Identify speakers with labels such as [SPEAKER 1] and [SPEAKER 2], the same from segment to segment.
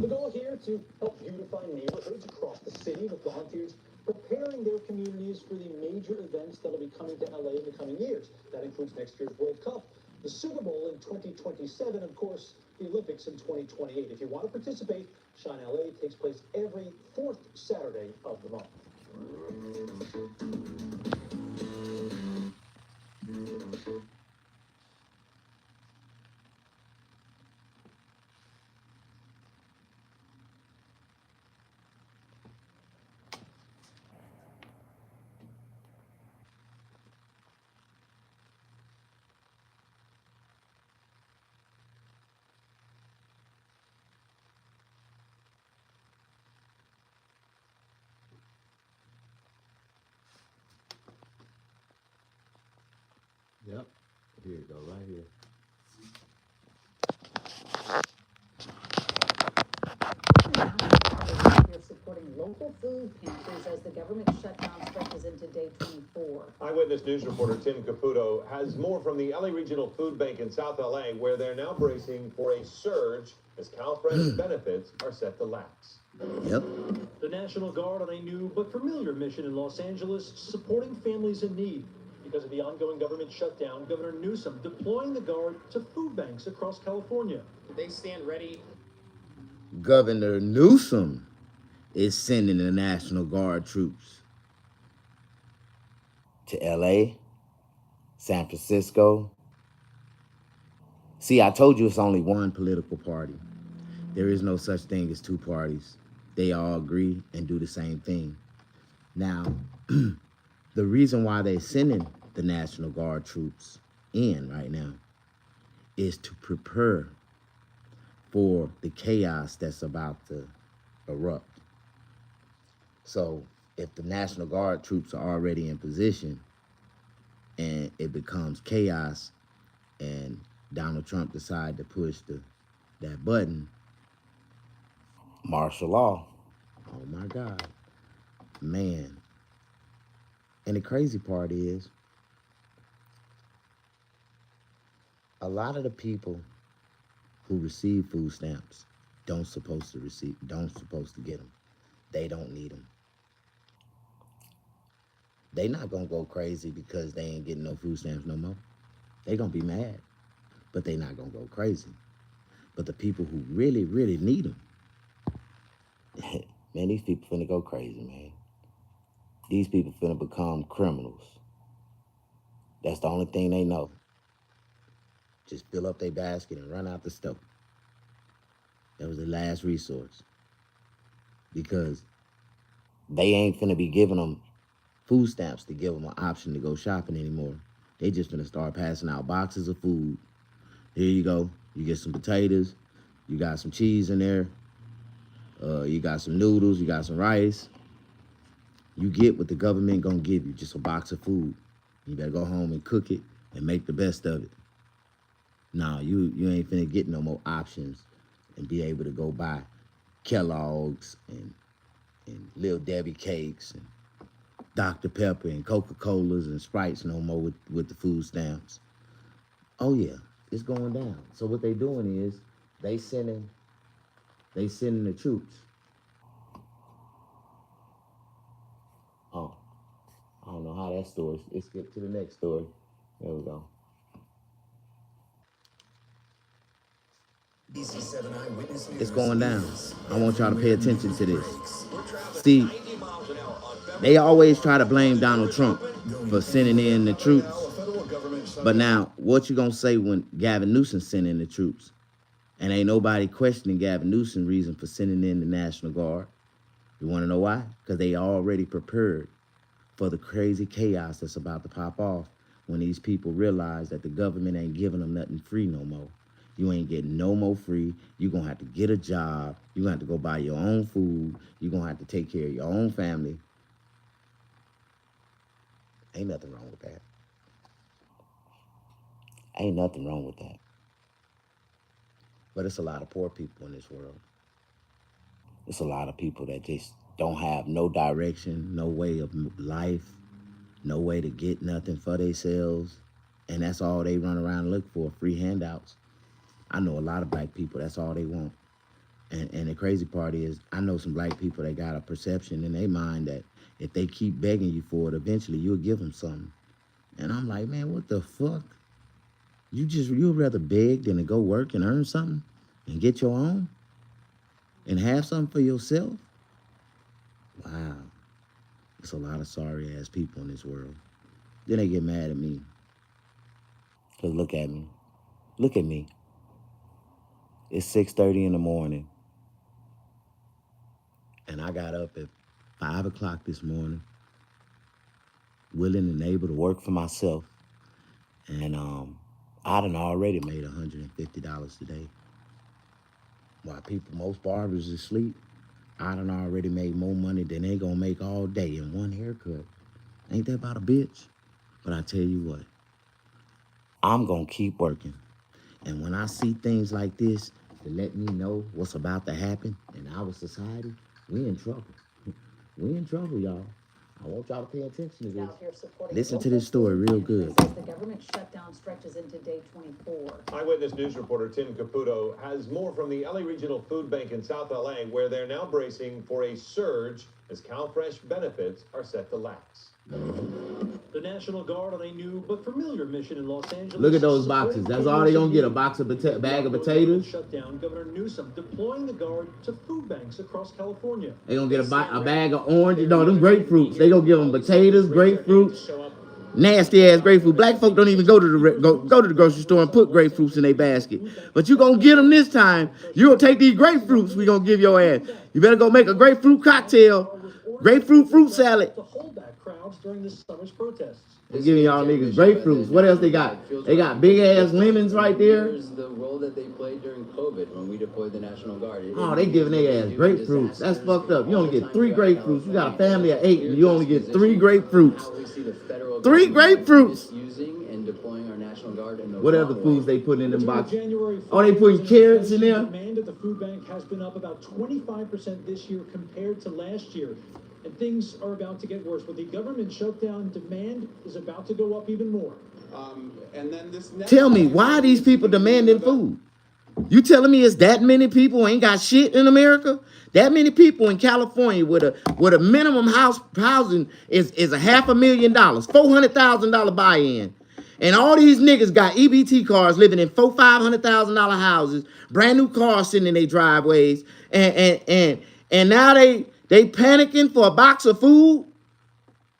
[SPEAKER 1] The goal here to help beautify neighborhoods across the city with volunteers preparing their communities for the major events that'll be coming to LA in the coming years. That includes next year's World Cup, the Super Bowl in 2027, of course, the Olympics in 2028. If you want to participate, Shine LA takes place every fourth Saturday of the month.
[SPEAKER 2] Yep. Here you go, right here.
[SPEAKER 3] You're supporting local food pantries as the government shutdown stretches into day 24.
[SPEAKER 4] Eyewitness News reporter Tim Caputo has more from the LA Regional Food Bank in South LA, where they're now bracing for a surge as CalFresh benefits are set to lapse.
[SPEAKER 2] Yep.
[SPEAKER 1] The National Guard on a new but familiar mission in Los Angeles, supporting families in need. Because of the ongoing government shutdown, Governor Newsom deploying the Guard to food banks across California.
[SPEAKER 5] They stand ready.
[SPEAKER 2] Governor Newsom is sending the National Guard troops to LA, San Francisco. See, I told you it's only one political party. There is no such thing as two parties. They all agree and do the same thing. Now, the reason why they're sending the National Guard troops in right now is to prepare for the chaos that's about to erupt. So if the National Guard troops are already in position and it becomes chaos and Donald Trump decide to push that button, martial law. Oh my God, man. And the crazy part is, a lot of the people who receive food stamps don't supposed to get them. They don't need them. They not gonna go crazy because they ain't getting no food stamps no more. They gonna be mad, but they not gonna go crazy. But the people who really, really need them, man, these people finna go crazy, man. These people finna become criminals. That's the only thing they know. Just fill up their basket and run out the store. That was the last resource. Because they ain't finna be giving them food stamps to give them an option to go shopping anymore. They just finna start passing out boxes of food. Here you go. You get some potatoes. You got some cheese in there. You got some noodles. You got some rice. You get what the government gonna give you, just a box of food. You better go home and cook it and make the best of it. Nah, you ain't finna get no more options and be able to go buy Kellogg's and Lil Debbie cakes and Dr. Pepper and Coca-Colas and Sprites no more with the food stamps. Oh yeah, it's going down. So what they doing is they sending the troops. Oh, I don't know how that story. Let's get to the next story. There we go. It's going down. I want y'all to pay attention to this. See, they always try to blame Donald Trump for sending in the troops. But now, what you gonna say when Gavin Newsom sent in the troops? And ain't nobody questioning Gavin Newsom's reason for sending in the National Guard. You wanna know why? Because they already prepared for the crazy chaos that's about to pop off when these people realize that the government ain't giving them nothing free no more. You ain't getting no more free. You're going to have to get a job. You're going to have to go buy your own food. You're going to have to take care of your own family. Ain't nothing wrong with that. Ain't nothing wrong with that. But it's a lot of poor people in this world. It's a lot of people that just don't have no direction, no way of life, no way to get nothing for themselves. And that's all they run around and look for, free handouts. I know a lot of black people, that's all they want. And the crazy part is, I know some black people that got a perception in their mind that if they keep begging you for it, eventually you'll give them something. And I'm like, man, what the fuck? You'd rather beg than to go work and earn something and get your own and have something for yourself? Wow. There's a lot of sorry ass people in this world. Then they get mad at me. Cause look at me. Look at me. It's 6:30 in the morning. And I got up at 5 o'clock this morning, willing and able to work for myself. And I done already made $150 today. While most barbers is asleep, I done already made more money than they gonna make all day in one haircut. Ain't that about a bitch? But I tell you what, I'm gonna keep working. And when I see things like this that let me know what's about to happen in our society, we in trouble. We in trouble, y'all. I want y'all to pay attention to this.
[SPEAKER 3] Out here supporting
[SPEAKER 2] Listen to
[SPEAKER 3] local
[SPEAKER 2] this story
[SPEAKER 3] food
[SPEAKER 2] real
[SPEAKER 3] pantries
[SPEAKER 2] good.
[SPEAKER 3] as the government shutdown stretches into day 24.
[SPEAKER 4] Eyewitness News reporter Tim Caputo has more from the LA Regional Food Bank in South LA, where they're now bracing for a surge as CalFresh benefits are set to lapse.
[SPEAKER 1] The National Guard on a new but familiar mission in Los Angeles.
[SPEAKER 2] Look at those boxes. That's all they gonna get, a box of bag of potatoes.
[SPEAKER 1] Shutdown. Governor Newsom deploying the Guard to food banks across California.
[SPEAKER 2] They gonna get a bag of oranges. No, them grapefruits. They gonna give them potatoes, grapefruits, nasty ass grapefruit. Black folk don't even go to the grocery store and put grapefruits in their basket. But you gonna get them this time. You gonna take these grapefruits we gonna give your ass. You better go make a grapefruit cocktail, grapefruit fruit salad.
[SPEAKER 1] To hold back crowds during this summer's protests.
[SPEAKER 2] They're giving y'all niggas grapefruits. What else they got? They got big ass lemons right there.
[SPEAKER 5] Here's the role that they played during COVID when we deployed the National Guard.
[SPEAKER 2] Oh, they giving their ass grapefruits. That's fucked up. You only get 3 grapefruits. You got a family of 8 and you only get 3 grapefruits. 3 grapefruits.
[SPEAKER 5] Using and deploying our National Guard in the
[SPEAKER 2] What other foods they putting in them boxes?
[SPEAKER 1] January
[SPEAKER 2] Oh, they putting carrots in there?
[SPEAKER 1] Demand at the food bank has been up about 25% this year compared to last year. And things are about to get worse. With the government shutdown, demand is about to go up even more.
[SPEAKER 6] And then this next
[SPEAKER 2] Tell me, why are these people demanding food? You telling me it's that many people ain't got shit in America? That many people in California with a minimum housing is $500,000, $400,000 buy-in. And all these niggas got EBT cars living in $500,000 houses, brand new cars sitting in their driveways, and now they panicking for a box of food.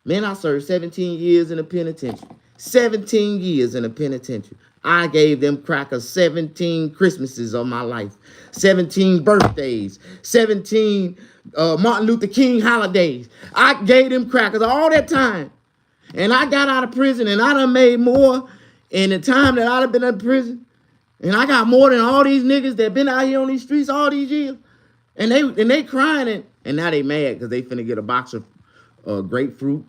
[SPEAKER 2] Man, I served 17 years in a penitentiary. 17 years in a penitentiary. I gave them crackers 17 Christmases of my life, 17 birthdays, 17 Martin Luther King holidays. I gave them crackers all that time. And I got out of prison and I done made more in the time that I'd have been in prison. And I got more than all these niggas that been out here on these streets all these years. And they crying and now they mad because they finna get a box of grapefruit.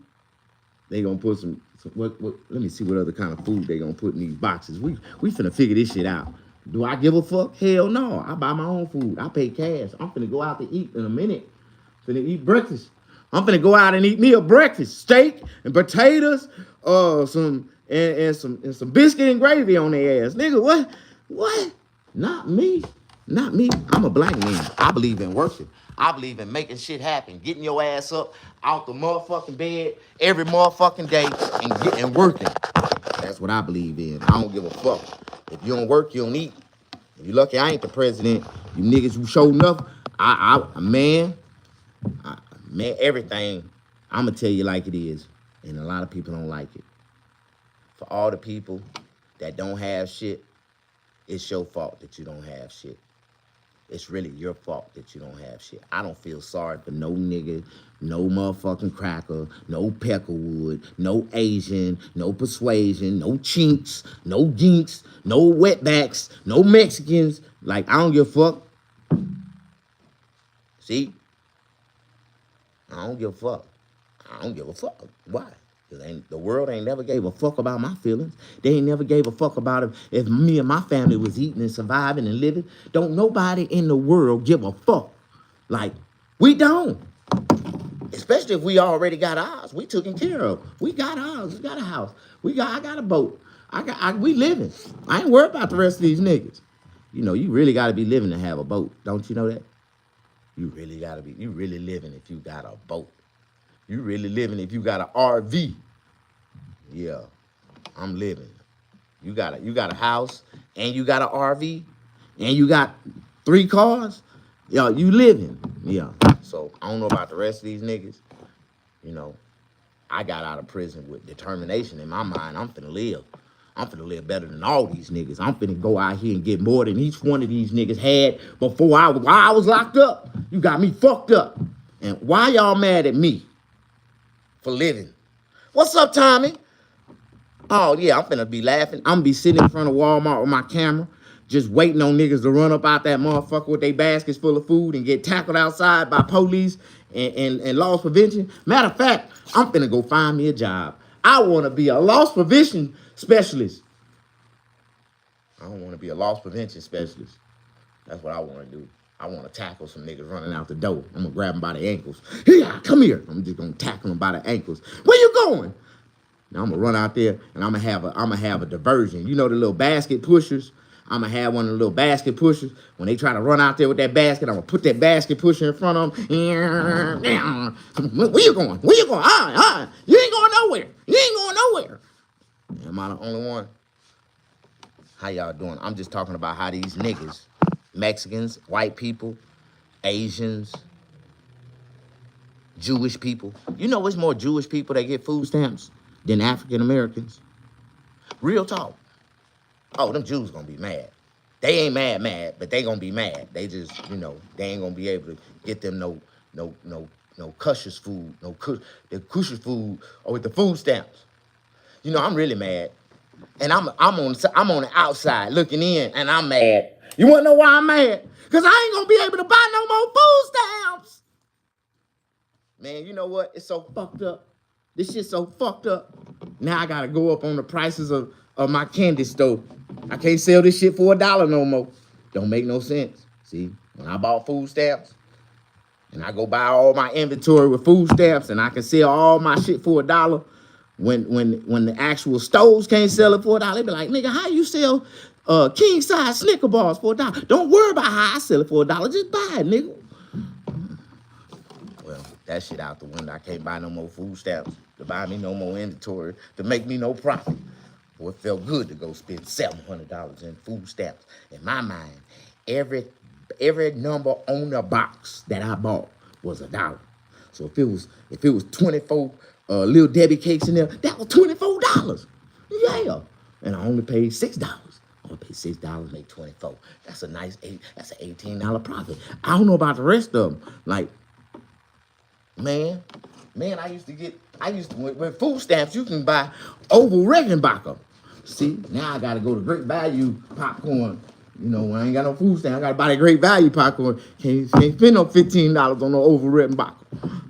[SPEAKER 2] They gonna put some let me see what other kind of food they gonna put in these boxes. We finna figure this shit out. Do I give a fuck? Hell no. I buy my own food. I pay cash. I'm finna go out to eat in a minute. Finna eat breakfast. I'm finna go out and eat me a breakfast. Steak and potatoes, some biscuit and gravy on their ass. Nigga, what? Not me. Not me. I'm a black man. I believe in working. I believe in making shit happen, getting your ass up out the motherfucking bed every motherfucking day and working. That's what I believe in. I don't give a fuck. If you don't work, you don't eat. If you're lucky I ain't the president, you niggas who show enough, man, everything, I'm going to tell you like it is. And a lot of people don't like it. For all the people that don't have shit, it's your fault that you don't have shit. It's really your fault that you don't have shit. I don't feel sorry for no nigga, no motherfucking cracker, no peckerwood, no Asian, no persuasion, no chinks, no ginks, no wetbacks, no Mexicans. Like, I don't give a fuck. See? I don't give a fuck. I don't give a fuck. Why? Because the world ain't never gave a fuck about my feelings. They ain't never gave a fuck about if me and my family was eating and surviving and living. Don't nobody in the world give a fuck. Like, we don't. Especially if we already got ours. We taken care of. We got ours. We got a house. I got a boat. We living. I ain't worried about the rest of these niggas. You know, you really got to be living to have a boat. Don't you know that? You really living if you got a boat. You really living if you got an RV. Yeah, I'm living. You got a house and you got an RV and you got 3 cars. Yeah, you living. Yeah. So I don't know about the rest of these niggas. You know, I got out of prison with determination in my mind. I'm finna live. I'm finna live better than all these niggas. I'm finna go out here and get more than each one of these niggas had before while I was locked up. You got me fucked up. And why y'all mad at me for living? What's up, Tommy? Oh, yeah, I'm finna be laughing. I'm gonna be sitting in front of Walmart with my camera, just waiting on niggas to run up out that motherfucker with their baskets full of food and get tackled outside by police and loss prevention. Matter of fact, I'm finna go find me a job. I wanna be a loss prevention specialist. I don't wanna be a loss prevention specialist. That's what I wanna do. I wanna tackle some niggas running out the door. I'm gonna grab them by the ankles. Here, come here. I'm just gonna tackle them by the ankles. Where you going? Now I'm gonna run out there and I'm gonna have a diversion. You know the little basket pushers? I'm gonna have one of the little basket pushers. When they try to run out there with that basket, I'm gonna put that basket pusher in front of them. Where you going? Where you going? You ain't going nowhere. You ain't going nowhere. Am I the only one? How y'all doing? I'm just talking about how these niggas, Mexicans, white people, Asians, Jewish people. You know it's more Jewish people that get food stamps than African Americans. Real talk. Oh, them Jews gonna be mad. They ain't mad, but they gonna be mad. They just, they ain't gonna be able to get them no cushers food, the cushers food or with the food stamps. I'm really mad. And I'm on the outside looking in and I'm mad. You wanna know why I'm mad? Cause I ain't gonna be able to buy no more food stamps. Man, you know what? It's so fucked up. This shit's so fucked up. Now I gotta go up on the prices of my candy store. I can't sell this shit for $1 no more. Don't make no sense. See, when I bought food stamps and I go buy all my inventory with food stamps and I can sell all my shit for $1, when the actual stores can't sell it for $1, they be like, nigga, how you sell king size Snicker bars for $1? Don't worry about how I sell it for $1. Just buy it, nigga. Well, that shit out the window. I can't buy no more food stamps to buy me no more inventory to make me no profit. Well, it felt good to go spend $700 in food stamps. In my mind, every number on the box that I bought was $1. So if it was 24 Little Debbie cakes in there, that was $24. Yeah. And I only paid $6. I only paid $6, make 24. That's a nice that's an $18 profit. I don't know about the rest of them. Like, man, with food stamps, you can buy Oval Regenbacher. See, now I gotta go to Great Value popcorn. When I ain't got no food stamp, I gotta buy that Great Value popcorn. Can't spend no $15 on no Oval Regenbacher.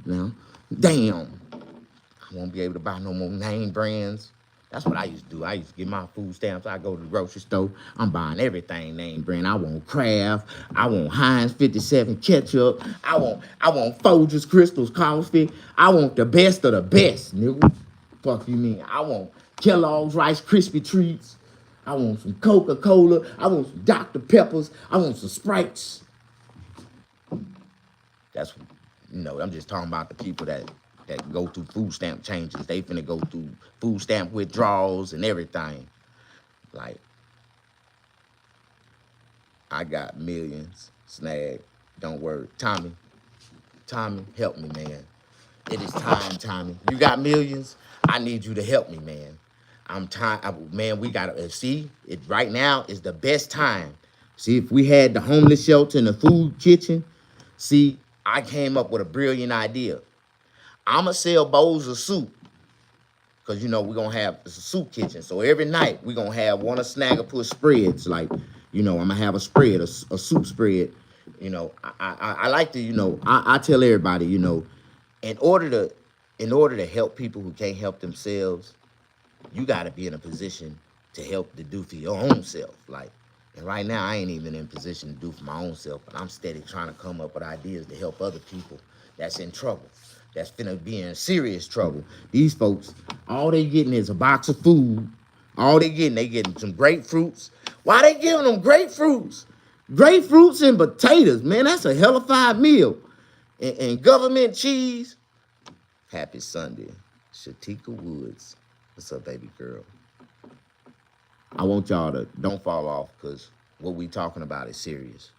[SPEAKER 2] Now, damn. I won't be able to buy no more name brands. That's what I used to do. I used to get my food stamps. I go to the grocery store. I'm buying everything name brand. I want Kraft. I want Heinz 57 ketchup. I want Folgers Crystals coffee. I want the best of the best, nigga. Fuck you mean? I want Kellogg's Rice Krispie Treats. I want some Coca-Cola. I want some Dr. Peppers. I want some Sprites. That's, I'm just talking about the people that go through food stamp changes. They finna go through food stamp withdrawals and everything. Like, I got millions. Snag, don't worry. Tommy, help me, man. It is time, Tommy. You got millions? I need you to help me, man. Man, we gotta, see, right now is the best time. See, if we had the homeless shelter and the food kitchen, see, I came up with a brilliant idea. I'ma sell bowls of soup. Cause we're gonna have a soup kitchen. So every night we're gonna have one of Snaggerpuss spreads. Like, I'm gonna have a spread, a soup spread. I like to, I tell everybody, in order to help people who can't help themselves, you gotta be in a position to help to do for your own self. Like, and right now I ain't even in position to do for my own self, but I'm steady trying to come up with ideas to help other people that's in trouble. That's finna be in serious trouble. These folks, all they getting is a box of food. All they getting some grapefruits. Why they giving them grapefruits? Grapefruits and potatoes, man, that's a hellified meal. And government cheese. Happy Sunday. Shatika Woods. What's up, baby girl? I want y'all to don't fall off because what we talking about is serious.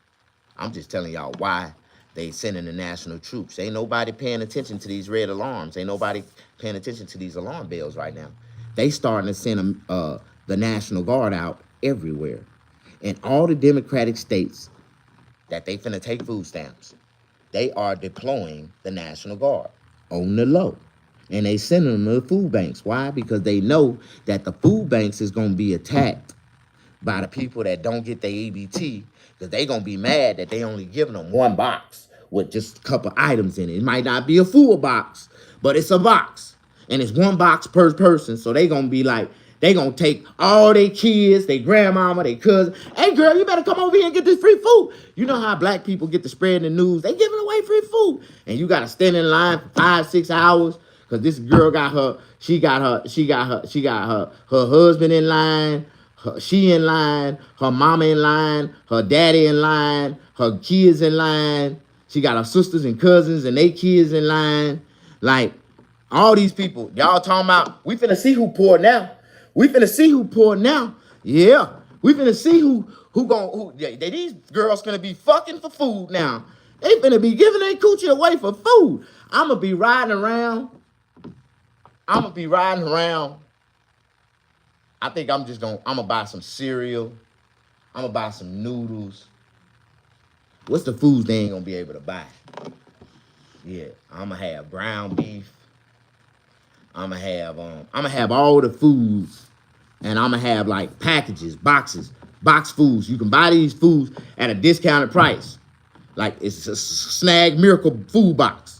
[SPEAKER 2] I'm just telling y'all why they sending the national troops. Ain't nobody paying attention to these red alarms. Ain't nobody paying attention to these alarm bells right now. They starting to send them, the National Guard out everywhere. In all the Democratic states that they finna take food stamps, they are deploying the National Guard on the low. And they send them to the food banks. Why? Because they know that the food banks is going to be attacked by the people that don't get their EBT, because they going to be mad that they only giving them one box with just a couple items in it. It might not be a full box, but it's a box. And it's one box per person. So they going to be like, they going to take all their kids, their grandmama, their cousin. Hey, girl, you better come over here and get this free food. You know how black people get to spread the news. They giving away free food. And you got to stand in line for 5-6 hours. Cause this girl got her husband in line, she in line, her mama in line, her daddy in line, her kids in line. She got her sisters and cousins and they kids in line. Like all these people, y'all talking about, we finna see who poor now. We finna see who poor now. Yeah, we finna see these girls finna be fucking for food now. They finna be giving their coochie away for food. I'ma be riding around. I think I'm gonna buy some cereal. I'm gonna buy some noodles. What's the foods they ain't gonna be able to buy? Yeah, I'm gonna have ground beef. I'm gonna have all the foods, and I'm gonna have like packages, box foods. You can buy these foods at a discounted price. Like it's a Snag Miracle food box.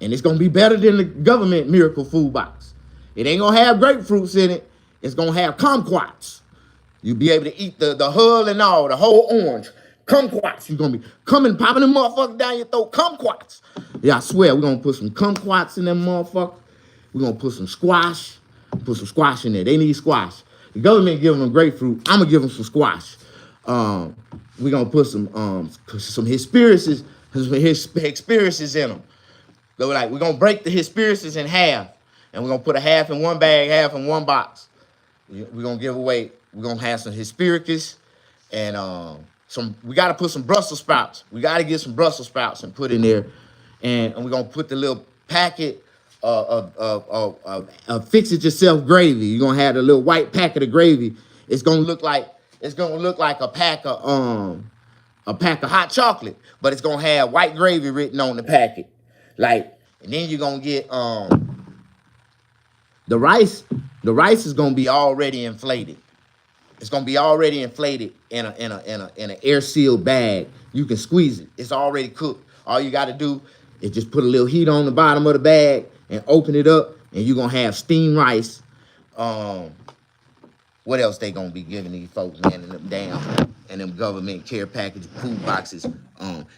[SPEAKER 2] And it's gonna be better than the government Miracle food box. It ain't gonna have grapefruits in it. It's gonna have kumquats. You'll be able to eat the hull and all, the whole orange. Kumquats. You're gonna be popping them motherfuckers down your throat. Kumquats. Yeah, I swear, we're gonna put some kumquats in them motherfuckers. We're gonna put some squash. Put some squash in there. They need squash. The government giving them grapefruit. I'm gonna give them some squash. We're gonna put some Hesperices in them. We're gonna break the Hesperices in half, and we're gonna put a half in one bag, half in one box. We're gonna give away. We're gonna have some Hespericus, and we gotta put some Brussels sprouts. We gotta get some Brussels sprouts and put in there, and we're gonna put the little packet of fix it yourself gravy. You're gonna have the little white packet of gravy. It's gonna look like a pack of hot chocolate, but it's gonna have white gravy written on the packet. Like, and then you're gonna get the rice. The rice is gonna be already inflated. It's gonna be already inflated in an air sealed bag. You can squeeze it. It's already cooked. All you gotta do is just put a little heat on the bottom of the bag and open it up, and you're gonna have steamed rice. What else they gonna be giving these folks, man, and them government care package food boxes?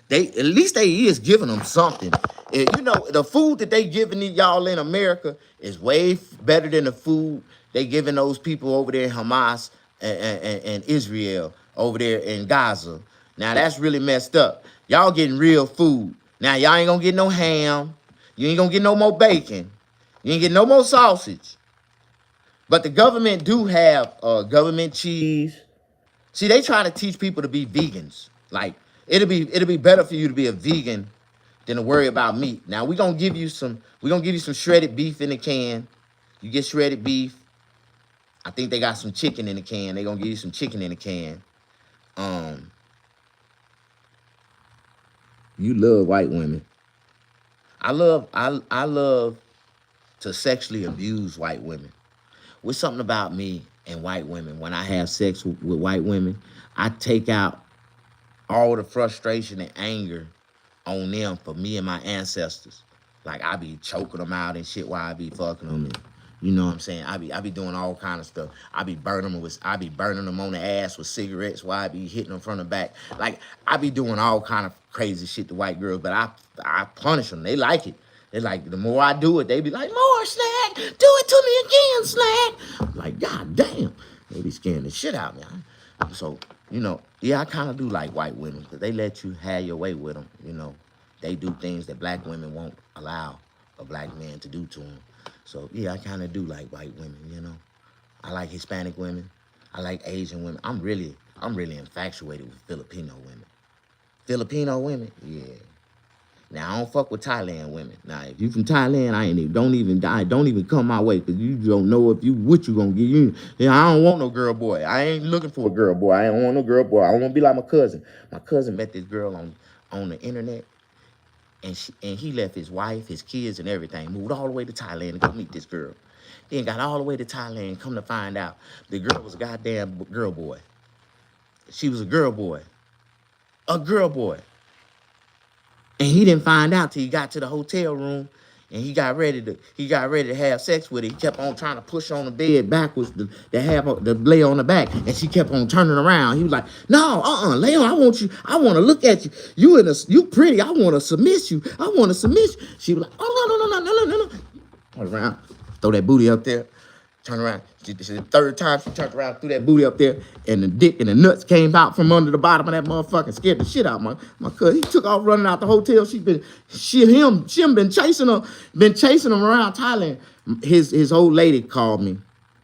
[SPEAKER 2] At least they is giving them something. You know, the food that they giving y'all in America is way better than the food they giving those people over there in Hamas and Israel over there in Gaza. Now that's really messed up. Y'all getting real food. Now y'all ain't gonna get no ham. You ain't gonna get no more bacon. You ain't get no more sausage. But the government do have government cheese. See, they try to teach people to be vegans. Like, it'll be better for you to be a vegan than to worry about meat. Now we're gonna give you some shredded beef in the can. You get shredded beef. I think they got some chicken in the can. They're gonna give you some chicken in the can. You love white women. I love to sexually abuse white women. What's something about me and white women? When I have sex with white women, I take out all the frustration and anger on them for me and my ancestors. Like, I be choking them out and shit while I be fucking them. And, you know what I'm saying? I be doing all kind of stuff. I be burning them on the ass with cigarettes while I be hitting them from the back. Like, I be doing all kind of crazy shit to white girls, but I punish them. They like it. It's like, the more I do it, they be like, more, Snag. Do it to me again, Snag. I'm like, God damn. They be scaring the shit out of me. So, you know, yeah, I kind of do like white women because they let you have your way with them. You know, they do things that black women won't allow a black man to do to them. So yeah, I kind of do like white women. You know, I like Hispanic women. I like Asian women. I'm really infatuated with Filipino women. Filipino women, yeah. Now I don't fuck with Thailand women. Now if you from Thailand, don't even come my way because you don't know what you gonna get. I don't want no girl boy. I ain't looking for a girl boy. I don't want no girl boy. I want to be like my cousin. My cousin met this girl on the internet, and he left his wife, his kids, and everything, moved all the way to Thailand to go meet this girl. Then got all the way to Thailand. Come to find out, the girl was a goddamn girl boy. She was a girl boy. A girl boy. And he didn't find out till he got to the hotel room and he got ready to have sex with her. He kept on trying to push her on the bed backwards to lay on the back. And she kept on turning around. He was like, no, lay on. I want to look at you. You pretty. I want to submit you. She was like, oh, no. Turn around, throw that booty up there. Turn around. This is the third time she turned around, threw that booty up there, and the dick and the nuts came out from under the bottom of that motherfucker, scared the shit out of my cousin. He took off running out the hotel. She been chasing him around Thailand. His old lady called me,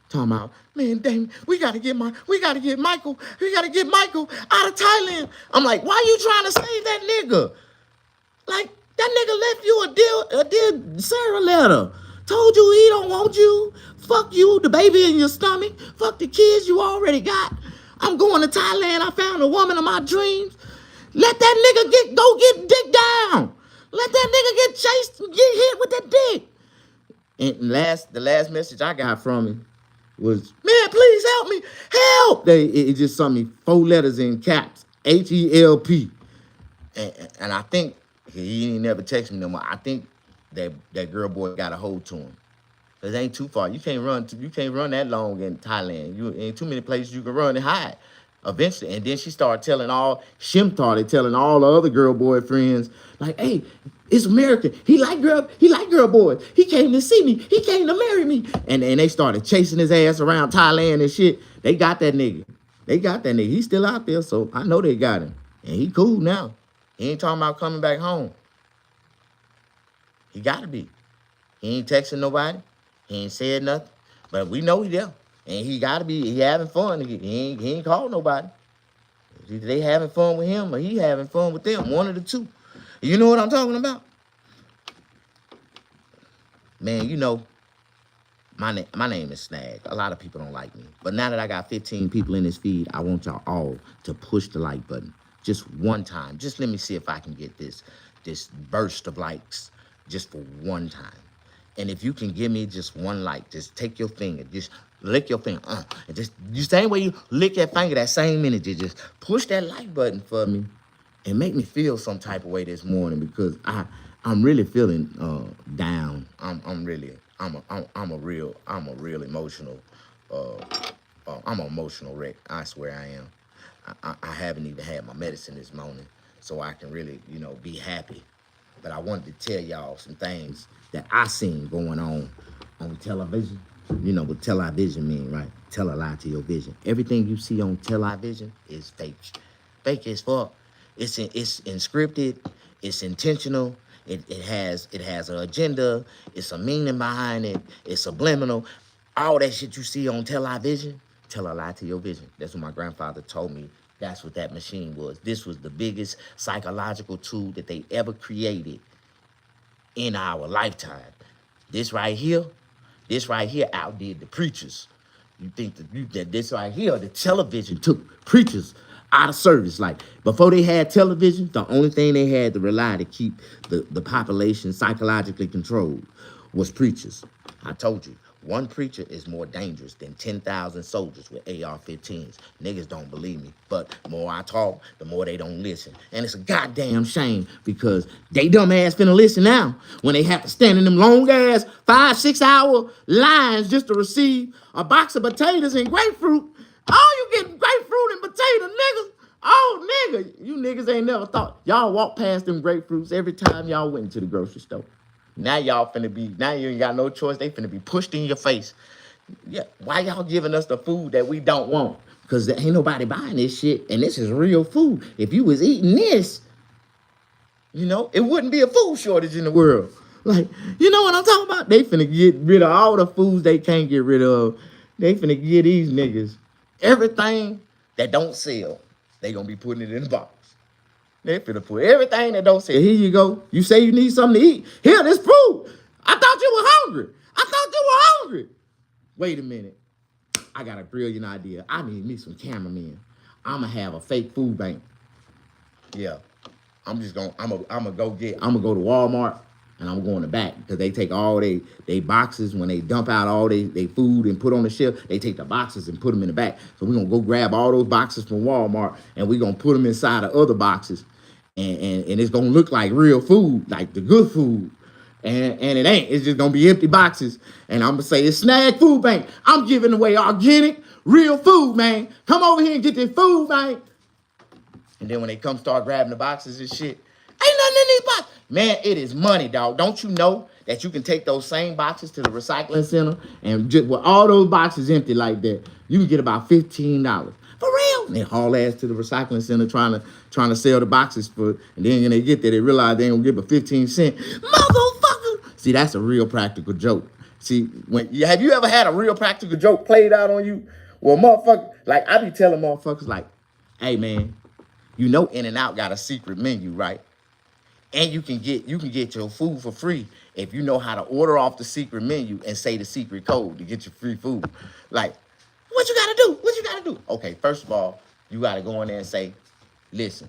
[SPEAKER 2] talking about, man, Damon, we gotta get Michael out of Thailand. I'm like, why you trying to save that nigga? Like, that nigga left you a dear Sarah letter. Told you he don't want you. Fuck you, the baby in your stomach. Fuck the kids you already got. I'm going to Thailand. I found a woman of my dreams. Let that nigga go get dick down. Let that nigga get chased and get hit with that dick. And the last message I got from him was, man, please help me. Help. It just sent me 4 letters in caps. HELP. And I think he ain't never texted me no more. I think that girl boy got a hold to him. It ain't too far. You can't run that long in Thailand. You ain't too many places you can run and hide. Eventually, and then Shim started telling all the other girl boyfriends, like, hey, it's American. He like girl boys. He came to see me. He came to marry me. And they started chasing his ass around Thailand and shit. They got that nigga. He's still out there, so I know they got him. And he cool now. He ain't talking about coming back home. He gotta be. He ain't texting nobody. He ain't said nothing. But we know he there. And he gotta be. He having fun. He ain't called nobody. They having fun with him or he having fun with them. One of the two. You know what I'm talking about? Man, you know, my name is Snag. A lot of people don't like me. But now that I got 15 people in this feed, I want y'all all to push the like button. Just one time. Just let me see if I can get this burst of likes just for one time. And if you can give me just one like, just take your finger, just lick your finger, and just the same way you lick that finger, that same minute, you just push that like button for me and make me feel some type of way this morning because I'm really feeling down. I'm a real emotional I'm an emotional wreck. I swear I am. I haven't even had my medicine this morning, so I can really, be happy. But I wanted to tell y'all some things that I seen going on television. You know what television mean, right? Tell a lie to your vision. Everything you see on television is fake. Fake as fuck. It's encrypted. It's intentional. It has an agenda. It's a meaning behind it. It's subliminal. All that shit you see on television, tell a lie to your vision. That's what my grandfather told me. That's what that machine was. This was the biggest psychological tool that they ever created in our lifetime. This right here outdid the preachers. You think that this right here, the television took preachers out of service. Like, before they had television, the only thing they had to rely to keep the population psychologically controlled was preachers. I told you, one preacher is more dangerous than 10,000 soldiers with AR-15s. Niggas don't believe me, but the more I talk, the more they don't listen. And it's a goddamn shame because they dumb ass finna listen now when they have to stand in them long ass 5-6 hour lines just to receive a box of potatoes and grapefruit. Oh, you getting grapefruit and potato, niggas? Oh, nigga, you niggas ain't never thought. Y'all walk past them grapefruits every time y'all went to the grocery store. Now you ain't got no choice. They finna be pushed in your face. Yeah, why y'all giving us the food that we don't want? Because there ain't nobody buying this shit, and this is real food. If you was eating this, you know, it wouldn't be a food shortage in the world. Like, you know what I'm talking about? They finna get rid of all the foods they can't get rid of. They finna get these niggas everything that don't sell. They gonna be putting it in the box. They finna put everything that don't sell. Here you go. You say you need something to eat. Here, this food. I thought you were hungry. I thought you were hungry. Wait a minute. I got a brilliant idea. I need me some cameramen. I'ma have a fake food bank. Yeah. I'm gonna go to Walmart and I'm going to back because they take all they boxes when they dump out all they food and put on the shelf. They take the boxes and put them in the back. So we're gonna go grab all those boxes from Walmart and we're gonna put them inside of other boxes, and it's gonna look like real food, like the good food. And it ain't. It's just gonna be empty boxes. And I'm gonna say it's Snag Food Bank. I'm giving away organic, real food, man. Come over here and get this food, man. And then when they come start grabbing the boxes and shit, ain't nothing in these boxes. Man, it is money, dog. Don't you know that you can take those same boxes to the recycling center and just with all those boxes empty like that, you can get about $15. For real. And they haul ass to the recycling center trying to sell the boxes for, and then when they get there, they realize they ain't gonna give a 15 cent. Motherfucker. See, that's a real practical joke. See, have you ever had a real practical joke played out on you? Well, motherfucker, like I be telling motherfuckers like, hey man, you know In-N-Out got a secret menu, right? And you can get your food for free if you know how to order off the secret menu and say the secret code to get your free food. Like, what you gotta do? What you gotta do? Okay, first of all, you gotta go in there and say, listen,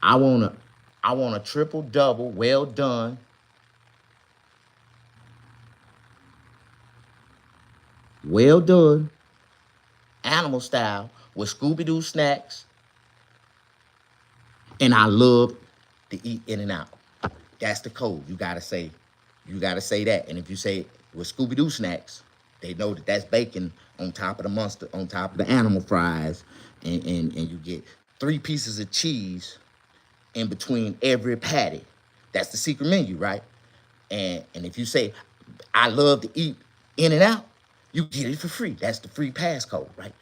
[SPEAKER 2] I want a triple double, well done. Well done, animal style with Scooby-Doo snacks. And I love to eat In-N-Out. That's the code. You gotta say that. And if you say it with Scooby-Doo snacks, they know that that's bacon on top of the mustard, on top of the animal fries, and you get 3 pieces of cheese in between every patty. That's the secret menu, right? And if you say, I love to eat In-N-Out, you get it for free. That's the free passcode, right?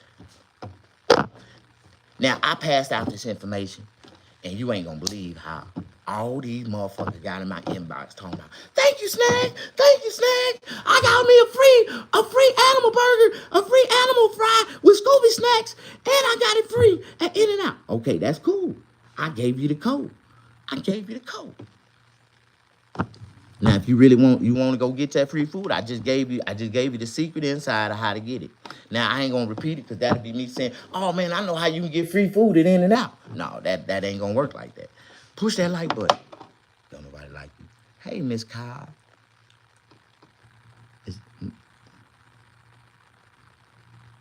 [SPEAKER 2] Now, I passed out this information, and you ain't gonna believe how all these motherfuckers got in my inbox talking about, thank you, Snag. Thank you, Snag. I got me a free animal burger, a free animal fry with Scooby snacks, and I got it free at In-N-Out. Okay, that's cool. I gave you the code. Now, if you really want to go get that free food, I just gave you the secret inside of how to get it. Now, I ain't gonna repeat it because that'll be me saying, oh man, I know how you can get free food at In-N-Out. No, that ain't gonna work like that. Push that like button. Don't nobody like you. Hey, Miss Kyle.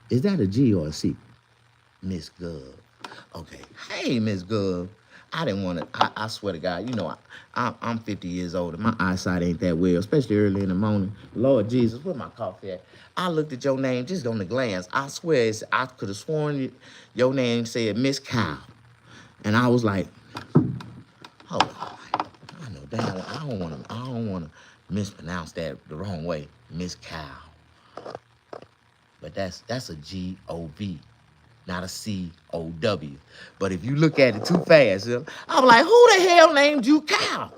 [SPEAKER 2] Is that a G or a C? Miss Gov. Okay. Hey, Miss Gov. I didn't want to, I swear to God, you know, I'm 50 years old and my eyesight ain't that well, especially early in the morning. Lord Jesus, where my coffee at? I looked at your name just on the glance. I swear, I could have sworn your name said Miss Cow. And I was like, oh, I know damn well, I don't want to mispronounce that the wrong way, Miss Cow. But that's a G-O-V. Not a C-O-W. But if you look at it too fast, I'm like, who the hell named you Cow?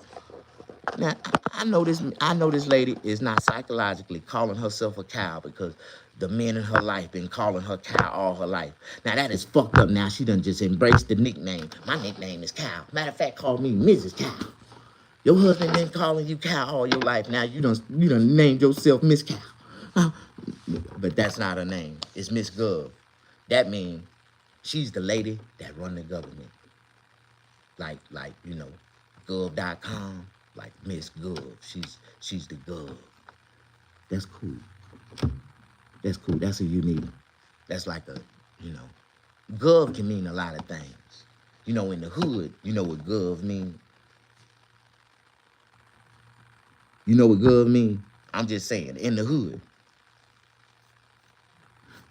[SPEAKER 2] Now, I know this lady is not psychologically calling herself a cow because the men in her life been calling her Cow all her life. Now, that is fucked up now. She done just embraced the nickname. My nickname is Cow. Matter of fact, call me Mrs. Cow. Your husband been calling you Cow all your life. Now, you done named yourself Miss Cow. But that's not her name. It's Miss Gov. That means she's the lady that run the government. Like, you know, gov.com, like Miss Gov. She's the Gov. That's cool. That's cool. That's a unique. That's like a, you know, Gov can mean a lot of things. You know, in the hood, you know what Gov mean? You know what Gov mean? I'm just saying, in the hood.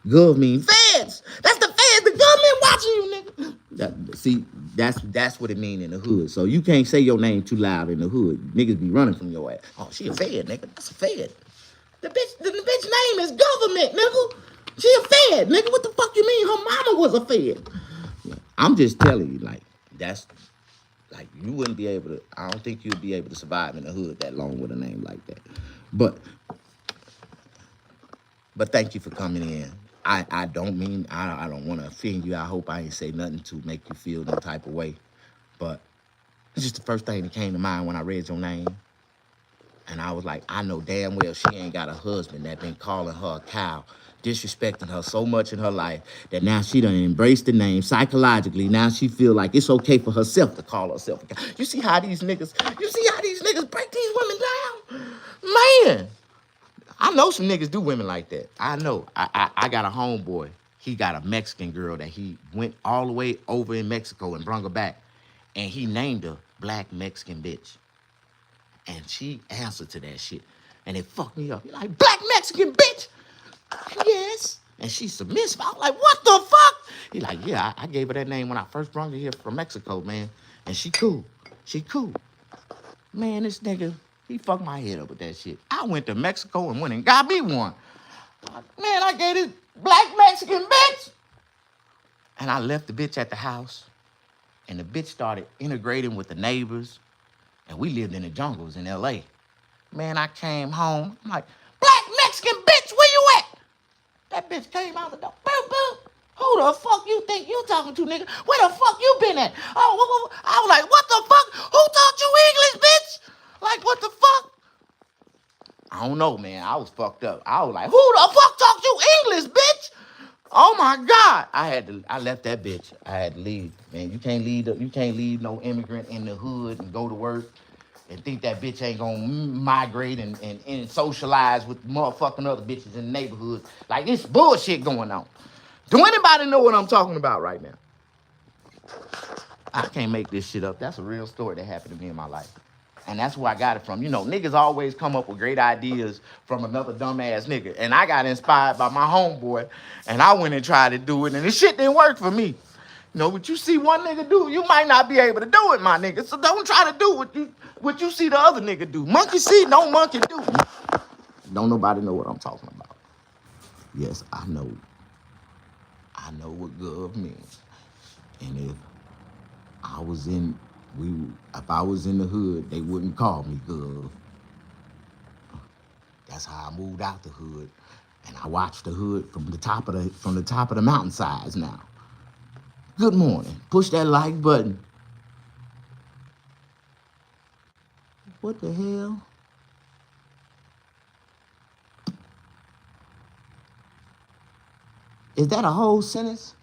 [SPEAKER 2] Gov means feds. That's the feds. The government watching you, nigga. See, that's what it mean in the hood. So you can't say your name too loud in the hood. Niggas be running from your ass. Oh, she a fed, nigga. That's a fed. The bitch name is government, nigga. She a fed, nigga. What the fuck you mean? Her mama was a fed. I'm just telling you, like, that's like you wouldn't be able to. I don't think you'd be able to survive in the hood that long with a name like that. But thank you for coming in. I don't mean I don't want to offend you. I hope I ain't say nothing to make you feel no type of way. But it's just the first thing that came to mind when I read your name. And I was like, I know damn well she ain't got a husband that been calling her a cow, disrespecting her so much in her life that now she done embraced the name psychologically. Now she feel like it's okay for herself to call herself a cow. You see how these niggas break these women down? Man, I know some niggas do women like that. I know. I got a homeboy. He got a Mexican girl that he went all the way over in Mexico and brought her back. And he named her Black Mexican Bitch. And she answered to that shit. And it fucked me up. He like, Black Mexican Bitch? Yes. And she's submissive. I was like, what the fuck? He like, yeah, I gave her that name when I first brought her here from Mexico, man. And she cool. She cool. Man, this nigga, he fucked my head up with that shit. I went to Mexico and went and got me one. Man, I gave this Black Mexican bitch. And I left the bitch at the house. And the bitch started integrating with the neighbors. And we lived in the jungles in L.A. Man, I came home. I'm like, Black Mexican bitch, where you at? That bitch came out the door. Boop, boop. Who the fuck you think you talking to, nigga? Where the fuck you been at? Oh, I was like, what the fuck? Who taught you English, bitch? Like, what the fuck? I don't know, man. I was fucked up. I was like, who the fuck taught you English, bitch? Oh my God. I left that bitch. I had to leave. Man, you can't leave no immigrant in the hood and go to work and think that bitch ain't gonna migrate and socialize with motherfucking other bitches in the neighborhood. Like, this bullshit going on. Do anybody know what I'm talking about right now? I can't make this shit up. That's a real story that happened to me in my life. And that's where I got it from. You know, niggas always come up with great ideas from another dumbass nigga. And I got inspired by my homeboy, and I went and tried to do it, and this shit didn't work for me. You know, what you see one nigga do, you might not be able to do it, my nigga. So don't try to do what you see the other nigga do. Monkey see, no monkey do. Don't nobody know what I'm talking about. Yes, I know. I know what gov means. And if I was in the hood, they wouldn't call me gov. That's how I moved out the hood, and I watched the hood from the top of the mountainsides now. Good morning. Push that like button. What the hell? Is that a whole sentence?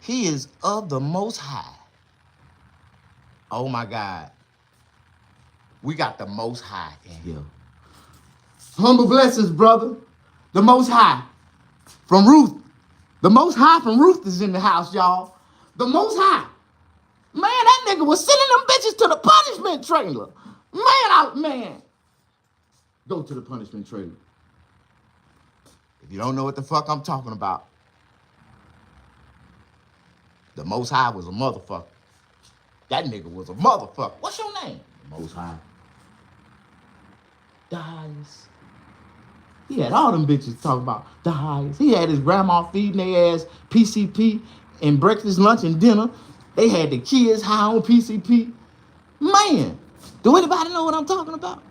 [SPEAKER 2] He is of the Most High. Oh my God. We got the Most High in here. Humble blessings, brother. The Most High from Ruth. The Most High from Ruth is in the house, y'all. The Most High. Man, that nigga was sending them bitches to the punishment trailer. Man. Go to the punishment trailer. If you don't know what the fuck I'm talking about, the Most High was a motherfucker. That nigga was a motherfucker. What's your name? Most High. The highest. He had all them bitches talking about the highest. He had his grandma feeding their ass PCP and breakfast, lunch, and dinner. They had the kids high on PCP. Man, do anybody know what I'm talking about?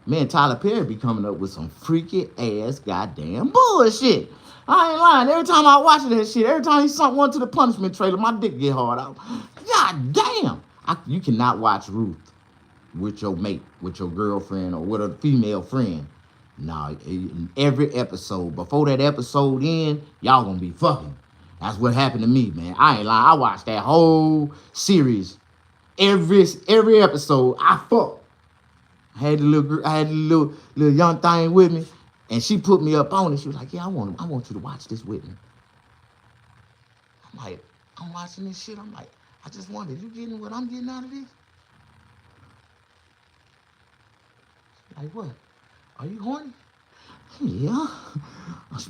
[SPEAKER 2] Man, Tyler Perry be coming up with some freaky ass goddamn bullshit. I ain't lying. Every time I watch that shit, every time he sent one to the punishment trailer, my dick get hard out. God damn. You cannot watch Ruth with your mate, with your girlfriend, or with a female friend. Nah, in every episode, before that episode end, y'all gonna be fucking. That's what happened to me, man. I ain't lying. I watched that whole series. Every episode, I fucked. I had the little young thing with me, and she put me up on it. She was like, yeah, I want you to watch this with me. I'm like, I'm watching this shit. I'm like, I just wondered, you getting what I'm getting out of this? Like, what? Are you horny? Yeah.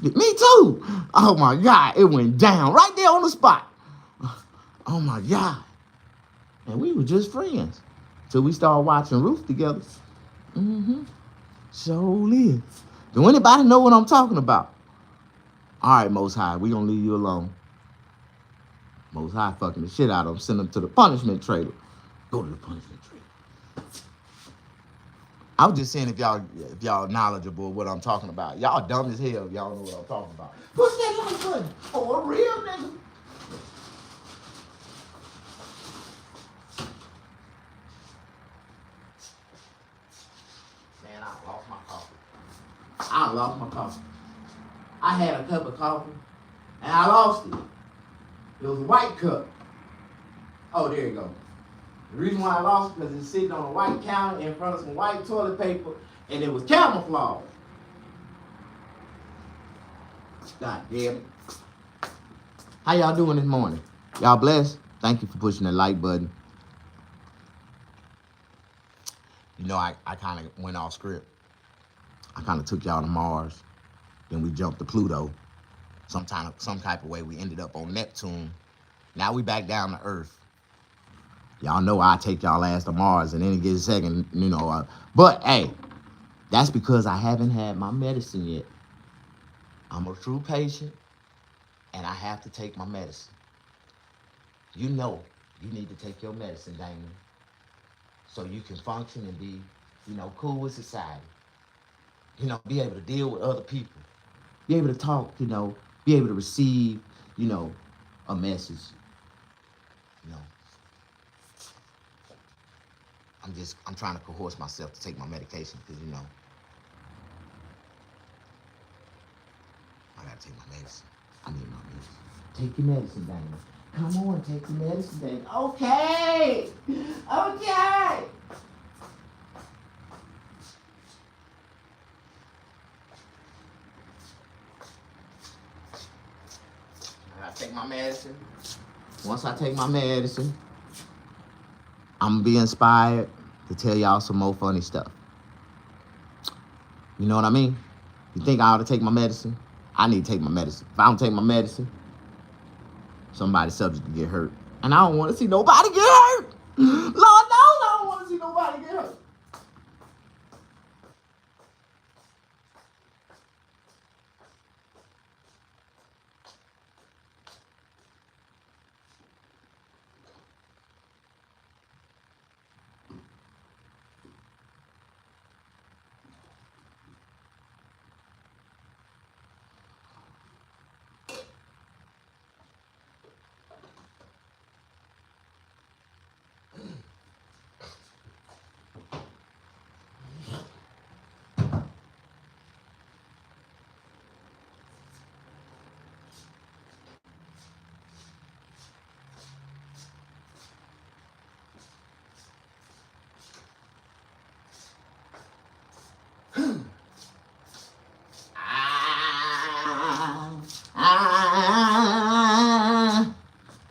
[SPEAKER 2] Me too. Oh my God, it went down right there on the spot. Oh my God. And we were just friends till we started watching Ruth together. So live. Do anybody know what I'm talking about? All right, Most High, we gonna leave you alone. Most High fucking the shit out of them. Send them to the punishment trailer. Go to the punishment trailer. I was just saying if y'all knowledgeable of what I'm talking about. Y'all dumb as hell if y'all know what I'm talking about. Push that like button for a real nigga. Man, I lost my coffee. I had a cup of coffee and I lost it. It was a white cup. Oh, there you go. The reason why I lost it because it's sitting on a white counter in front of some white toilet paper and it was camouflage. God damn it. How y'all doing this morning? Y'all blessed? Thank you for pushing the like button. You know, I kind of went off script. I kind of took y'all to Mars. Then we jumped to Pluto. Some type of way we ended up on Neptune. Now we back down to Earth. Y'all know I take y'all ass to Mars in any given second, you know. But, hey, that's because I haven't had my medicine yet. I'm a true patient, and I have to take my medicine. You know you need to take your medicine, Damon, so you can function and be, you know, cool with society. You know, be able to deal with other people. Be able to talk, you know, be able to receive, you know, a message. You know. I'm trying to coerce myself to take my medication because, you know, I gotta take my medicine. I need my medicine. Take your medicine, Dana. Come on, take your medicine, Dana. Okay. Okay. I gotta take my medicine. Once I take my medicine, I'm gonna be inspired to tell y'all some more funny stuff. You know what I mean? You think I ought to take my medicine? I need to take my medicine. If I don't take my medicine, somebody's subject to get hurt. And I don't want to see nobody get hurt. Lord knows I don't want to see nobody get hurt.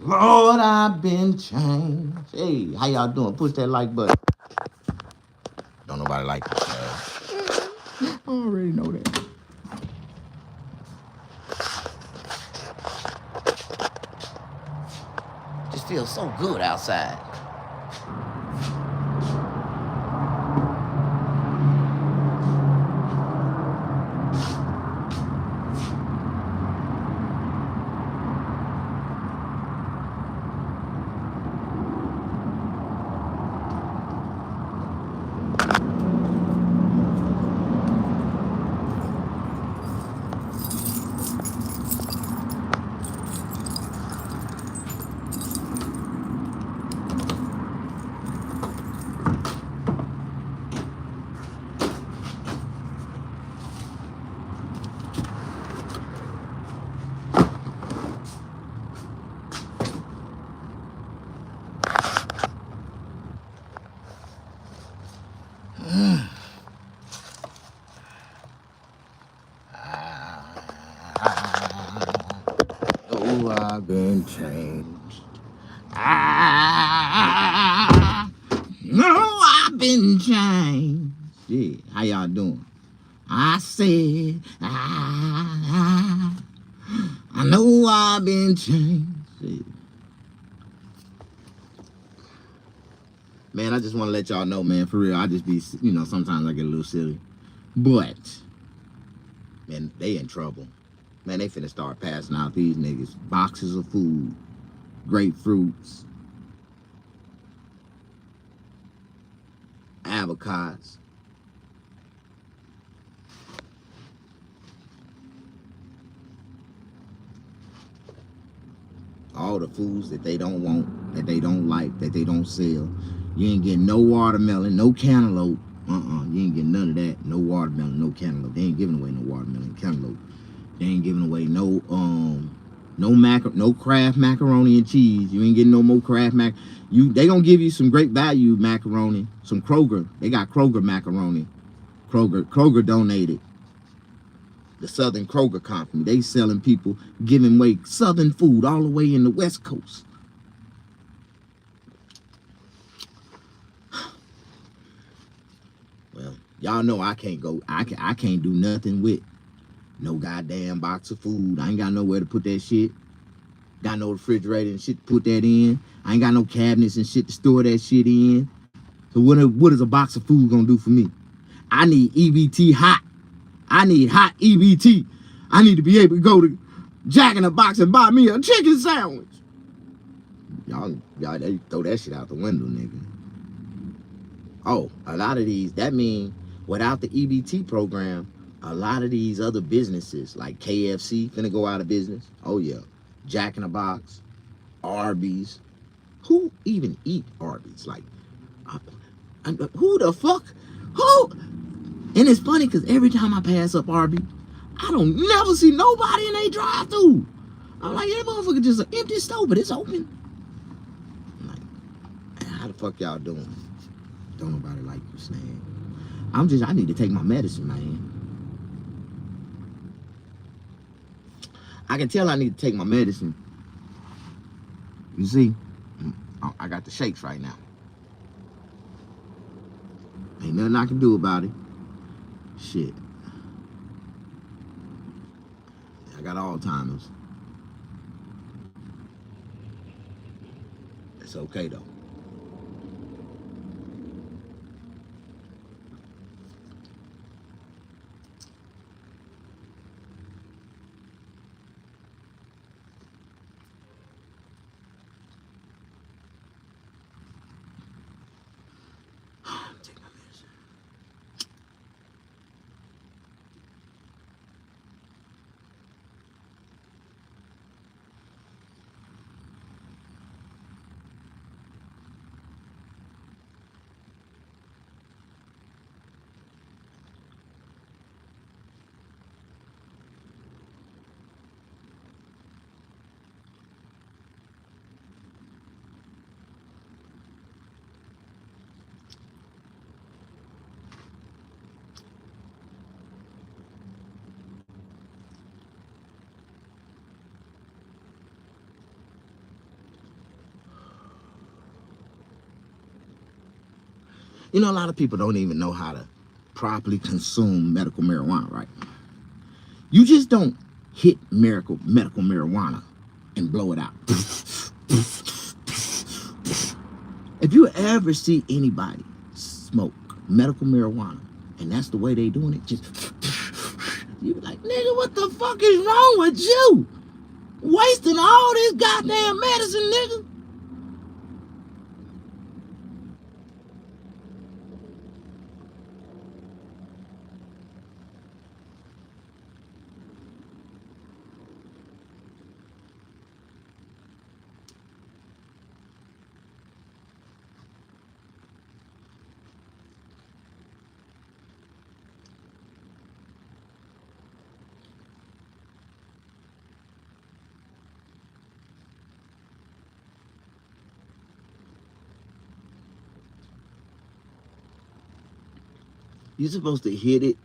[SPEAKER 2] Lord, I've been changed. Hey, how y'all doing? Push that like button. Don't nobody like it. I already know that. Just feels so good outside. Oh, I've been changed. No, I've been changed. Yeah, how y'all doing? I said, I know I've been changed. Yeah. Man, I just want to let y'all know, man, for real, I just be, you know, sometimes I get a little silly. But man, they in trouble. Man, they finna start passing out these niggas boxes of food, grapefruits, avocados. All the foods that they don't want, that they don't like, that they don't sell. You ain't getting no watermelon, no cantaloupe. You ain't getting none of that. No watermelon, no cantaloupe. They ain't giving away no watermelon, cantaloupe. They ain't giving away no Kraft macaroni and cheese. You ain't getting no more Kraft mac. They gonna give you some great value macaroni, some Kroger. They got Kroger macaroni. Kroger donated. The Southern Kroger Company. They selling people, giving away Southern food all the way in the West Coast. Well, y'all know I can't go. I can't do nothing with no goddamn box of food. I ain't got nowhere to put that shit. Got no refrigerator and shit to put that in. I ain't got no cabinets and shit to store that shit in. So what is a box of food gonna do for me? I need EBT hot. I need hot EBT. I need to be able to go to Jack in the Box and buy me a chicken sandwich. Y'all, they throw that shit out the window, nigga. Oh, a lot of these, that mean without the EBT program, a lot of these other businesses like KFC finna go out of business. Oh yeah, Jack in the Box, Arby's. Who even eat Arby's? Like, who the fuck? Who? And it's funny because every time I pass up Arby's, I don't never see nobody in a drive-thru. I'm like, that motherfucker just an empty stove, but it's open. I'm like, how the fuck y'all doing? Don't nobody like you, Stan. I need to take my medicine, man. I can tell I need to take my medicine. You see, I got the shakes right now. Ain't nothing I can do about it. Shit. I got Alzheimer's. It's okay though. Take my medicine. You know, a lot of people don't even know how to properly consume medical marijuana, right? You just don't hit medical marijuana and blow it out. If you ever see anybody smoke medical marijuana and that's the way they doing it, just you be like, nigga, what the fuck is wrong with you? Wasting all this goddamn medicine, nigga. You're supposed to hit it.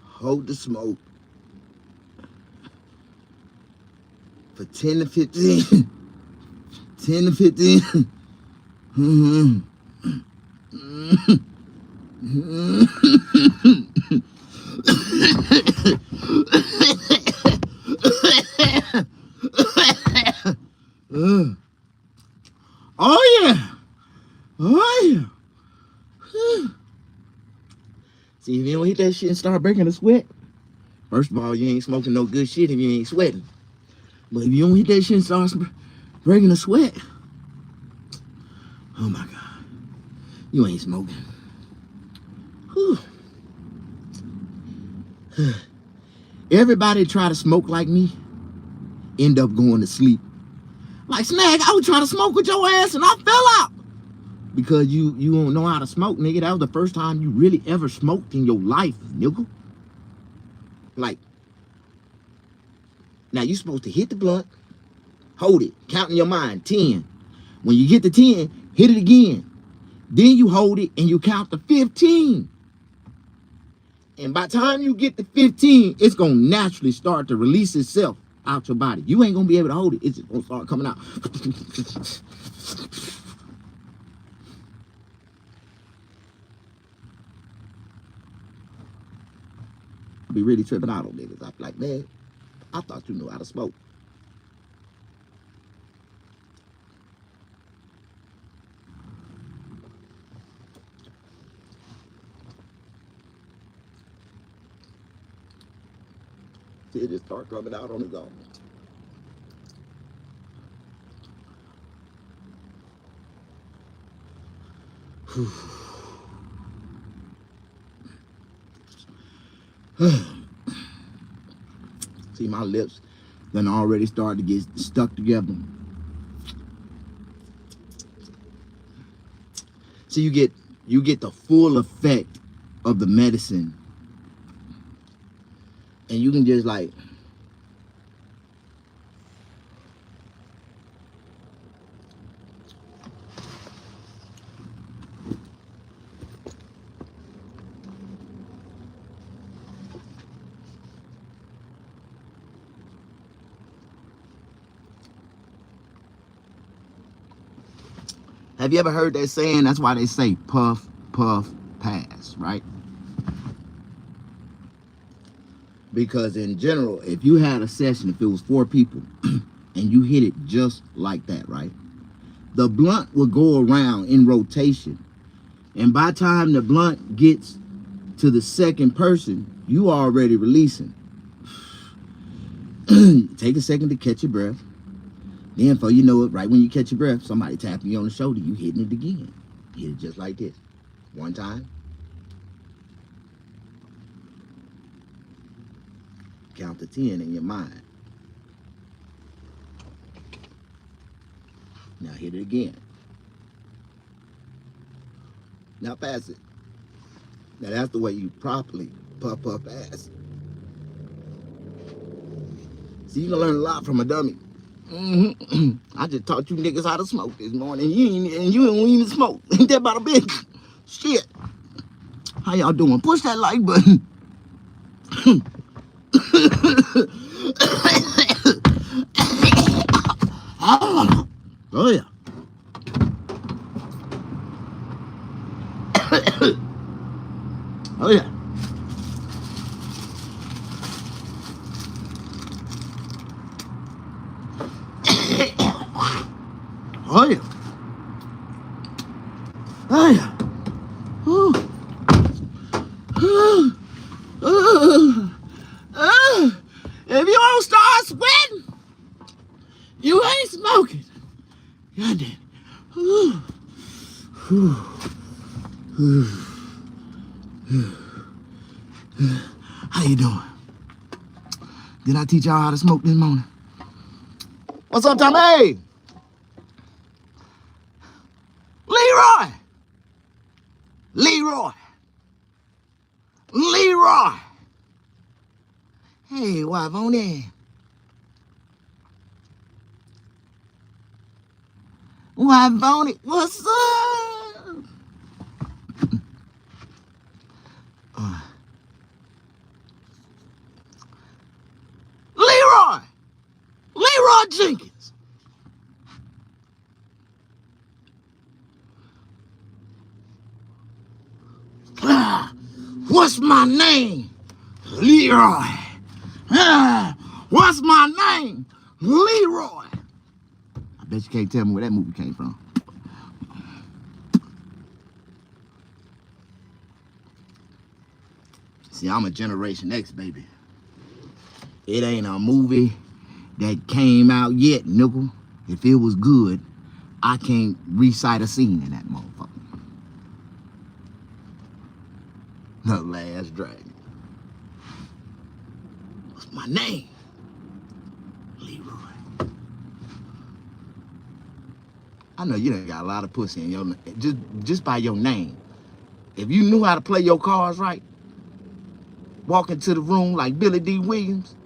[SPEAKER 2] Hold the smoke for 10 to 15. 10 to 15. Oh yeah. you don't hit that shit and start breaking a sweat, first of all, you ain't smoking no good shit if you ain't sweating. But if you don't hit that shit and start breaking a sweat, oh my God, you ain't smoking. Whew. Everybody try to smoke like me, end up going to sleep. Like, Snag, I was trying to smoke with your ass and I fell out. Because you don't know how to smoke, nigga. That was the first time you really ever smoked in your life, nigga. Like, now you supposed to hit the blunt, hold it, count in your mind, 10. When you get to 10, hit it again. Then you hold it and you count to 15. And by the time you get to 15, it's going to naturally start to release itself out your body. You ain't going to be able to hold it. It's just going to start coming out. I be really tripping out on niggas. I be like, man, I thought you knew how to smoke. See, it just start coming out on its own. See, my lips done already started to get stuck together. See, you get the full effect of the medicine, and you can just like, have you ever heard that saying? That's why they say puff, puff, pass, right? Because in general, if you had a session, if it was 4 people, and you hit it just like that, right? The blunt will go around in rotation. And by the time the blunt gets to the second person, you already releasing. Take a second to catch your breath. Then, before you know it, right when you catch your breath, somebody tapping you on the shoulder, you hitting it again. Hit it just like this. One time. Count to 10 in your mind. Now hit it again. Now pass it. Now that's the way you properly puff, puff, pass. See, you can learn a lot from a dummy. I just taught you niggas how to smoke this morning. You don't even smoke. Ain't that about a bitch? Shit. How y'all doing? Push that like button. Oh yeah. Oh yeah. Oh yeah. Oh yeah. If you don't start sweating, you ain't smoking. God damn. How you doing? Did I teach y'all how to smoke this morning? What's up, Tommy? Leroy! Leroy! Leroy! Hey, wife on there. Wife on it. What's up? Leroy! Leroy Jenkins! What's my name? Leroy. What's my name? Leroy. I bet you can't tell me where that movie came from. See, I'm a Generation X, baby. It ain't a movie that came out yet, nigga. If it was good, I can't recite a scene in that motherfucker. The Last Dragon. What's my name? Leroy. I know you done got a lot of pussy in your name. Just by your name. If you knew how to play your cards right, walk into the room like Billy D. Williams,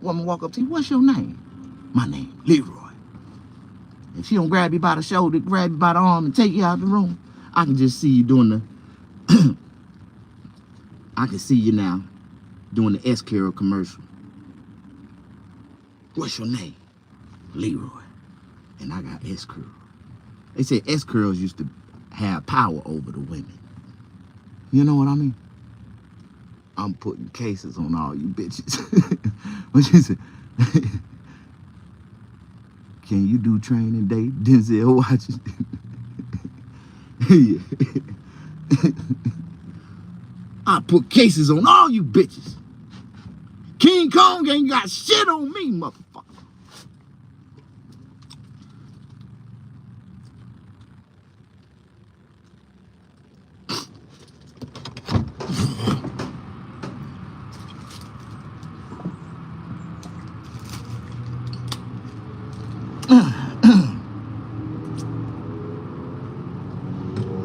[SPEAKER 2] woman walk up to you, what's your name? My name, Leroy. If she don't grab you by the shoulder, grab you by the arm and take you out of the room, I can just see you doing the, I can see you now doing the S-Curl commercial. What's your name? Leroy. And I got S-Curl. They said S-Curls used to have power over the women. You know what I mean? I'm putting cases on all you bitches. What you say? Can you do training day? Denzel watches. Yeah. I put cases on all you bitches. King Kong ain't got shit on me, motherfucker.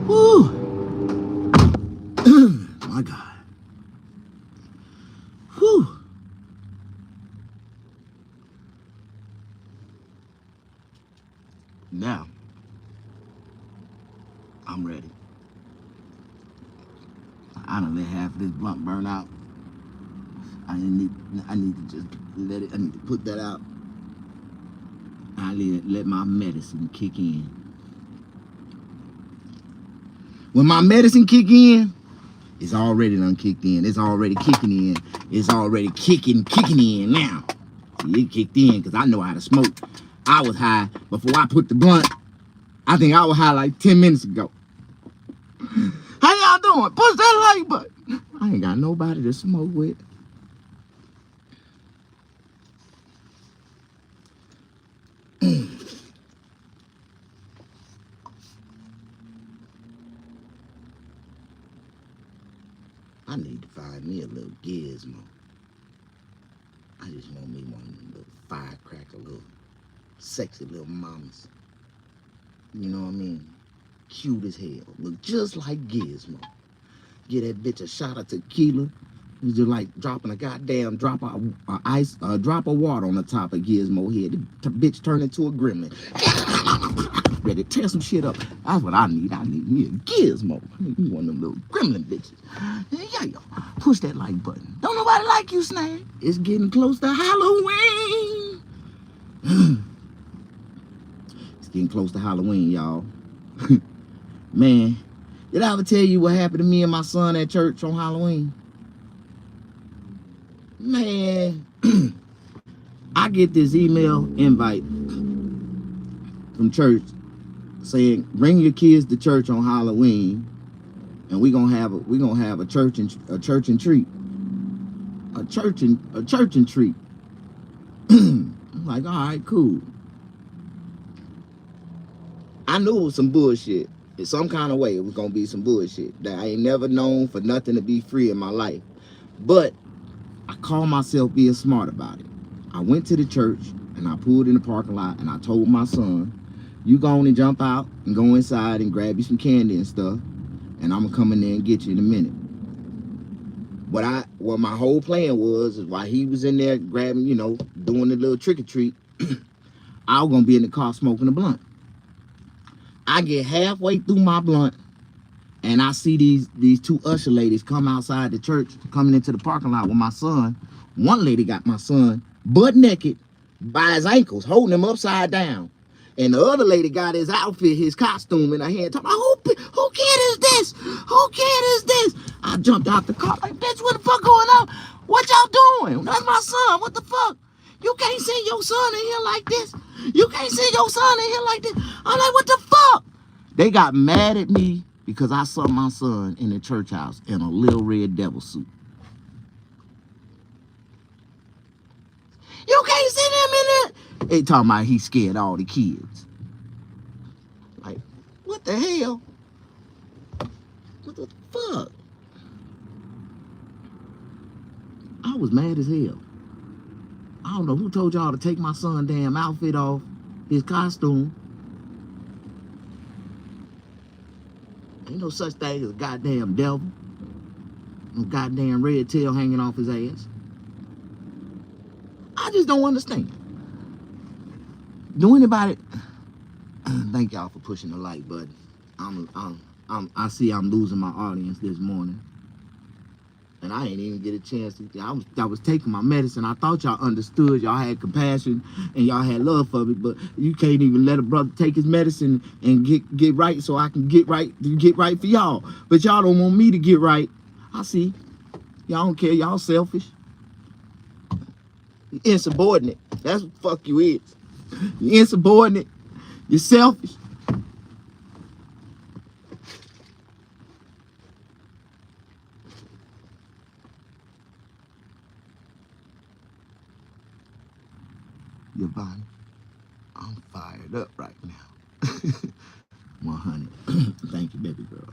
[SPEAKER 2] Woo. My God. Whew. Now, I'm ready. I done let half of this blunt burn out. I need to just let it, I need to put that out. I need to let my medicine kick in. When my medicine kick in, it's already done kicked in. It's already kicking in. It's already kicking in now. See, it kicked in because I know how to smoke. I was high before I put the blunt. I think I was high like 10 minutes ago. How y'all doing? Push that like button. I ain't got nobody to smoke with. I need to find me a little gizmo. I just want me one of them little firecracker, little sexy little mamas. You know what I mean? Cute as hell. Look just like Gizmo. Get that bitch a shot of tequila. It's just like dropping a goddamn drop of ice, a drop of water on the top of Gizmo head. The bitch turn into a gremlin. Ready to tear some shit up. That's what I need. I need me a Gizmo. I need me one of them little gremlin bitches. Yeah, yo. Push that like button. Don't nobody like you, Snag. It's getting close to Halloween. It's getting close to Halloween, y'all. Man, did I ever tell you what happened to me and my son at church on Halloween? Man, I get this email invite from church saying, bring your kids to church on Halloween, and we're gonna have a church and treat. A church and treat. I'm like, all right, cool. I knew it was some bullshit. In some kind of way, it was gonna be some bullshit that I ain't never known for nothing to be free in my life. But I called myself being smart about it. I went to the church and I pulled in the parking lot and I told my son, you go on and jump out and go inside and grab you some candy and stuff, and I'm gonna come in there and get you in a minute. What my whole plan was is while he was in there grabbing, you know, doing the little trick or treat, I was gonna be in the car smoking a blunt. I get halfway through my blunt and I see these two usher ladies come outside the church, coming into the parking lot with my son. One lady got my son butt naked by his ankles, holding him upside down. And the other lady got his outfit, his costume in her hand, talking about, who kid is this? Who kid is this? I jumped out the car like, bitch, what the fuck going on? What y'all doing? That's my son. What the fuck? You can't send your son in here like this. You can't send your son in here like this. I'm like, what the fuck? They got mad at me because I saw my son in the church house in a little red devil suit. You can't send him in there. They talking about he scared all the kids. Like, what the hell? What the fuck? I was mad as hell. I don't know who told y'all to take my son damn outfit off, his costume. Ain't no such thing as a goddamn devil. No goddamn red tail hanging off his ass. I just don't understand. Do anybody? Thank y'all for pushing the like button. I see I'm losing my audience this morning, and I ain't even get a chance to. I was taking my medicine. I thought y'all understood. Y'all had compassion and y'all had love for me, but you can't even let a brother take his medicine and get right, so I can get right for y'all. But y'all don't want me to get right. I see. Y'all don't care. Y'all selfish. You're insubordinate. That's what the fuck you is. You're insubordinate. You're selfish. Yvonne, I'm fired up right now. 100. Thank you, baby girl.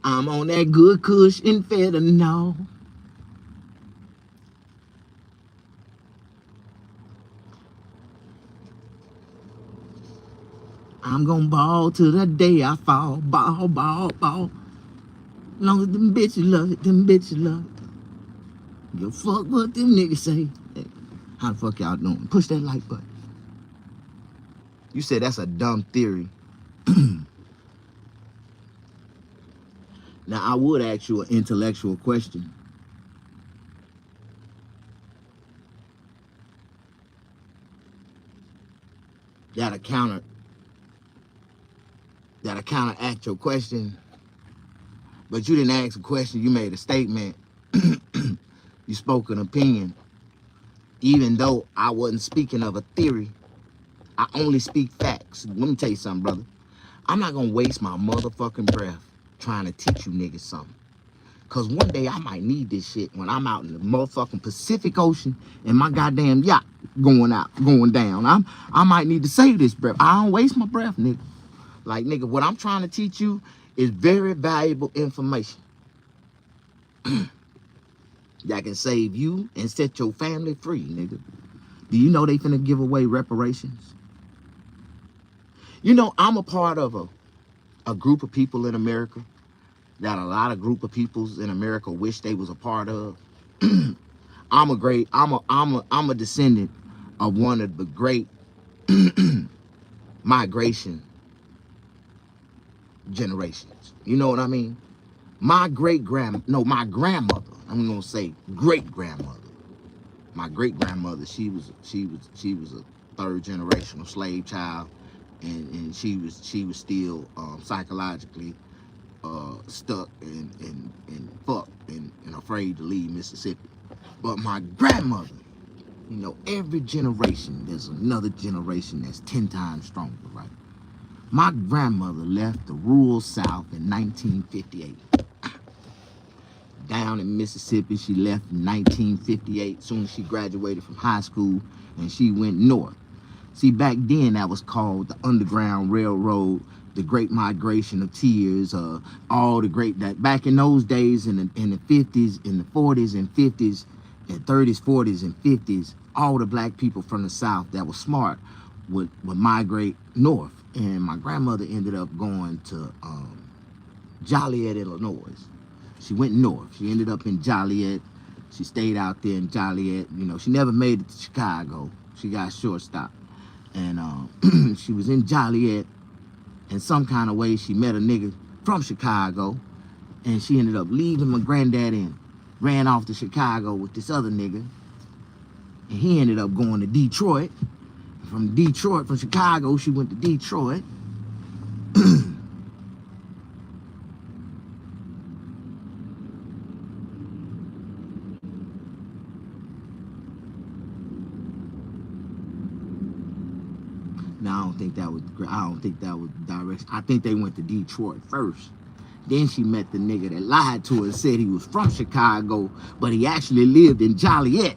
[SPEAKER 2] I'm on that good kush and fentanyl. I'm gonna ball till the day I fall. Ball, ball, ball. Long as them bitches love it, them bitches love it. Give a fuck what them niggas say. Hey, how the fuck y'all doing? Push that like button. You said that's a dumb theory. Now, I would ask you an intellectual question. That'll counteract your question. But you didn't ask a question. You made a statement. You spoke an opinion. Even though I wasn't speaking of a theory, I only speak facts. Let me tell you something, brother. I'm not gonna waste my motherfucking breath trying to teach you niggas something. Cause one day I might need this shit when I'm out in the motherfucking Pacific Ocean and my goddamn yacht going down. I might need to save this breath. I don't waste my breath, nigga. Like, nigga, what I'm trying to teach you is very valuable information that can save you and set your family free, nigga. Do you know they finna give away reparations? You know, I'm a part of a group of people in America that a lot of group of peoples in America wish they was a part of. I'm a descendant of one of the great migration generations. You know what I mean? My grandmother, I'm gonna say great grandmother. My great grandmother, she was a third generational slave child, and she was still psychologically stuck and fucked and afraid to leave Mississippi. But my grandmother, you know, every generation there's another generation that's 10 times stronger, right? My grandmother left the rural South in 1958. Down in Mississippi, she left in 1958, soon as she graduated from high school, and she went north. See, back then that was called the Underground Railroad, the Great Migration of Tears, all the great, that back in those days in the 50s, in the 40s and 50s, and 30s, 40s and 50s, all the black people from the South that were smart would migrate north. And my grandmother ended up going to Joliet, Illinois. She went north. She ended up in Joliet. She stayed out there in Joliet. You know, she never made it to Chicago. She got shortstop. And she was in Joliet. In some kind of way, she met a nigga from Chicago. And she ended up leaving my granddad and ran off to Chicago with this other nigga. And he ended up going to Detroit. From Chicago, she went to Detroit. Now, I don't think that was the direction. I think they went to Detroit first. Then she met the nigga that lied to her and said he was from Chicago, but he actually lived in Joliet.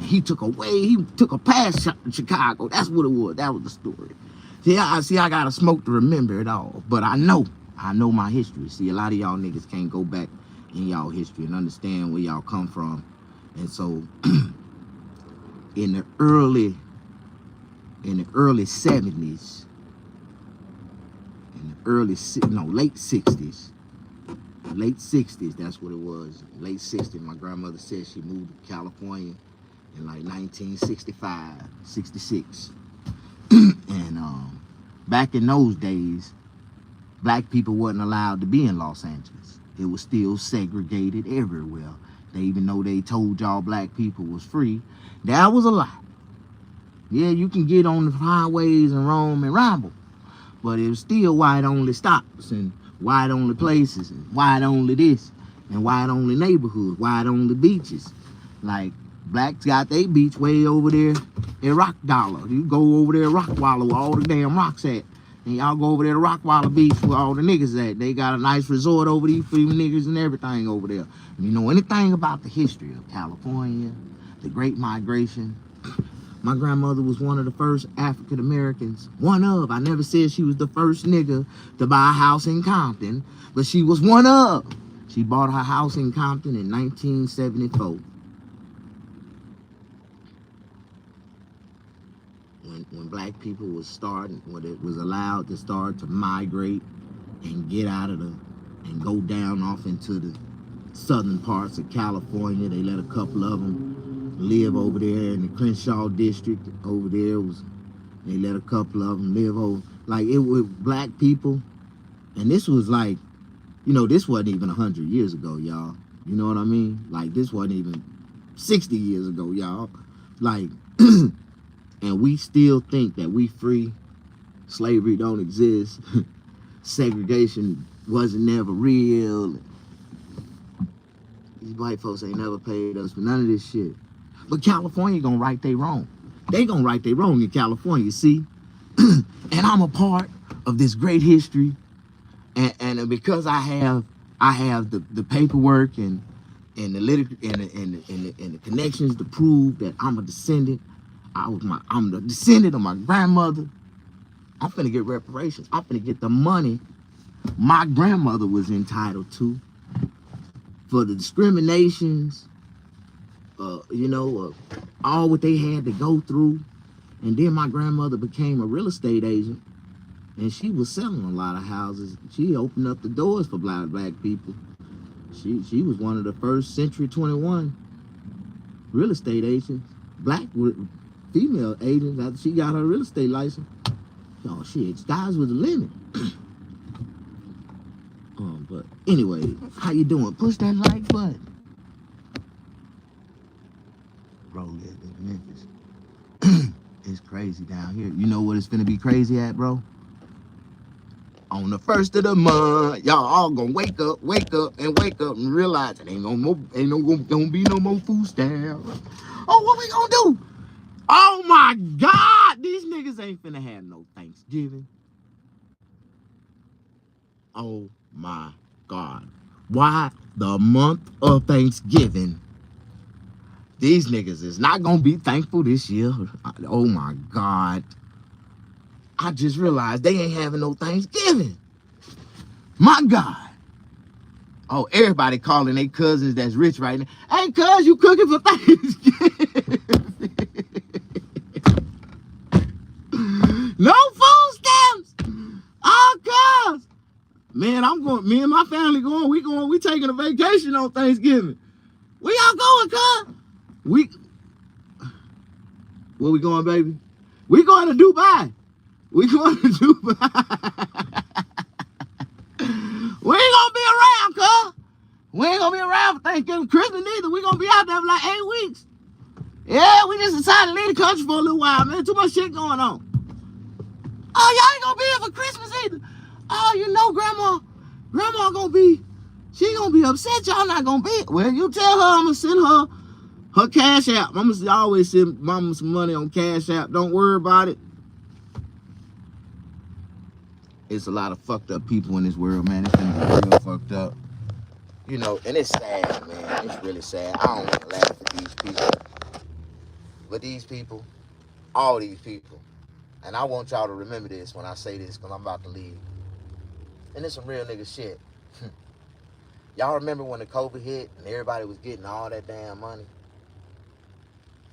[SPEAKER 2] He took a pass to Chicago. That's what it was. That was the story. See, I gotta smoke to remember it all. But I know my history. See, a lot of y'all niggas can't go back in y'all history and understand where y'all come from. And so in the early 70s, late 60s, that's what it was. Late 60s, my grandmother said she moved to California in like 1965, 66. And back in those days, black people wasn't allowed to be in Los Angeles. It was still segregated everywhere. Even though they told y'all black people was free, that was a lie. Yeah, you can get on the highways and roam and ramble, but it was still white-only stops and white-only places and white-only this and white-only neighborhoods, white-only beaches. Like, blacks got their beach way over there at Rock Dollar. You go over there at Rockwalla where all the damn rocks at. And y'all go over there to Rockwalla Beach where all the niggas at. They got a nice resort over there for them niggas and everything over there. If you know anything about the history of California, the Great Migration, my grandmother was one of the first African Americans. I never said she was the first nigga to buy a house in Compton, but she was one of. She bought her house in Compton in 1974. When black people was starting, when it was allowed to start to migrate and get out of and go down off into the southern parts of California, they let a couple of them live over there in the Crenshaw district over there. They let a couple of them live over, like it was black people. And this was like, this wasn't even 100 years ago, y'all. You know what I mean? Like, this wasn't even 60 years ago, y'all. Like, and we still think that we free. Slavery don't exist. Segregation wasn't never real. These white folks ain't never paid us for none of this shit. But California gonna right they wrong. They gonna right they wrong in California, see? And I'm a part of this great history. And because I have the paperwork and the literature and the connections to prove that I'm a descendant. I'm the descendant of my grandmother. I'm finna get reparations. I'm finna get the money my grandmother was entitled to for the discriminations, all what they had to go through. And then my grandmother became a real estate agent, and she was selling a lot of houses. She opened up the doors for black people. She was one of the first Century 21 real estate agents, black female agents, after she got her real estate license. Oh shit, sky's was the limit. But anyway, how you doing? Push that like button. Bro, live in Memphis. It's crazy down here. You know what it's finna be crazy at, bro? On the 1st of the month, y'all all gonna wake up and realize it ain't gonna be no more food stamps. Oh, what we gonna do? Oh my God, these niggas ain't finna have no Thanksgiving. Oh my God. Why the month of Thanksgiving? These niggas is not gonna be thankful this year. Oh my God. I just realized they ain't having no Thanksgiving. My God. Oh, everybody calling their cousins that's rich right now. Hey, cuz, you cooking for Thanksgiving? No food stamps. Oh, cuz. Man, me and my family we taking a vacation on Thanksgiving. Where y'all going, cuz? Where we going, baby? We going to Dubai. We going to Dubai. We ain't gonna be around, cuz. We ain't gonna be around for Thanksgiving, Christmas neither. We gonna be out there for like 8 weeks. Yeah, we just decided to leave the country for a little while, man. Too much shit going on. Oh, y'all ain't gonna be here for Christmas either. Oh, you know, grandma she gonna be upset y'all not gonna be here. Well, you tell her I'm gonna send her Cash App. I'm gonna always send mama some money on Cash App. Don't worry about it. It's a lot of fucked up people in this world, man. It's gonna be real fucked up. You know, and it's sad, man. It's really sad. I don't want to laugh at these people. But these people, all these people, and I want y'all to remember this when I say this, because I'm about to leave. And it's some real nigga shit. Y'all remember when the COVID hit and everybody was getting all that damn money?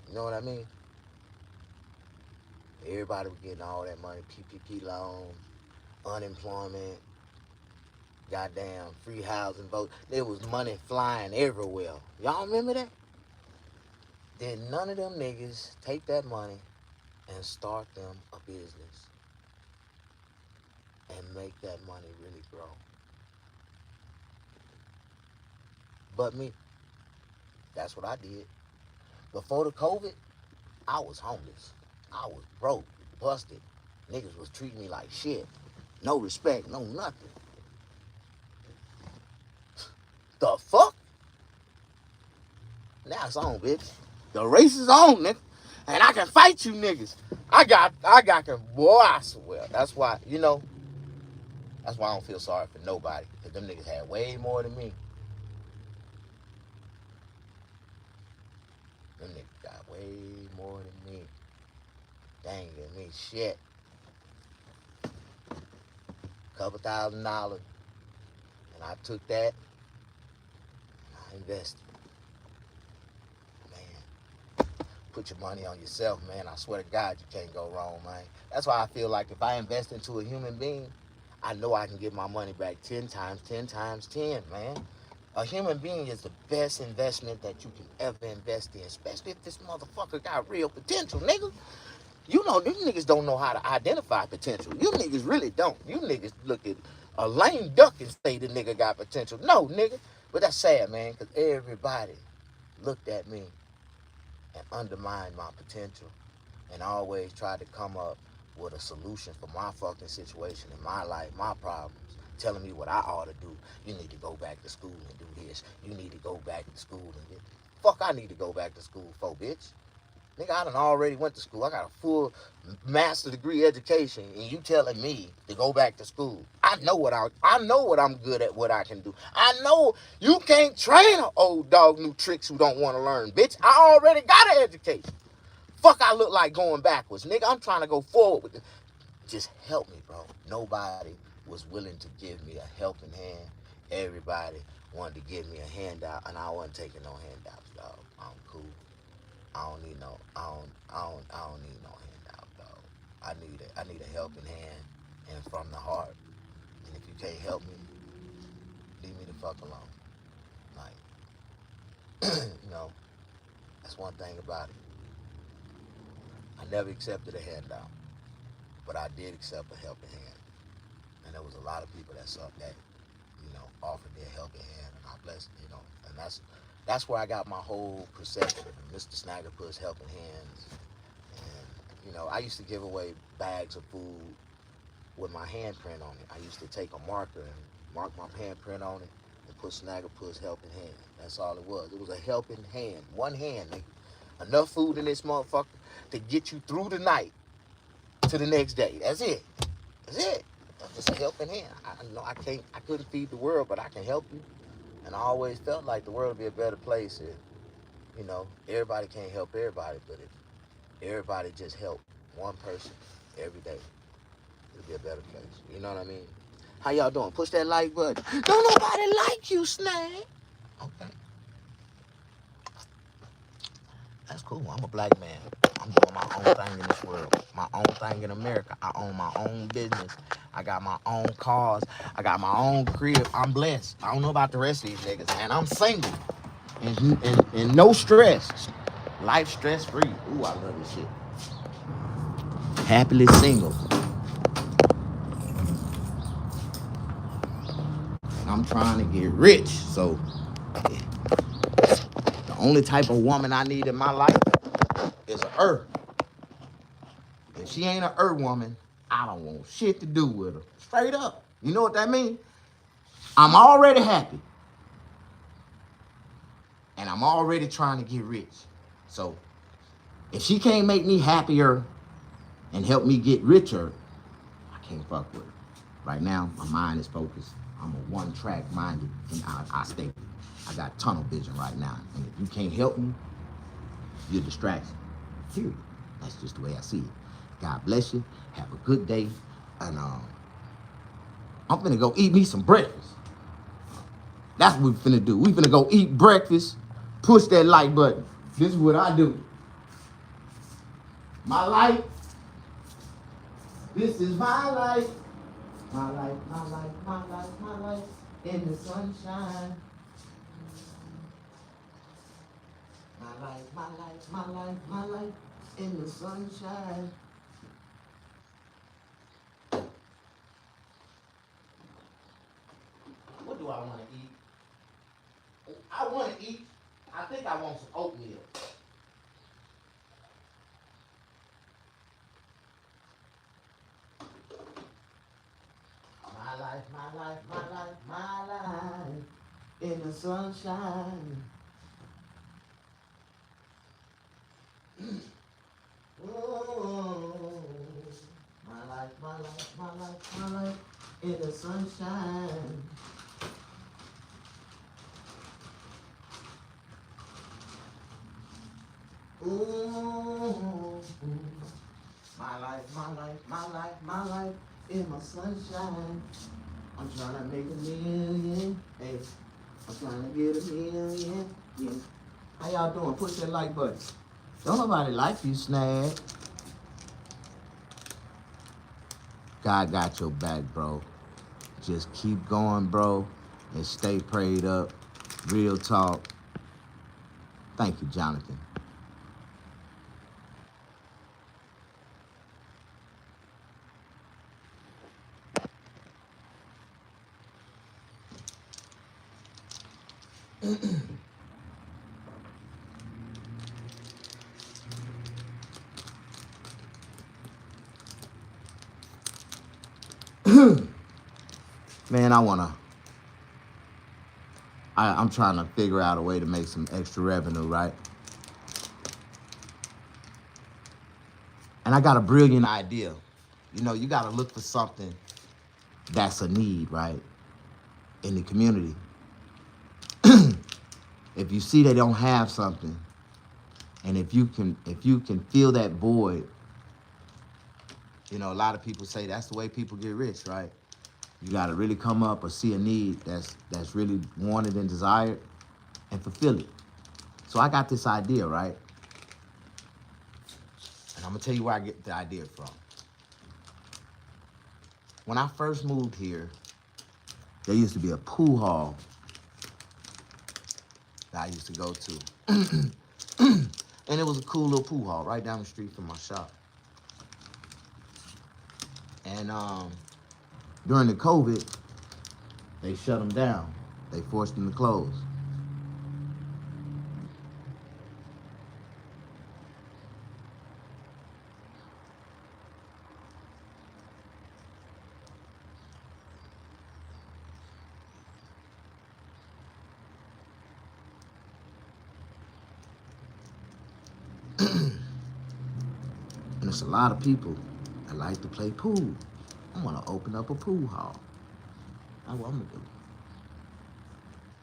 [SPEAKER 2] You know what I mean? Everybody was getting all that money, PPP loans, unemployment, goddamn free housing vote. There was money flying everywhere. Y'all remember that? Did none of them niggas take that money and start them a business and make that money really grow? But me. That's what I did. Before the COVID, I was homeless. I was broke, busted. Niggas was treating me like shit. No respect, no nothing. The fuck? Now it's on, bitch. The race is on, nigga. And I can fight you niggas. I got, boy, I swear. That's why, you know, that's why I don't feel sorry for nobody. Because them niggas had way more than me. Them niggas got way more than me. They ain't giving me shit. Couple $1,000. And I took that and I invested. Man, put your money on yourself, man. I swear to God, you can't go wrong, man. That's why I feel like if I invest into a human being, I know I can get my money back 10 times, 10 times 10, man. A human being is the best investment that you can ever invest in, especially if this motherfucker got real potential, nigga. You know, these niggas don't know how to identify potential. You niggas really don't. You niggas look at a lame duck and say the nigga got potential. No, nigga. But that's sad, man, because everybody looked at me and undermined my potential and always tried to come up with a solution for my fucking situation in my life, my problems, telling me what I ought to do. You need to go back to school and do this. You need to go back to school and get... Fuck, I need to go back to school for, bitch. Nigga, I done already went to school. I got a full master's degree education, and you telling me to go back to school. I know what I'm good at, what I can do. I know you can't train an old dog new tricks who don't want to learn, bitch. I already got an education. Fuck, I look like going backwards. Nigga, I'm trying to go forward with it. Just help me, bro. Nobody was willing to give me a helping hand. Everybody wanted to give me a handout, and I wasn't taking no handouts, dog. I'm cool. I don't need no handout, dog. I need a helping hand, and from the heart. And if you can't help me, leave me the fuck alone. Like, you know, that's one thing about it. I never accepted a handout, but I did accept a helping hand. And there was a lot of people that you know, offered their helping hand, and I blessed, you know, and that's where I got my whole perception of Mr. Snaggerpuss helping hands. And, you know, I used to give away bags of food with my handprint on it. I used to take a marker and mark my handprint on it and put Snaggerpuss helping hand. That's all it was. It was a helping hand. One hand, nigga. Enough food in this motherfucker to get you through the night to the next day. That's it. That's it. That's just a helping hand. I know I couldn't feed the world, but I can help you. And I always felt like the world would be a better place if, you know, everybody can't help everybody, but if everybody just help one person every day, it'll be a better place. You know what I mean? How y'all doing? Push that like button. Don't nobody like you, Snag. Okay. That's cool. I'm a black man. I'm doing my own thing in this world. My own thing in America. I own my own business. I got my own cars. I got my own crib. I'm blessed. I don't know about the rest of these niggas. And I'm single. And no stress. Life stress free. Ooh, I love this shit. Happily single. And I'm trying to get rich. So the only type of woman I need in my life is an earth. If she ain't an earth woman, I don't want shit to do with her. Straight up. You know what that means? I'm already happy. And I'm already trying to get rich. So if she can't make me happier and help me get richer, I can't fuck with her. Right now, my mind is focused. I'm a one-track minded, and I stay. I got tunnel vision right now. And if you can't help me, you're a distraction. Period. That's just the way I see it. God bless you. Have a good day. And I'm finna go eat me some breakfast. That's what we finna do. We finna go eat breakfast. Push that like button. This is what I do. My life. This is my life. My life, my life, my life, my life. In the sunshine. My life, my life, my life, my life. In the sunshine. What do I want to eat? I want to eat. I think I want some oatmeal. My life, my life, my life, my life. In the sunshine. Oh, my life, my life, my life, my life. In the sunshine. Ooh, my life, my life, my life, my life in my sunshine. I'm trying to make a million, hey. I'm trying to get a million, yeah. How y'all doing? Push that like button. Don't nobody like you, Snag. God got your back, bro. Just keep going, bro, and stay prayed up. Real talk. Thank you, Jonathan. Man, I'm trying to figure out a way to make some extra revenue, right? And I got a brilliant idea. You know, you gotta look for something that's a need, right? In the community. If you see they don't have something, and if you can fill that void, you know, a lot of people say that's the way people get rich, right? You gotta really come up or see a need that's really wanted and desired and fulfill it. So I got this idea, right? And I'm gonna tell you where I get the idea from. When I first moved here, there used to be a pool hall that I used to go to. And it was a cool little pool hall right down the street from my shop. And during the COVID, they shut them down. They forced them to close. And there's a lot of people that like to play pool. I'm gonna open up a pool hall. That's what I'm gonna do.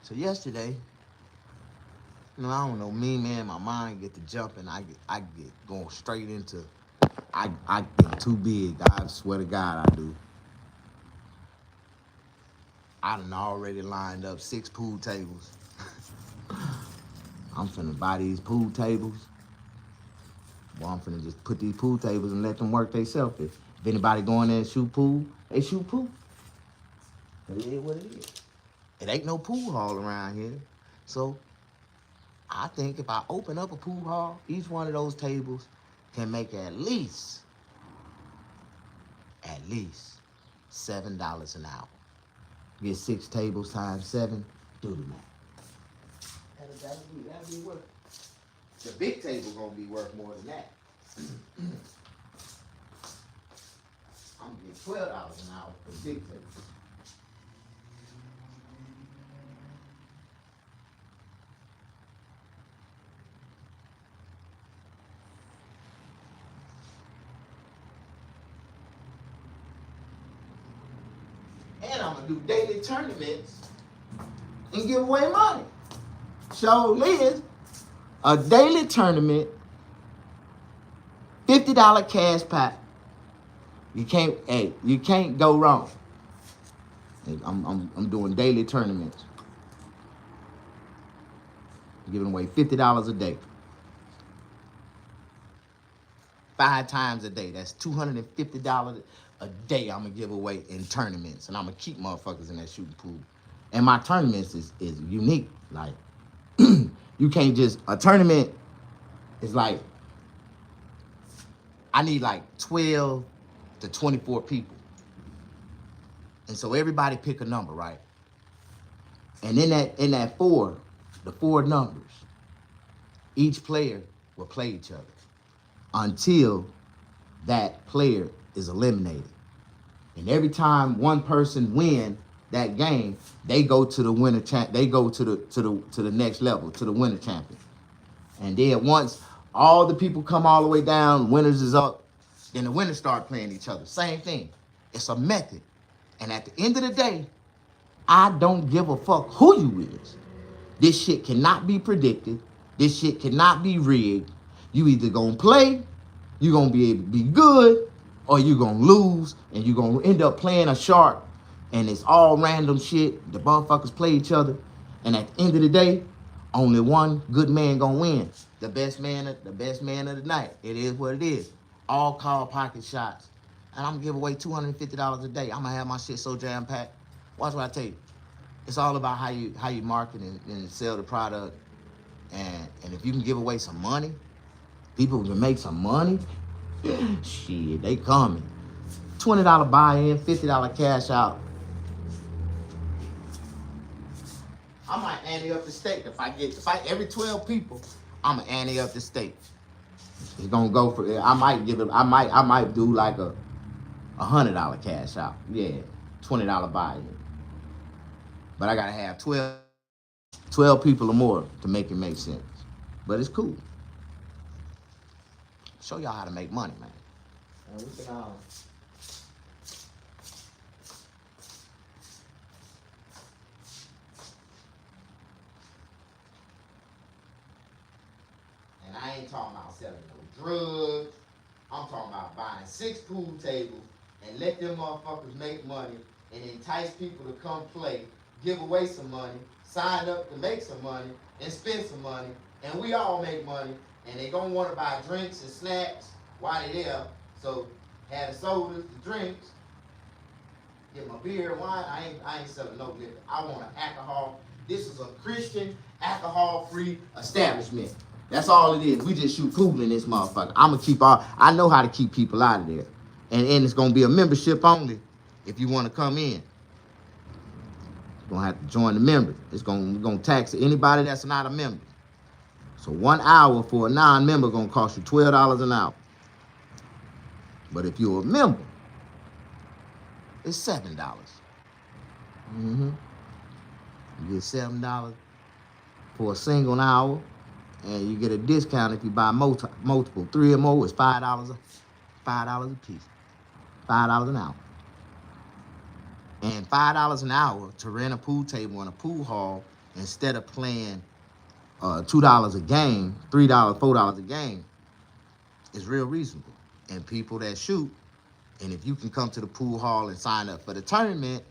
[SPEAKER 2] So yesterday, you know, I don't know, me, man, my mind get to jumping. I get going straight into, I get too big. I swear to God I do. I done already lined up 6 pool tables. I'm finna buy these pool tables. Well, I'm finna just put these pool tables and let them work themselves. If anybody go in there and shoot pool, they shoot pool. It is what it is. It ain't no pool hall around here. So I think if I open up a pool hall, each one of those tables can make at least $7 an hour. Get 6 tables times 7, do the math. That'll be worth it. The big table gonna be worth more than that. I'm getting $12 an hour for the big table. I'ma do daily tournaments and give away money. So Liz, a daily tournament, $50 cash pack. You can't go wrong. I'm doing daily tournaments. Giving away $50 a day. 5 times a day. That's $250 a day I'm gonna give away in tournaments. And I'm gonna keep motherfuckers in that shooting pool. And my tournaments is unique. Like, you can't just, a tournament is like, I need like 12 to 24 people. And so everybody pick a number, right? And in that the 4 numbers, each player will play each other until that player is eliminated. And every time one person win that game, they go to the winner they go to the next level, to the winner champion. And then once all the people come all the way down, winners is up, then the winners start playing each other. Same thing. It's a method. And at the end of the day, I don't give a fuck who you is. This shit cannot be predicted. This shit cannot be rigged. You either gonna play, you gonna be able to be good, or you gonna lose, and you gonna end up playing a shark, and it's all random shit. The motherfuckers play each other, and at the end of the day, only one good man gonna win. The best man of the night. It is what it is. All call pocket shots. And I'm gonna give away $250 a day. I'm gonna have my shit so jam-packed. Watch what I tell you. It's all about how you market and sell the product. And if you can give away some money, people can make some money, shit, they coming. $20 buy-in, $50 cash out. I might ante up the stake. If I every 12 people, I'ma ante up the stake. It's gonna go for, I might do like a $100 cash out. Yeah, $20 buy-in. But I gotta have 12 people or more to make it make sense. But it's cool. Show y'all how to make money, man. And we can all. And I ain't talking about selling no drugs. I'm talking about buying 6 pool tables and let them motherfuckers make money and entice people to come play, give away some money, sign up to make some money, and spend some money, and we all make money, and they gonna wanna buy drinks and snacks while they there, so have the sodas, the drinks, get my beer and wine. I ain't selling no liquor. I want an alcohol. This is a Christian, alcohol-free establishment. That's all it is. We just shoot pool in this motherfucker. I know how to keep people out of there. And it's gonna be a membership only if you wanna come in. You're gonna have to join the members. We're gonna tax anybody that's not a member. So 1 hour for a non-member gonna cost you $12 an hour. But if you're a member, it's $7. You get $7 for a single hour, and you get a discount if you buy multiple. 3 or more is $5 a piece. $5 an hour. And $5 an hour to rent a pool table in a pool hall instead of playing $2 a game, $3, $4 a game is real reasonable. And people that shoot, and if you can come to the pool hall and sign up for the tournament,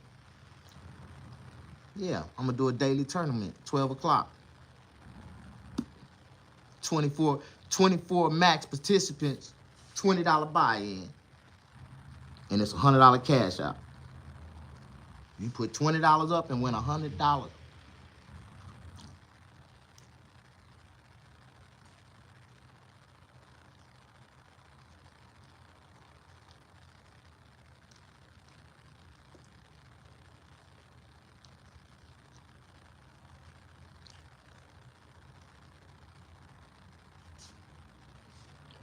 [SPEAKER 2] yeah, I'm gonna do a daily tournament, 12 o'clock. 24 max participants, $20 buy-in, and it's $100 cash out. You put $20 up and win $100.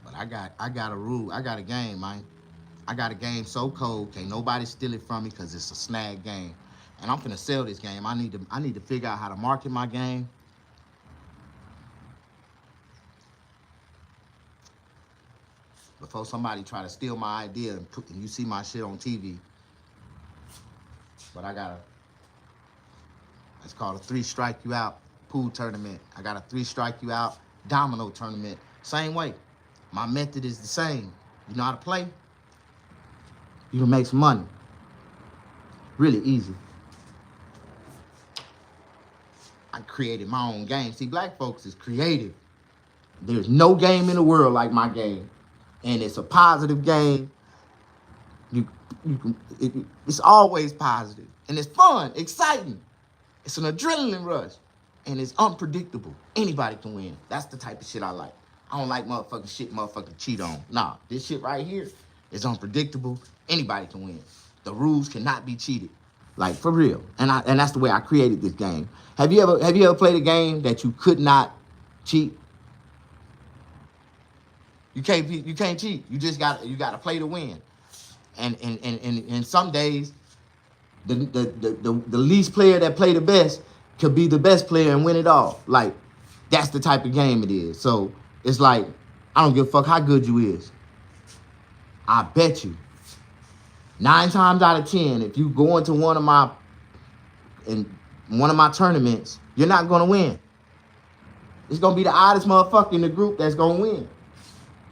[SPEAKER 2] But I got a rule. I got a game, man. I got a game so cold, can't nobody steal it from me because it's a snag game. And I'm finna sell this game. I need to figure out how to market my game. Before somebody try to steal my idea and you see my shit on TV. but it's called a 3 strike you out pool tournament. I got a 3 strike you out domino tournament. Same way. My method is the same. You know how to play? You can make some money. Really easy. I created my own game. See, black folks is creative. There's no game in the world like my game. And it's a positive game. It's always positive. And it's fun, exciting. It's an adrenaline rush. And it's unpredictable. Anybody can win. That's the type of shit I like. I don't like motherfucking shit motherfucking cheat on. Nah, this shit right here is unpredictable. Anybody can win. The rules cannot be cheated. Like, for real. And that's the way I created this game. Have you ever played a game that you could not cheat? You can't cheat. You just gotta play to win. And some days the least player that play the best could be the best player and win it all. Like, that's the type of game it is. So it's like, I don't give a fuck how good you is. I bet you 9 times out of 10, if you go into one of my tournaments, you're not gonna win. It's gonna be the oddest motherfucker in the group that's gonna win.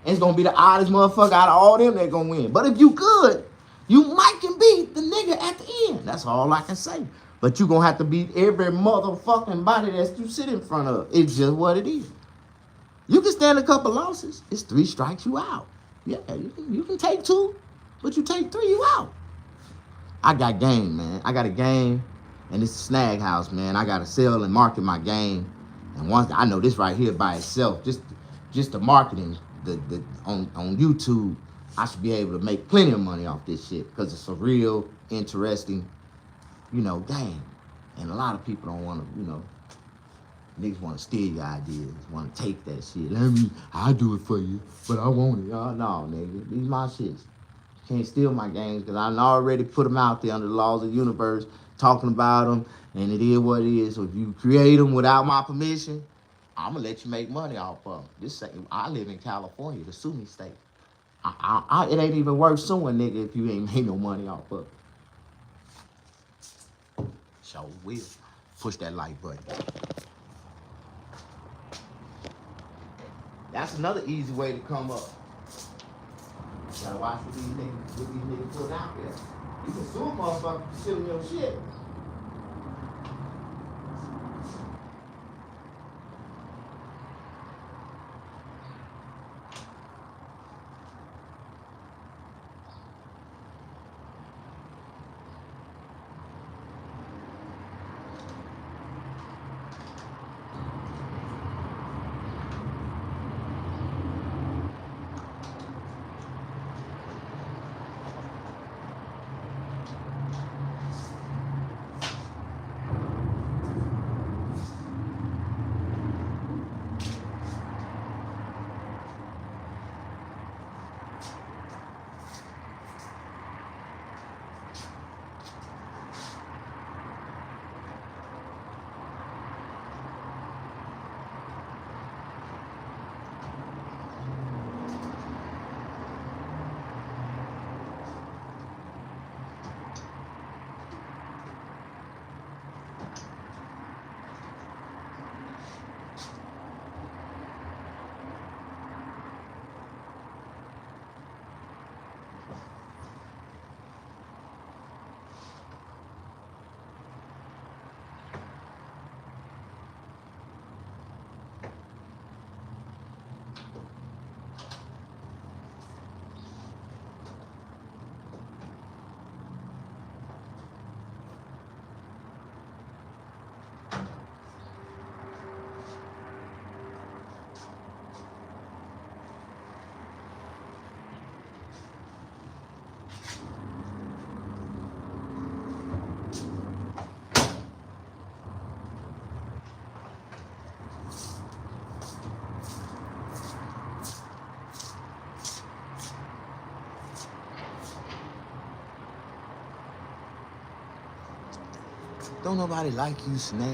[SPEAKER 2] And it's gonna be the oddest motherfucker out of all them that's gonna win. But if you good, you might can beat the nigga at the end. That's all I can say. But you gonna have to beat every motherfucking body that you sit in front of. It's just what it is. You can stand a couple losses. It's 3 strikes you out. Yeah, you can take 2, but you take 3, you out. I got game, man. I got a game, and it's a snag house, man. I gotta sell and market my game. And once I know this right here by itself, just the marketing, on YouTube, I should be able to make plenty of money off this shit because it's a real interesting, game. And a lot of people don't want to, niggas want to steal your ideas, want to take that shit. I'll do it for you, but I want it. No, nigga, these my shits. You can't steal my games because I already put them out there under the laws of the universe, talking about them, and it is what it is. So if you create them without my permission, I'm going to let you make money off of them. I live in California, the sue me state. It ain't even worth suing, nigga, if you ain't made no money off of it. So will. Push that like button. That's another easy way to come up. You gotta watch what these niggas put out there. You can sue a motherfucker for stealing your shit. Don't nobody like you, Snag.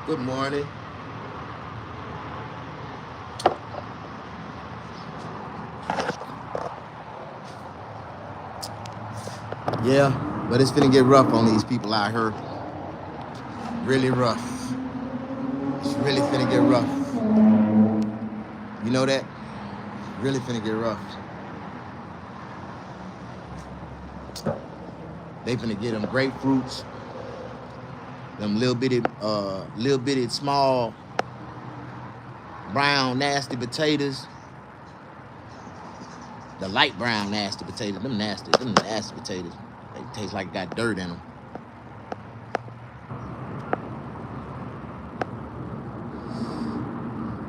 [SPEAKER 2] Good morning. Yeah, but it's finna get rough on these people out here. Really rough. It's really finna get rough. You know that? Really finna get rough. They finna get them grapefruits, them little bitty small brown nasty potatoes. The light brown nasty potatoes, them nasty potatoes. They taste like got dirt in them.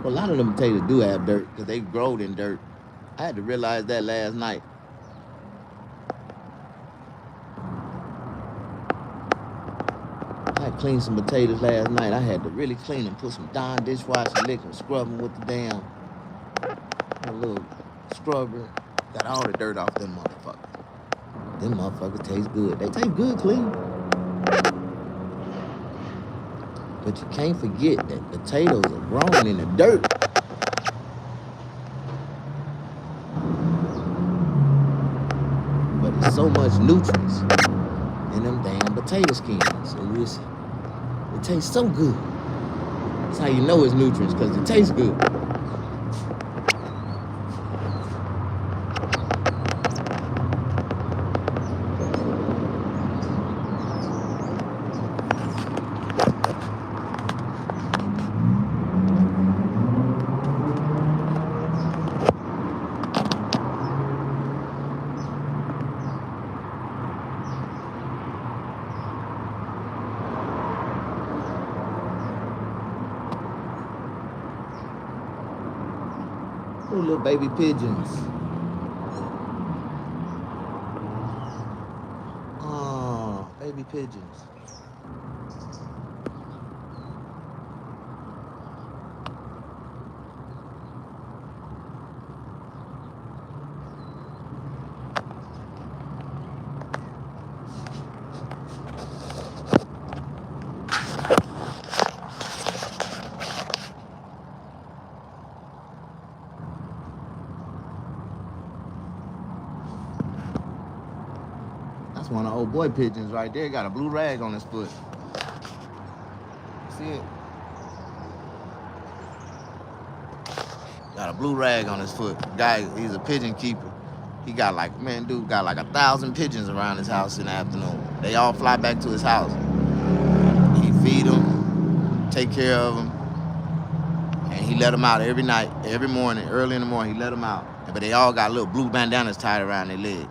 [SPEAKER 2] Well, a lot of them potatoes do have dirt because they growed in dirt. I had to realize that last night. I had cleaned some potatoes last night. I had to really clean them, put some Dawn dishwashing liquid, scrub them with the damn a little scrubber. Got all the dirt off them motherfuckers. Them motherfuckers taste good. They taste good clean. But you can't forget that potatoes are grown in the dirt. But there's so much nutrients in them damn potato skins. So it tastes so good. That's how you know it's nutrients, because it tastes good. Ooh, little baby pigeons. Oh, baby pigeons. That's one of the old boy pigeons right there. Got a blue rag on his foot. See it? Got a blue rag on his foot. Guy, he's a pigeon keeper. He got like, man, dude got like 1,000 pigeons around his house in the afternoon. They all fly back to his house. He feed them, take care of them, and he let them out every night, every morning, early in the morning, he let them out. But they all got little blue bandanas tied around their leg.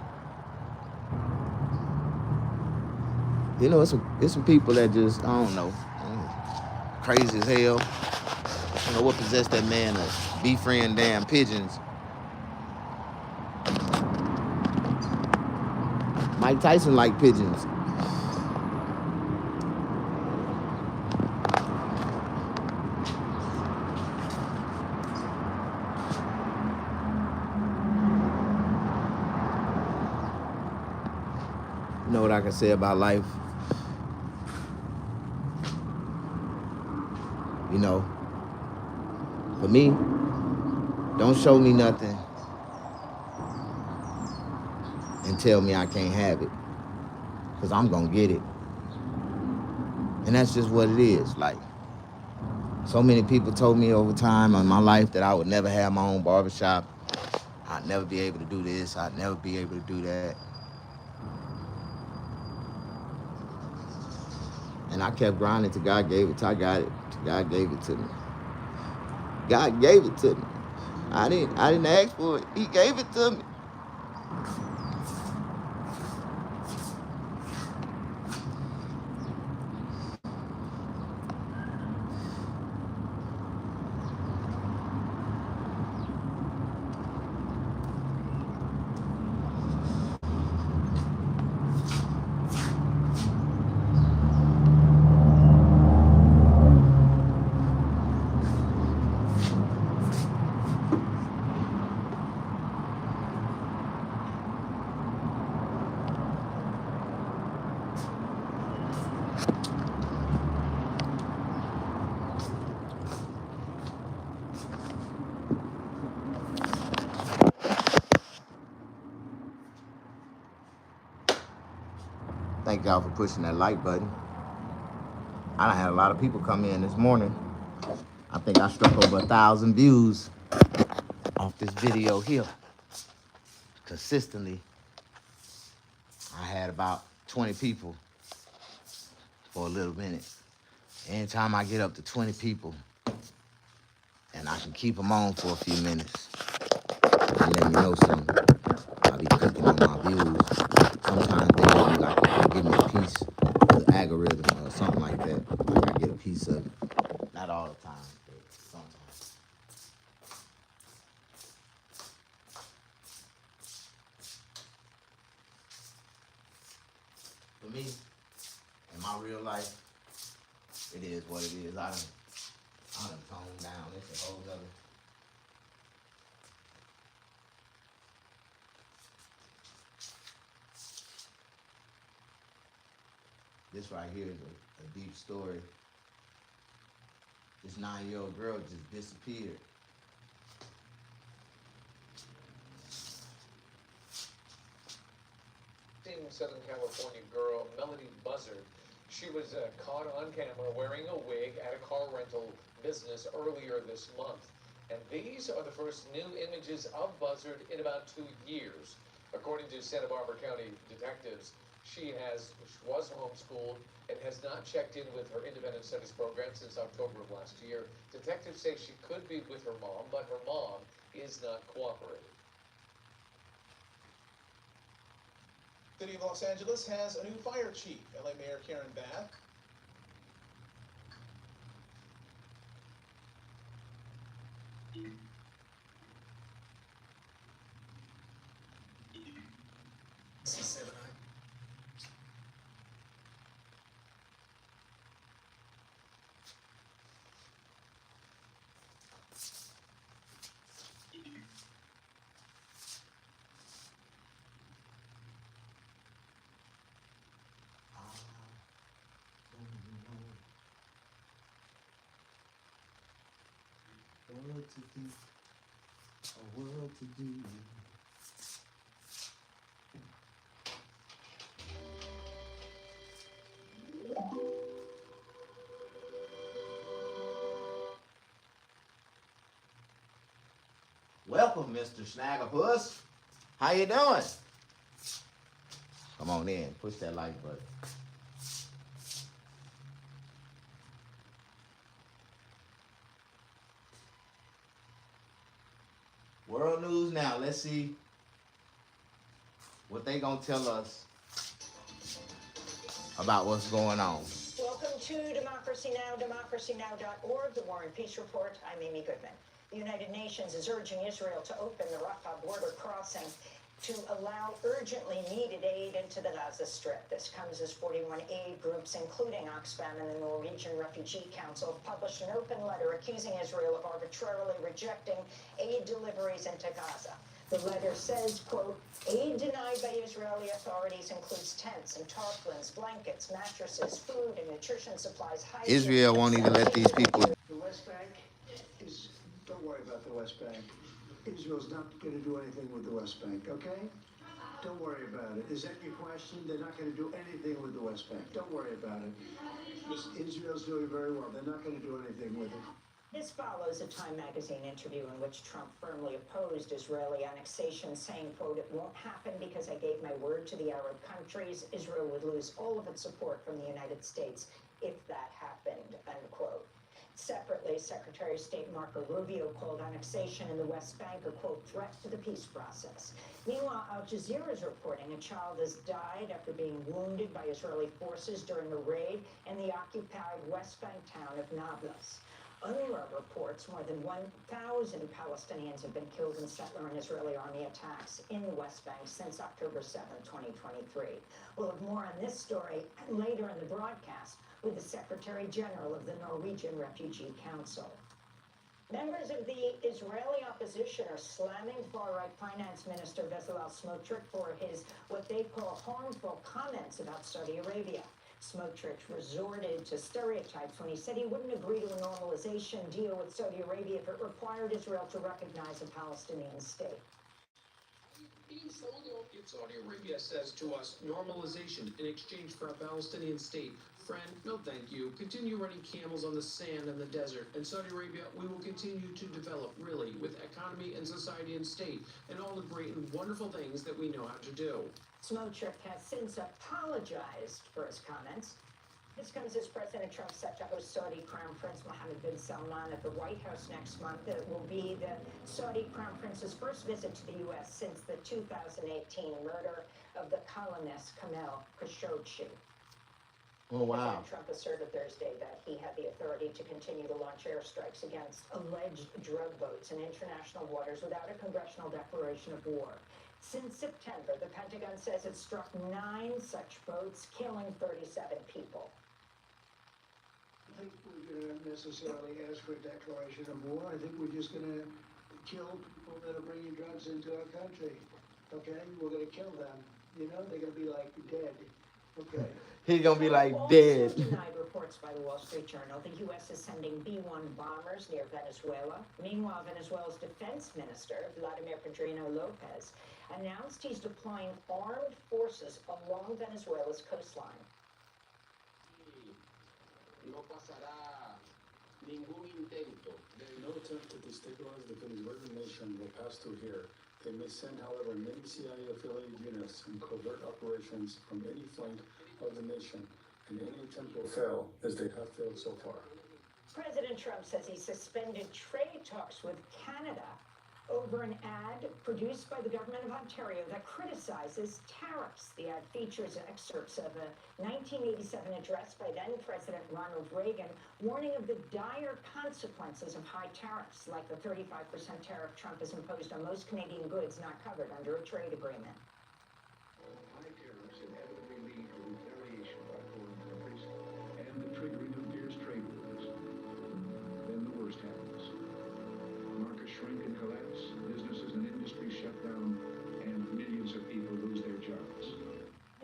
[SPEAKER 2] You know, it's some people that just, I don't know, crazy as hell. I don't know what possessed that man to befriend damn pigeons. Mike Tyson liked pigeons. You know what I can say about life? You know, for me, don't show me nothing and tell me I can't have it, because I'm gonna get it. And that's just what it is. Like, so many people told me over time in my life that I would never have my own barbershop. I'd never be able to do this. I'd never be able to do that. And I kept grinding till God gave it. Till I got it. Till God gave it to me. God gave it to me. I didn't ask for it. He gave it to me. Thank y'all for pushing that like button. I done had a lot of people come in this morning. I think I struck over 1,000 views off this video here. Consistently, I had about 20 people for a little minute. Anytime I get up to 20 people and I can keep them on for a few minutes, and let me know something, I'll be cooking on my views. Sometimes they give me give me a piece of the algorithm or something like that. Like I get a piece of it. Not all the time, but sometimes. For me, in my real life, it is what it is. I done toned down. It's a whole other. This right here is a deep story. This 9-year-old girl just disappeared.
[SPEAKER 7] Southern California girl, Melody Buzzard. She was caught on camera wearing a wig at a car rental business earlier this month. And these are the first new images of Buzzard in about 2 years. According to Santa Barbara County detectives, she was homeschooled and has not checked in with her independent studies program since October of last year. Detectives say she could be with her mom, but her mom is not cooperating.
[SPEAKER 8] City of Los Angeles has a new fire chief. LA Mayor Karen Bass.
[SPEAKER 2] A world to do. Welcome, Mr. Snaggerpuss. How you doing? Come on in. Push that like button. World news now. Let's see what they gonna tell us about what's going on.
[SPEAKER 9] Welcome to Democracy Now!, democracynow.org, the War and Peace Report. I'm Amy Goodman. The United Nations is urging Israel to open the Rafah border crossing to allow urgently needed aid into the Gaza Strip. This comes as 41 aid groups, including Oxfam and the Norwegian Refugee Council, have published an open letter accusing Israel of arbitrarily rejecting aid deliveries into Gaza. The letter says, quote, aid denied by Israeli authorities includes tents and tarpaulins, blankets, mattresses, food and nutrition supplies.
[SPEAKER 2] Israel won't even let these people.
[SPEAKER 10] The West Bank is, don't worry about the West Bank. Israel's not going to do anything with the West Bank, okay? Don't worry about it. Is that your question? They're not going to do anything with the West Bank. Don't worry about it. Israel's doing very well. They're not going to do anything with it.
[SPEAKER 9] This follows a Time magazine interview in which Trump firmly opposed Israeli annexation, saying, quote, it won't happen because I gave my word to the Arab countries. Israel would lose all of its support from the United States if that happened, unquote. Separately, Secretary of State Marco Rubio called annexation in the West Bank a, quote, threat to the peace process. Meanwhile, Al Jazeera is reporting a child has died after being wounded by Israeli forces during a raid in the occupied West Bank town of Nablus. UNRWA reports more than 1,000 Palestinians have been killed in settler and Israeli army attacks in the West Bank since October 7, 2023. We'll have more on this story later in the broadcast with the Secretary General of the Norwegian Refugee Council. Members of the Israeli opposition are slamming far-right Finance Minister Bezalel Smotrich for his, what they call, harmful comments about Saudi Arabia. Smotrich resorted to stereotypes when he said he wouldn't agree to a normalization deal with Saudi Arabia if it required Israel to recognize a Palestinian state.
[SPEAKER 11] Being Saudi Arabia says to us, normalization in exchange for a Palestinian state. Friend, no thank you. Continue running camels on the sand in the desert. In Saudi Arabia, we will continue to develop, really, with economy and society and state, and all the great and wonderful things that we know how to do.
[SPEAKER 9] Smotrich has since apologized for his comments. This comes as President Trump set to host Saudi Crown Prince Mohammed bin Salman at the White House next month. It will be the Saudi Crown Prince's first visit to the U.S. since the 2018 murder of the columnist Jamal Khashoggi.
[SPEAKER 2] Oh, wow.
[SPEAKER 9] President Trump asserted Thursday that he had the authority to continue to launch airstrikes against alleged drug boats in international waters without a congressional declaration of war. Since September, the Pentagon says it struck 9 such boats, killing 37 people.
[SPEAKER 10] I think we're going to necessarily ask for a declaration of war. I think we're just going to kill people that are bringing drugs into our country. Okay? We're going to kill them. You know, they're going to be like dead. Okay.
[SPEAKER 2] He's gonna be like
[SPEAKER 9] Trump
[SPEAKER 2] dead.
[SPEAKER 9] also denied reports by the Wall Street Journal the U.S. is sending B-1 bombers near Venezuela. Meanwhile, Venezuela's defense minister, Vladimir Pedrino Lopez, announced he's deploying armed forces along Venezuela's coastline.
[SPEAKER 11] No pasará ningún intento.
[SPEAKER 12] No attempt to destabilize the Venezuelan nation will pass through here. They may send, however, many CIA-affiliated units and covert operations from any flank of the nation, and any attempt will fail, as they have failed so far.
[SPEAKER 9] President Trump says he suspended trade talks with Canada over an ad produced by the government of Ontario that criticizes tariffs. The ad features excerpts of a 1987 address by then-President Ronald Reagan warning of the dire consequences of high tariffs, like the 35% tariff Trump has imposed on most Canadian goods not covered under a trade agreement.
[SPEAKER 10] High tariffs inevitably lead to retaliation by foreign countries and the triggering of fierce trade wars. Then the worst happens. Markets shrink and collapse, businesses and industries shut down, and millions of people lose their jobs.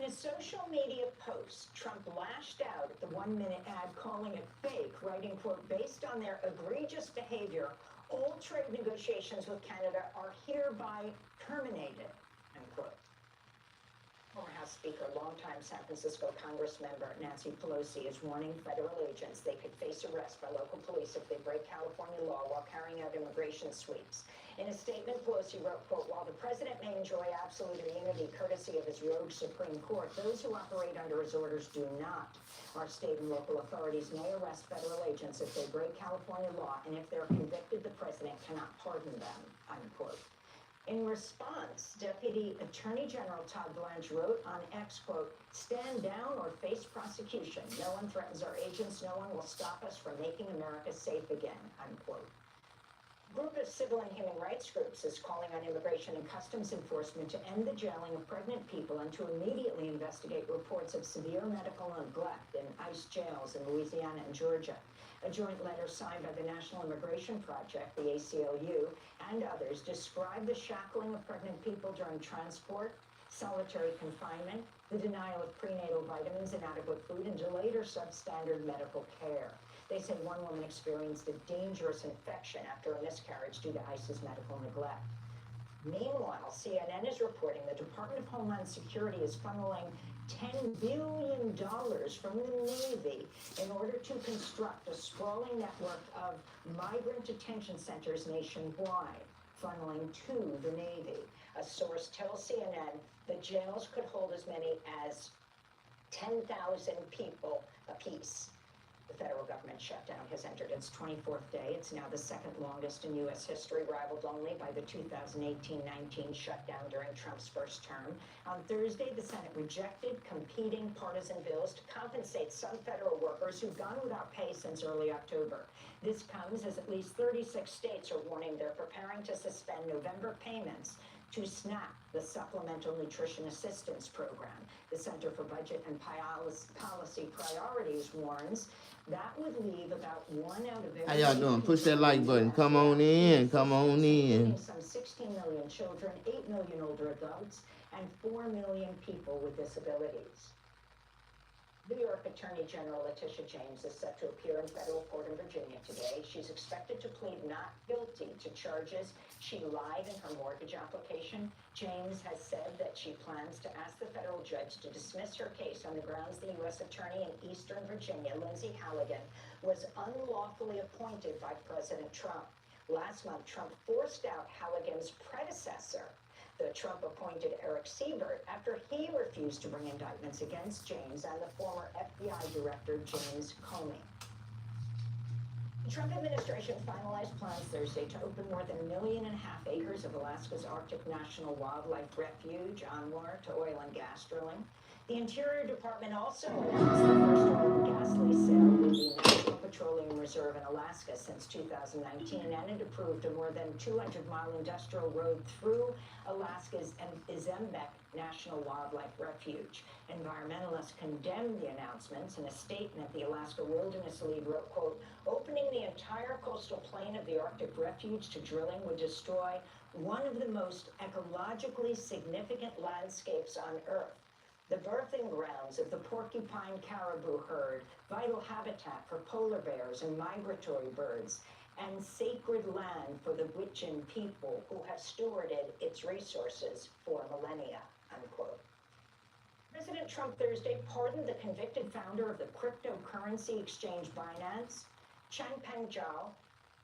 [SPEAKER 9] In a social media post, Trump lashed out at the 1-minute ad calling it fake, writing, quote, based on their egregious behavior, all trade negotiations with Canada are hereby terminated, unquote. Former House Speaker, longtime San Francisco Congress member Nancy Pelosi is warning federal agents they could face arrest by local police if they break California law while carrying out immigration sweeps. In a statement, Pelosi wrote, quote, while the president may enjoy absolute immunity courtesy of his rogue Supreme Court, those who operate under his orders do not. Our state and local authorities may arrest federal agents if they break California law, and if they're convicted, the president cannot pardon them, unquote. In response, Deputy Attorney General Todd Blanche wrote on X, quote, stand down or face prosecution. No one threatens our agents. No one will stop us from making America safe again, unquote. A group of civil and human rights groups is calling on Immigration and Customs Enforcement to end the jailing of pregnant people and to immediately investigate reports of severe medical neglect in ICE jails in Louisiana and Georgia. A joint letter signed by the National Immigration Project, the ACLU, and others describe the shackling of pregnant people during transport, solitary confinement, the denial of prenatal vitamins, inadequate food, and delayed or substandard medical care. They say one woman experienced a dangerous infection after a miscarriage due to ICE's medical neglect. Meanwhile, CNN is reporting the Department of Homeland Security is funneling $10 billion from the Navy in order to construct a sprawling network of migrant detention centers nationwide, funneling to the Navy. A source tells CNN the jails could hold as many as 10,000 people apiece. The federal government shutdown has entered its 24th day. It's now the second longest in U.S. history, rivaled only by the 2018-19 shutdown during Trump's first term. On Thursday, the Senate rejected competing partisan bills to compensate some federal workers who've gone without pay since early October. This comes as at least 36 states are warning they're preparing to suspend November payments to SNAP, the Supplemental Nutrition Assistance Program. The Center for Budget and Policy Priorities warns that would leave about 1 out of every...
[SPEAKER 2] How y'all doing? Push that like button. Come on in. Come on in.
[SPEAKER 9] Some 16 million children, 8 million older adults, and 4 million people with disabilities. New York Attorney General Letitia James is set to appear in federal court in Virginia today. She's expected to plead not guilty to charges she lied in her mortgage application. James has said that she plans to ask the federal judge to dismiss her case on the grounds the U.S. Attorney in Eastern Virginia, Lindsay Halligan, was unlawfully appointed by President Trump. Last month, Trump forced out Halligan's predecessor, the Trump-appointed Eric Siebert, after he refused to bring indictments against James and the former FBI Director James Comey. The Trump administration finalized plans Thursday to open more than 1.5 million acres of Alaska's Arctic National Wildlife Refuge, UNWR, to oil and gas drilling. The Interior Department also announced the first oil and gas lease sale with the National Petroleum Reserve in Alaska since 2019, and it approved a more than 200-mile industrial road through Alaska's Izembek National Wildlife Refuge. Environmentalists condemned the announcements. In a statement, the Alaska Wilderness League wrote, quote, "Opening the entire coastal plain of the Arctic Refuge to drilling would destroy one of the most ecologically significant landscapes on Earth. The birthing grounds of the porcupine caribou herd, vital habitat for polar bears and migratory birds, and sacred land for the Gwich'in people who have stewarded its resources for millennia," unquote. President Trump Thursday pardoned the convicted founder of the cryptocurrency exchange Binance. Changpeng Zhao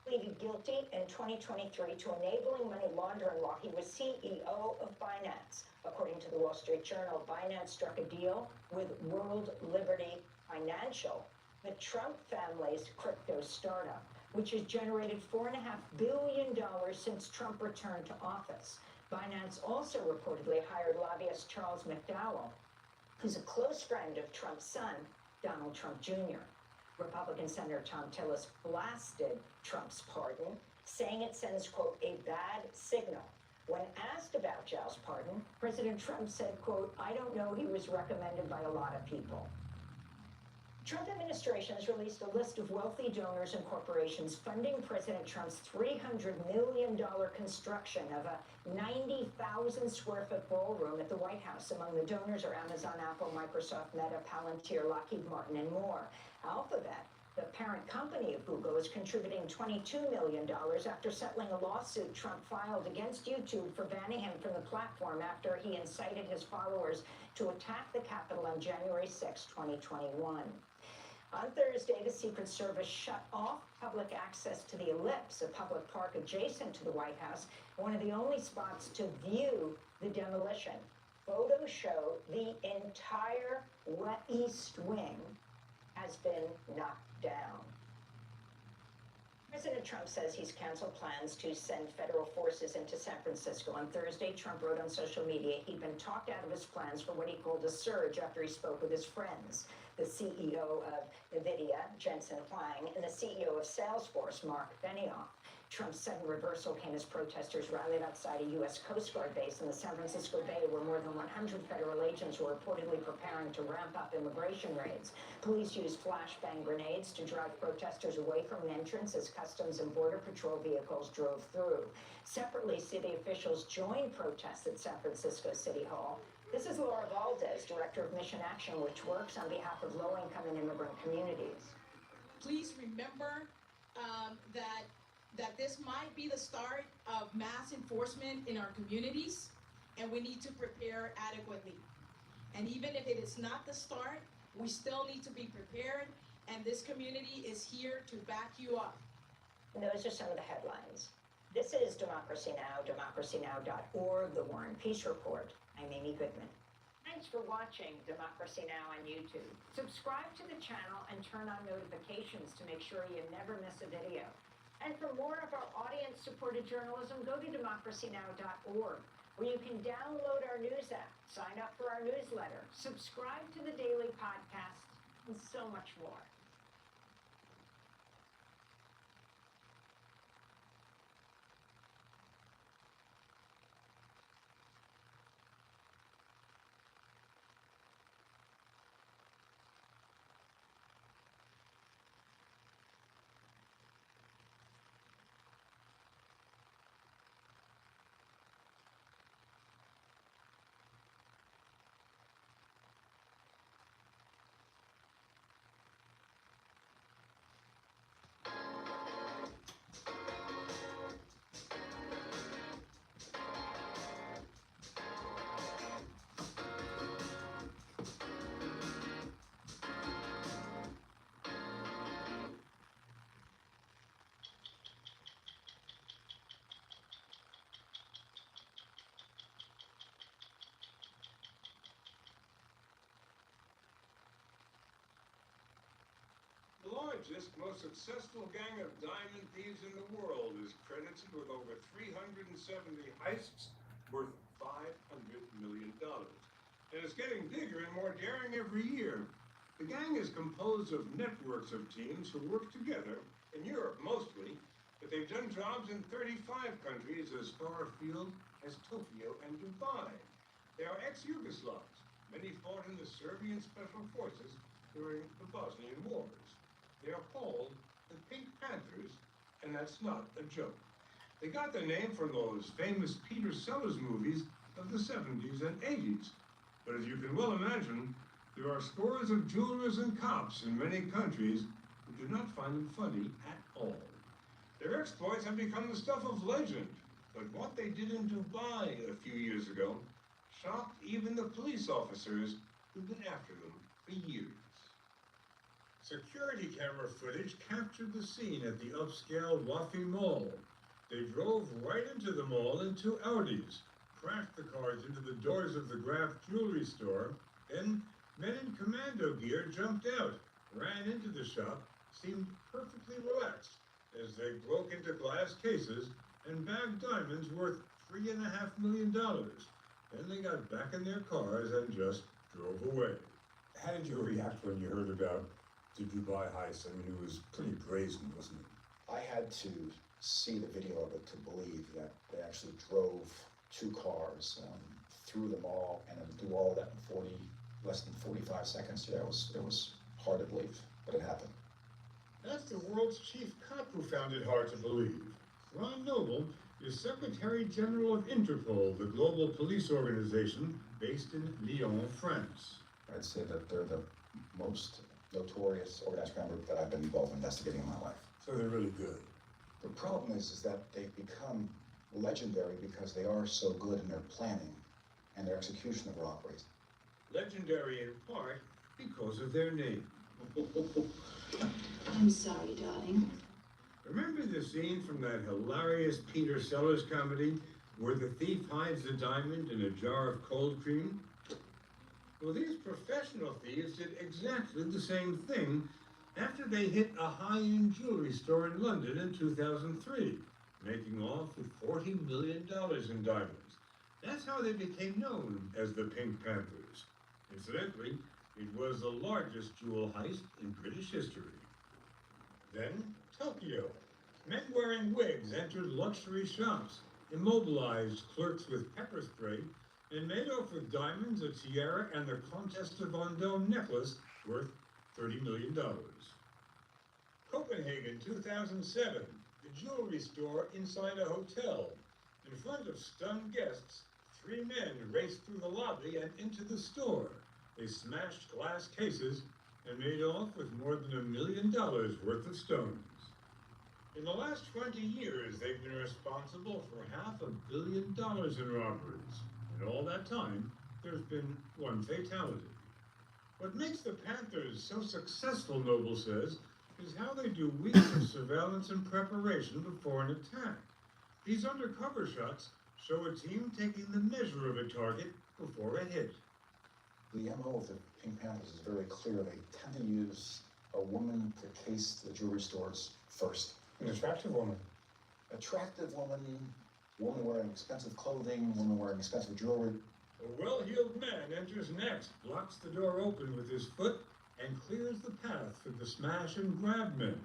[SPEAKER 9] pleaded guilty in 2023 to enabling money laundering while he was CEO of Binance. According to the Wall Street Journal, Binance struck a deal with World Liberty Financial, the Trump family's crypto startup, which has generated $4.5 billion since Trump returned to office. Binance also reportedly hired lobbyist Charles McDowell, who's a close friend of Trump's son, Donald Trump Jr. Republican Senator Tom Tillis blasted Trump's pardon, saying it sends, quote, "a bad signal." When asked about Zhao's pardon, President Trump said, quote, "I don't know, he was recommended by a lot of people." Trump administration has released a list of wealthy donors and corporations funding President Trump's $300 million construction of a 90,000 square foot ballroom at the White House. Among the donors are Amazon, Apple, Microsoft, Meta, Palantir, Lockheed Martin, and more. Alphabet, the parent company of Google, is contributing $22 million after settling a lawsuit Trump filed against YouTube for banning him from the platform after he incited his followers to attack the Capitol on January 6, 2021. On Thursday, the Secret Service shut off public access to the Ellipse, a public park adjacent to the White House, one of the only spots to view the demolition. Photos show the entire East Wing has been knocked down. President Trump says he's canceled plans to send federal forces into San Francisco. On Thursday, Trump wrote on social media he'd been talked out of his plans for what he called a surge after he spoke with his friends, the CEO of NVIDIA, Jensen Huang, and the CEO of Salesforce, Mark Benioff. Trump's sudden reversal came as protesters rallied outside a U.S. Coast Guard base in the San Francisco Bay, where more than 100 federal agents were reportedly preparing to ramp up immigration raids. Police used flashbang grenades to drive protesters away from an entrance as Customs and Border Patrol vehicles drove through. Separately, city officials joined protests at San Francisco City Hall. This is Laura Valdez, Director of Mission Action, which works on behalf of low-income and immigrant communities.
[SPEAKER 13] Please remember that this might be the start of mass enforcement in our communities, and we need to prepare adequately. And even if it is not the start, we still need to be prepared, and this community is here to back you up.
[SPEAKER 9] And those are some of the headlines. This is Democracy Now!, democracynow.org, The War and Peace Report. I'm Amy Goodman. Thanks for watching Democracy Now! On YouTube. Subscribe to the channel and turn on notifications to make sure you never miss a video. And for more of our audience-supported journalism, go to democracynow.org, where you can download our news app, sign up for our newsletter, subscribe to the daily podcast, and so much more.
[SPEAKER 14] largest, most successful gang of diamond thieves in the world is credited with over 370 heists worth $500 million. And it's getting bigger and more daring every year. The gang is composed of networks of teams who work together, in Europe mostly, but they've done jobs in 35 countries as far afield as Tokyo and Dubai. They are ex-Yugoslavs. Many fought in the Serbian Special Forces during the Bosnian Wars. They are called the Pink Panthers, and that's not a joke. They got their name from those famous Peter Sellers movies of the 70s and 80s. But as you can well imagine, there are scores of jewelers and cops in many countries who do not find them funny at all. Their exploits have become the stuff of legend, but what they did in Dubai a few years ago shocked even the police officers who've been after them for years. Security camera footage captured the scene at the upscale Wafi Mall. They drove right into the mall in two Audis, crashed the cars into the doors of the Graf jewelry store, then men in commando gear jumped out, ran into the shop, seemed perfectly relaxed as they broke into glass cases and bagged diamonds worth $3.5 million. Then they got back in their cars and just drove away. How did you react when you heard about the Dubai heist? I mean, it was pretty brazen, wasn't it?
[SPEAKER 15] I had to see the video of it to believe that they actually drove two cars through the mall and then do all of that in less than 45 seconds. Yeah, it was hard to believe, but it happened.
[SPEAKER 14] That's the world's chief cop who found it hard to believe. Ron Noble is Secretary General of Interpol, the global police organization based in Lyon, France.
[SPEAKER 15] I'd say that they're the most notorious organized crime group that I've been involved in investigating in my life.
[SPEAKER 14] So they're really good.
[SPEAKER 15] The problem is that they've become legendary because they are so good in their planning and their execution of robberies.
[SPEAKER 14] Legendary in part because of their name.
[SPEAKER 13] I'm sorry, darling.
[SPEAKER 14] Remember the scene from that hilarious Peter Sellers comedy where the thief hides the diamond in a jar of cold cream? Well, these professional thieves did exactly the same thing after they hit a high-end jewelry store in London in 2003, making off with $40 million in diamonds. That's how they became known as the Pink Panthers. Incidentally, it was the largest jewel heist in British history. Then, Tokyo. Men wearing wigs entered luxury shops, immobilized clerks with pepper spray, and made off with diamonds, a tiara, and the Comtesse de Vendôme necklace worth $30 million. Copenhagen, 2007. The jewelry store inside a hotel. In front of stunned guests, 3 men raced through the lobby and into the store. They smashed glass cases and made off with more than $1 million worth of stones. In the last 20 years, they've been responsible for $500 million in robberies. In all that time, there's been 1 fatality. What makes the Panthers so successful, Noble says, is how they do weeks of surveillance and preparation before an attack. These undercover shots show a team taking the measure of a target before a hit.
[SPEAKER 15] The MO of the Pink Panthers is very clear. They tend to use a woman to case the jewelry stores first.
[SPEAKER 14] An attractive woman.
[SPEAKER 15] Attractive woman wearing expensive clothing, woman wearing expensive jewelry.
[SPEAKER 14] A well-heeled man enters next, blocks the door open with his foot, and clears the path for the smash and grab men.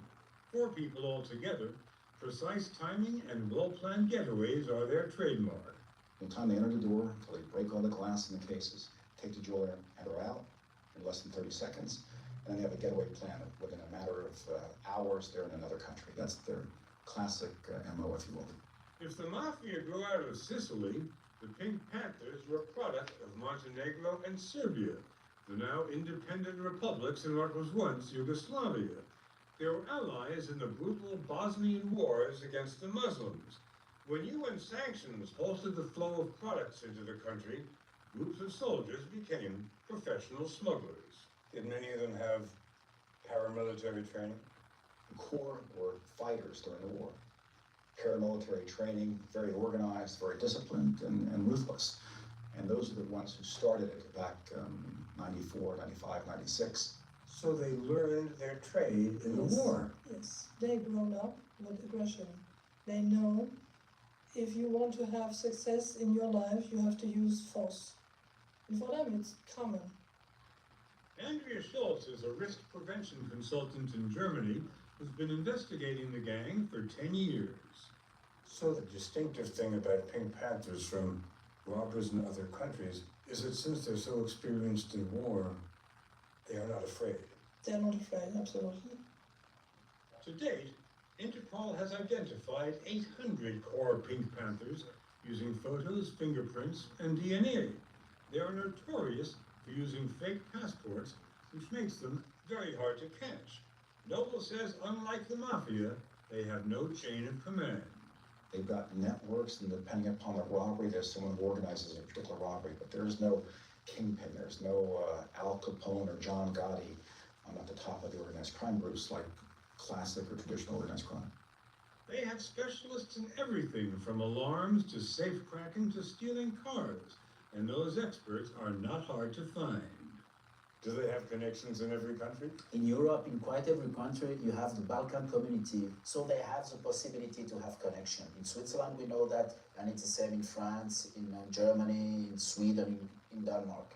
[SPEAKER 14] 4 people altogether. Precise timing and well-planned getaways are their trademark.
[SPEAKER 15] From the time they enter the door until they break all the glass in the cases, take the jewelry and are out in less than 30 seconds, and then they have a getaway plan. Within a matter of hours, they're in another country. That's their classic MO, if you will.
[SPEAKER 14] If the Mafia grew out of Sicily, the Pink Panthers were a product of Montenegro and Serbia, the now independent republics in what was once Yugoslavia. They were allies in the brutal Bosnian wars against the Muslims. When UN sanctions halted the flow of products into the country, groups of soldiers became professional smugglers.
[SPEAKER 12] Did many of them have paramilitary training?
[SPEAKER 15] The Corps were fighters during the war. Paramilitary training, very organized, very disciplined, and ruthless. And those are the ones who started it back 94, 95, 96.
[SPEAKER 12] So they learned their trade in the war.
[SPEAKER 16] Yes, they grown up with aggression. They know if you want to have success in your life, you have to use force. And for them, it's common.
[SPEAKER 14] Andrea Schultz is a risk prevention consultant in Germany who's been investigating the gang for 10 years.
[SPEAKER 12] So the distinctive thing about Pink Panthers from robbers in other countries is that since they're so experienced in war, they are not afraid.
[SPEAKER 16] They're not afraid, absolutely.
[SPEAKER 14] To date, Interpol has identified 800 core Pink Panthers using photos, fingerprints, and DNA. They are notorious for using fake passports, which makes them very hard to catch. Noble says, unlike the mafia, they have no chain of command.
[SPEAKER 15] They've got networks, and depending upon the robbery, there's someone who organizes a particular robbery, but there is no kingpin, there's no Al Capone or John Gotti at the top of the organized crime groups like classic or traditional organized crime.
[SPEAKER 14] They have specialists in everything from alarms to safe cracking to stealing cars, and those experts are not hard to find.
[SPEAKER 12] Do they have connections in every country?
[SPEAKER 17] In Europe, in quite every country, you have the Balkan community, so they have the possibility to have connection. In Switzerland, we know that, and it's the same in France, in Germany, in Sweden, in Denmark.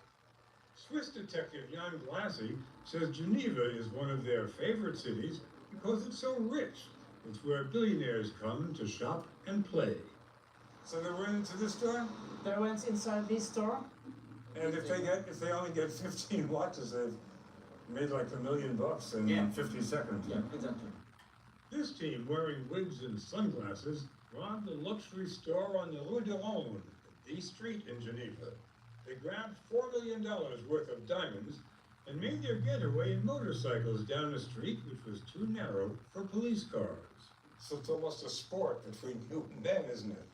[SPEAKER 14] Swiss detective Jan Glassi says Geneva is one of their favorite cities because it's so rich. It's where billionaires come to shop and play.
[SPEAKER 12] So they went into this store?
[SPEAKER 17] They went inside this store.
[SPEAKER 12] And if they only get 15 watches, they've made like $1 million in 50 seconds.
[SPEAKER 17] Yeah, exactly.
[SPEAKER 14] This team, wearing wigs and sunglasses, robbed a luxury store on the Rue de Rhône, the street in Geneva. They grabbed $4 million worth of diamonds and made their getaway in motorcycles down a street which was too narrow for police cars.
[SPEAKER 12] So it's almost a sport between you and them, isn't it?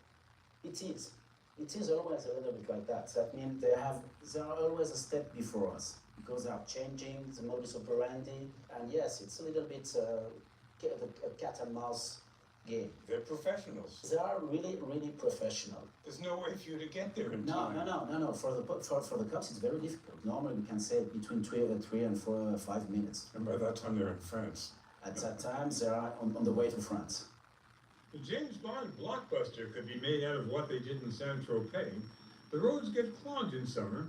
[SPEAKER 17] It is. It is always a little bit like that. That means they are always a step before us because they are changing the modus operandi. And yes, it's a little bit a cat and mouse game.
[SPEAKER 12] They're professionals.
[SPEAKER 17] They are really, really professional.
[SPEAKER 12] There's no way for you to get there in
[SPEAKER 17] No. For the cops, it's very difficult. Normally, we can say between 3 and 5 minutes.
[SPEAKER 12] And by that time, they're in France.
[SPEAKER 17] At that time, they are on the way to France.
[SPEAKER 14] The James Bond blockbuster could be made out of what they did in Saint-Tropez. The roads get clogged in summer,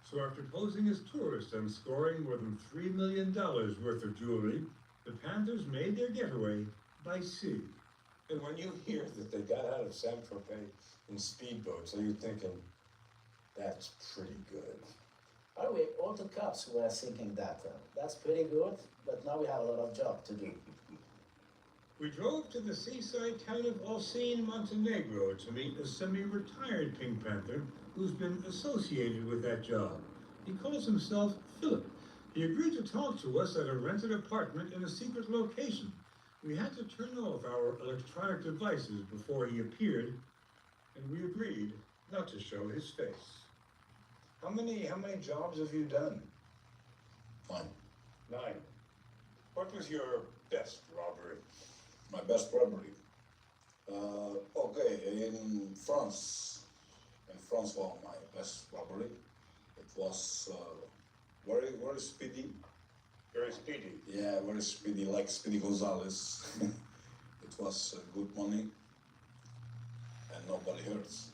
[SPEAKER 14] so after posing as tourists and scoring more than $3 million worth of jewelry, the Panthers made their getaway by sea.
[SPEAKER 12] And when you hear that they got out of Saint-Tropez in speedboats, are you thinking, that's pretty good?
[SPEAKER 17] By the way, all the cops were thinking that. That's pretty good, but now we have a lot of job to do.
[SPEAKER 14] We drove to the seaside town of Olsztyn, Montenegro to meet a semi-retired Pink Panther who's been associated with that job. He calls himself Philip. He agreed to talk to us at a rented apartment in a secret location. We had to turn off our electronic devices before he appeared, and we agreed not to show his face.
[SPEAKER 12] How many jobs have you done?
[SPEAKER 18] 9.
[SPEAKER 12] 9. What was your best robbery?
[SPEAKER 18] My best robbery. Okay, in France was my best robbery. It was very, very speedy.
[SPEAKER 12] Very speedy.
[SPEAKER 18] Yeah, very speedy, like Speedy Gonzalez. It was good money, and nobody hurts.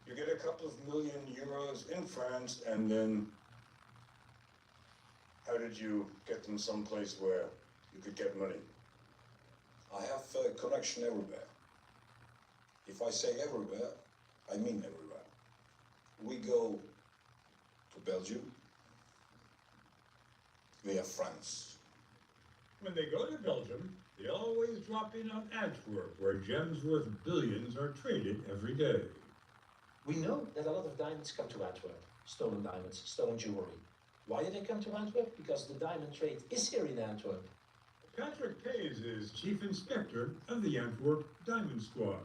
[SPEAKER 12] You get a couple of million euros in France, and then how did you get them someplace where you could get money?
[SPEAKER 18] I have a connection everywhere. If I say everywhere, I mean everywhere. We go to Belgium. We have France.
[SPEAKER 14] When they go to Belgium, they always drop in on Antwerp, where gems worth billions are traded every day.
[SPEAKER 19] We know that a lot of diamonds come to Antwerp, stolen diamonds, stolen jewelry. Why do they come to Antwerp? Because the diamond trade is here in Antwerp.
[SPEAKER 14] Patrick Pays is chief inspector of the Antwerp Diamond Squad.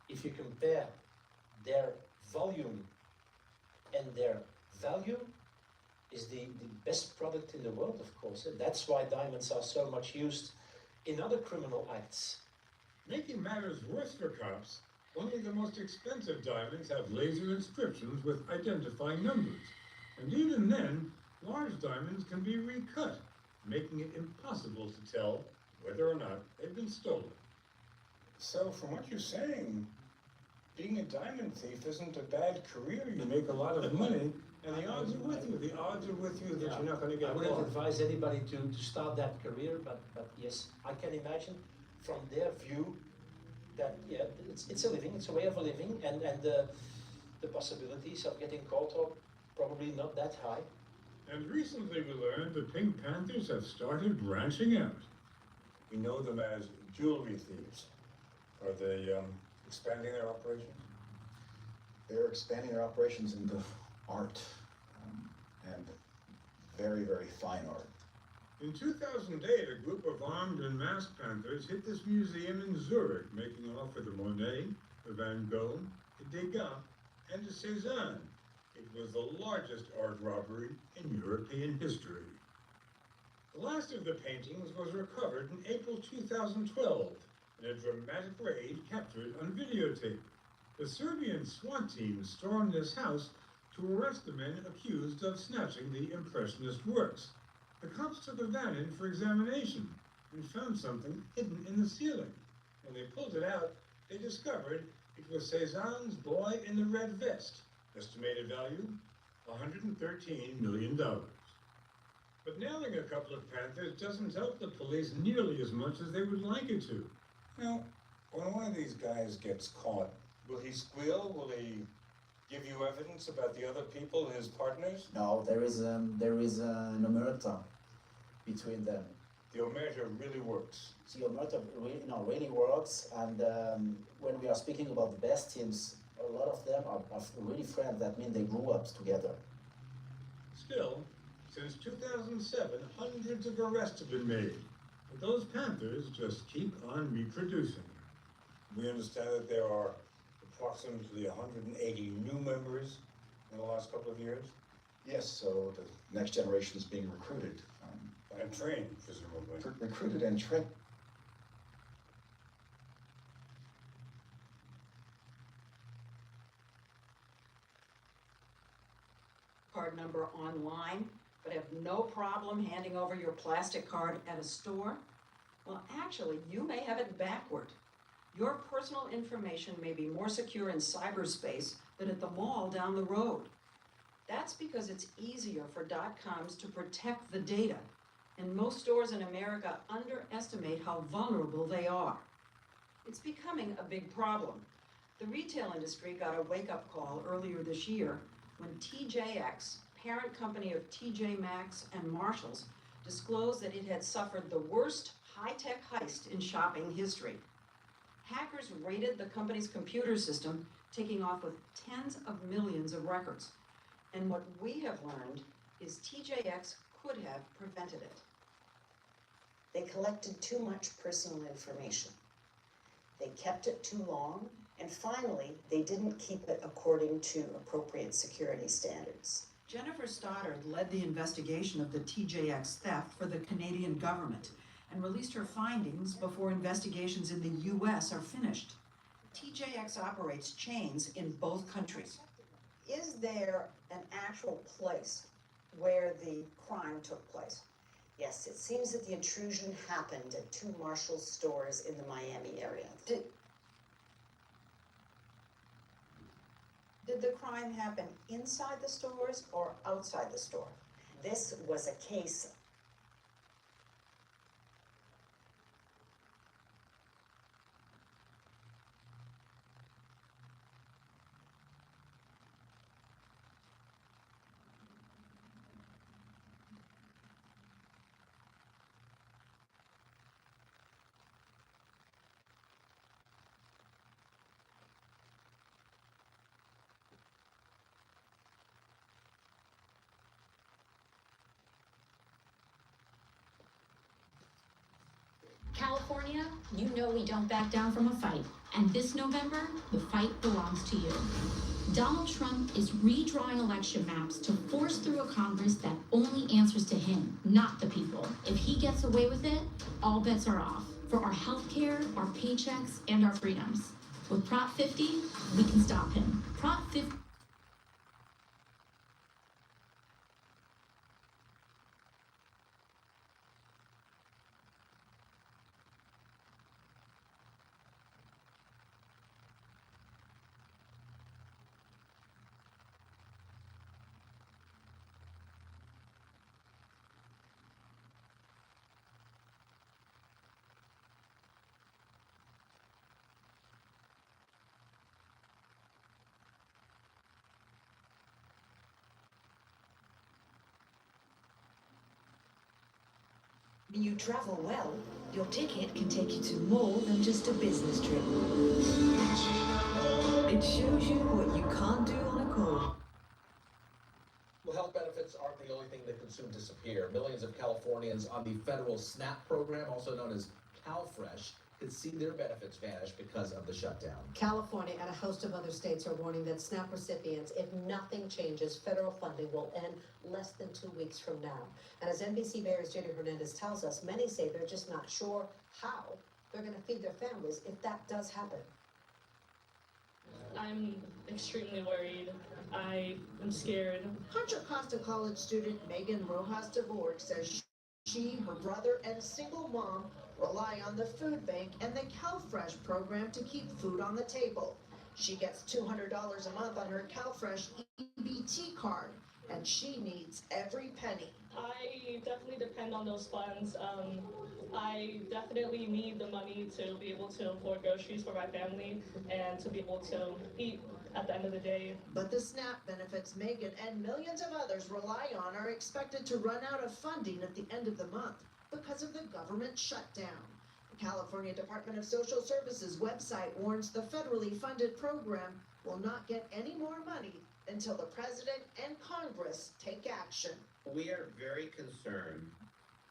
[SPEAKER 19] If you compare their volume and their value, is the best product in the world, of course. And that's why diamonds are so much used in other criminal acts.
[SPEAKER 14] Making matters worse for cops, only the most expensive diamonds have laser inscriptions with identifying numbers. And even then, large diamonds can be recut, making it impossible to tell whether or not they've been stolen.
[SPEAKER 18] So from what you're saying, being a diamond thief isn't a bad career. You make a lot of money, and the odds are with you. The odds are with you that you're not going to get
[SPEAKER 19] I wouldn't
[SPEAKER 18] caught.
[SPEAKER 19] advise anybody to start that career, but yes, I can imagine from their view that, yeah, it's a living, it's a way of living, and the possibilities of getting caught are probably not that high.
[SPEAKER 14] And recently we learned the Pink Panthers have started branching out.
[SPEAKER 18] We know them as jewelry thieves. Are they expanding their operations? They're expanding their operations into art, and very, very fine art.
[SPEAKER 14] In 2008, a group of armed and masked Panthers hit this museum in Zurich, making off with a Monet, a Van Gogh, a Degas, and a Cézanne. It was the largest art robbery in European history. The last of the paintings was recovered in April 2012 in a dramatic raid captured on videotape. The Serbian SWAT team stormed this house to arrest the men accused of snatching the Impressionist works. The cops took a van in for examination and found something hidden in the ceiling. When they pulled it out, they discovered it was Cézanne's Boy in the Red Vest. Estimated value, $113 million. But nailing a couple of Panthers doesn't help the police nearly as much as they would like it to.
[SPEAKER 18] Now, when one of these guys gets caught, will he squeal? Will he give you evidence about the other people, his partners?
[SPEAKER 17] No, there is an omerta between them.
[SPEAKER 18] The omerta really works.
[SPEAKER 17] The omerta really works, and when we are speaking about the best teams, a lot of them are really friends. That means they grew up together.
[SPEAKER 14] Still, since 2007, hundreds of arrests have been made. But those Panthers just keep on reproducing.
[SPEAKER 18] We understand that there are approximately 180 new members in the last couple of years. Yes, so the next generation is being recruited. And trained, presumably. Recruited and trained.
[SPEAKER 20] Card number online, but have no problem handing over your plastic card at a store? Well, actually, you may have it backward. Your personal information may be more secure in cyberspace than at the mall down the road. That's because it's easier for .coms to protect the data, and most stores in America underestimate how vulnerable they are. It's becoming a big problem. The retail industry got a wake-up call earlier this year when TJX, parent company of TJ Maxx and Marshalls, disclosed that it had suffered the worst high-tech heist in shopping history. Hackers raided the company's computer system, taking off with tens of millions of records. And what we have learned is TJX could have prevented it.
[SPEAKER 9] They collected too much personal information. They kept it too long, and finally, they didn't keep it according to appropriate security standards.
[SPEAKER 20] Jennifer Stoddard led the investigation of the TJX theft for the Canadian government and released her findings before investigations in the US are finished. TJX operates chains in both countries.
[SPEAKER 9] Is there an actual place where the crime took place? Yes, it seems that the intrusion happened at 2 Marshalls stores in the Miami area.
[SPEAKER 20] Did the crime happen inside the stores or outside the store?
[SPEAKER 9] This was a case
[SPEAKER 21] California, you know we don't back down from a fight. And this November, the fight belongs to you. Donald Trump is redrawing election maps to force through a Congress that only answers to him, not the people. If he gets away with it, all bets are off for our health care, our paychecks, and our freedoms. With Prop 50, we can stop him. Prop 50.
[SPEAKER 3] and you travel well, your ticket can take you to more than just a business trip. It shows you what you can't do on a call.
[SPEAKER 22] Well, health benefits aren't the only thing that can soon disappear. Millions of Californians on the federal SNAP program, also known as CalFresh, could see their benefits vanish because of the shutdown.
[SPEAKER 23] California and a host of other states are warning that SNAP recipients, if nothing changes, federal funding will end less than 2 weeks from now. And as NBC Mayor's Jody Hernandez tells us, many say they're just not sure how they're going to feed their families if that does happen.
[SPEAKER 24] I'm extremely worried. I am scared.
[SPEAKER 25] Contra Costa College student Megan Rojas DeVork says she, her brother, and a single mom rely on the food bank and the CalFresh program to keep food on the table. She gets $200 a month on her CalFresh EBT card, and she needs every penny.
[SPEAKER 24] I definitely depend on those funds. I definitely need the money to be able to afford groceries for my family and to be able to eat at the end of the day.
[SPEAKER 25] But the SNAP benefits Megan and millions of others rely on are expected to run out of funding at the end of the month because of the government shutdown. The California Department of Social Services website warns the federally funded program will not get any more money until the president and Congress take action.
[SPEAKER 26] We are very concerned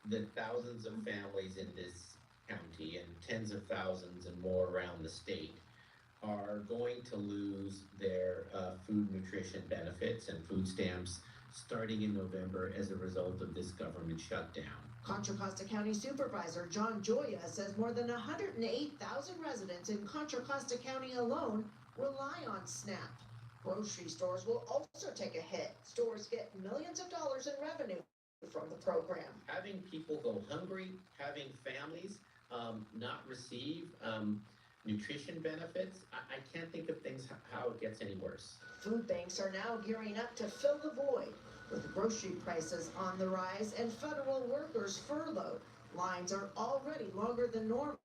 [SPEAKER 26] that thousands of families in this county and tens of thousands and more around the state are going to lose their food nutrition benefits and food stamps starting in November as a result of this government shutdown.
[SPEAKER 25] Contra Costa County Supervisor John Joya says more than 108,000 residents in Contra Costa County alone rely on SNAP. Grocery stores will also take a hit. Stores get millions of dollars in revenue from the program.
[SPEAKER 26] Having people go hungry, having families not receive nutrition benefits, I can't think of things how it gets any worse.
[SPEAKER 25] Food banks are now gearing up to fill the void. With grocery prices on the rise and federal workers furloughed, lines are already longer than normal.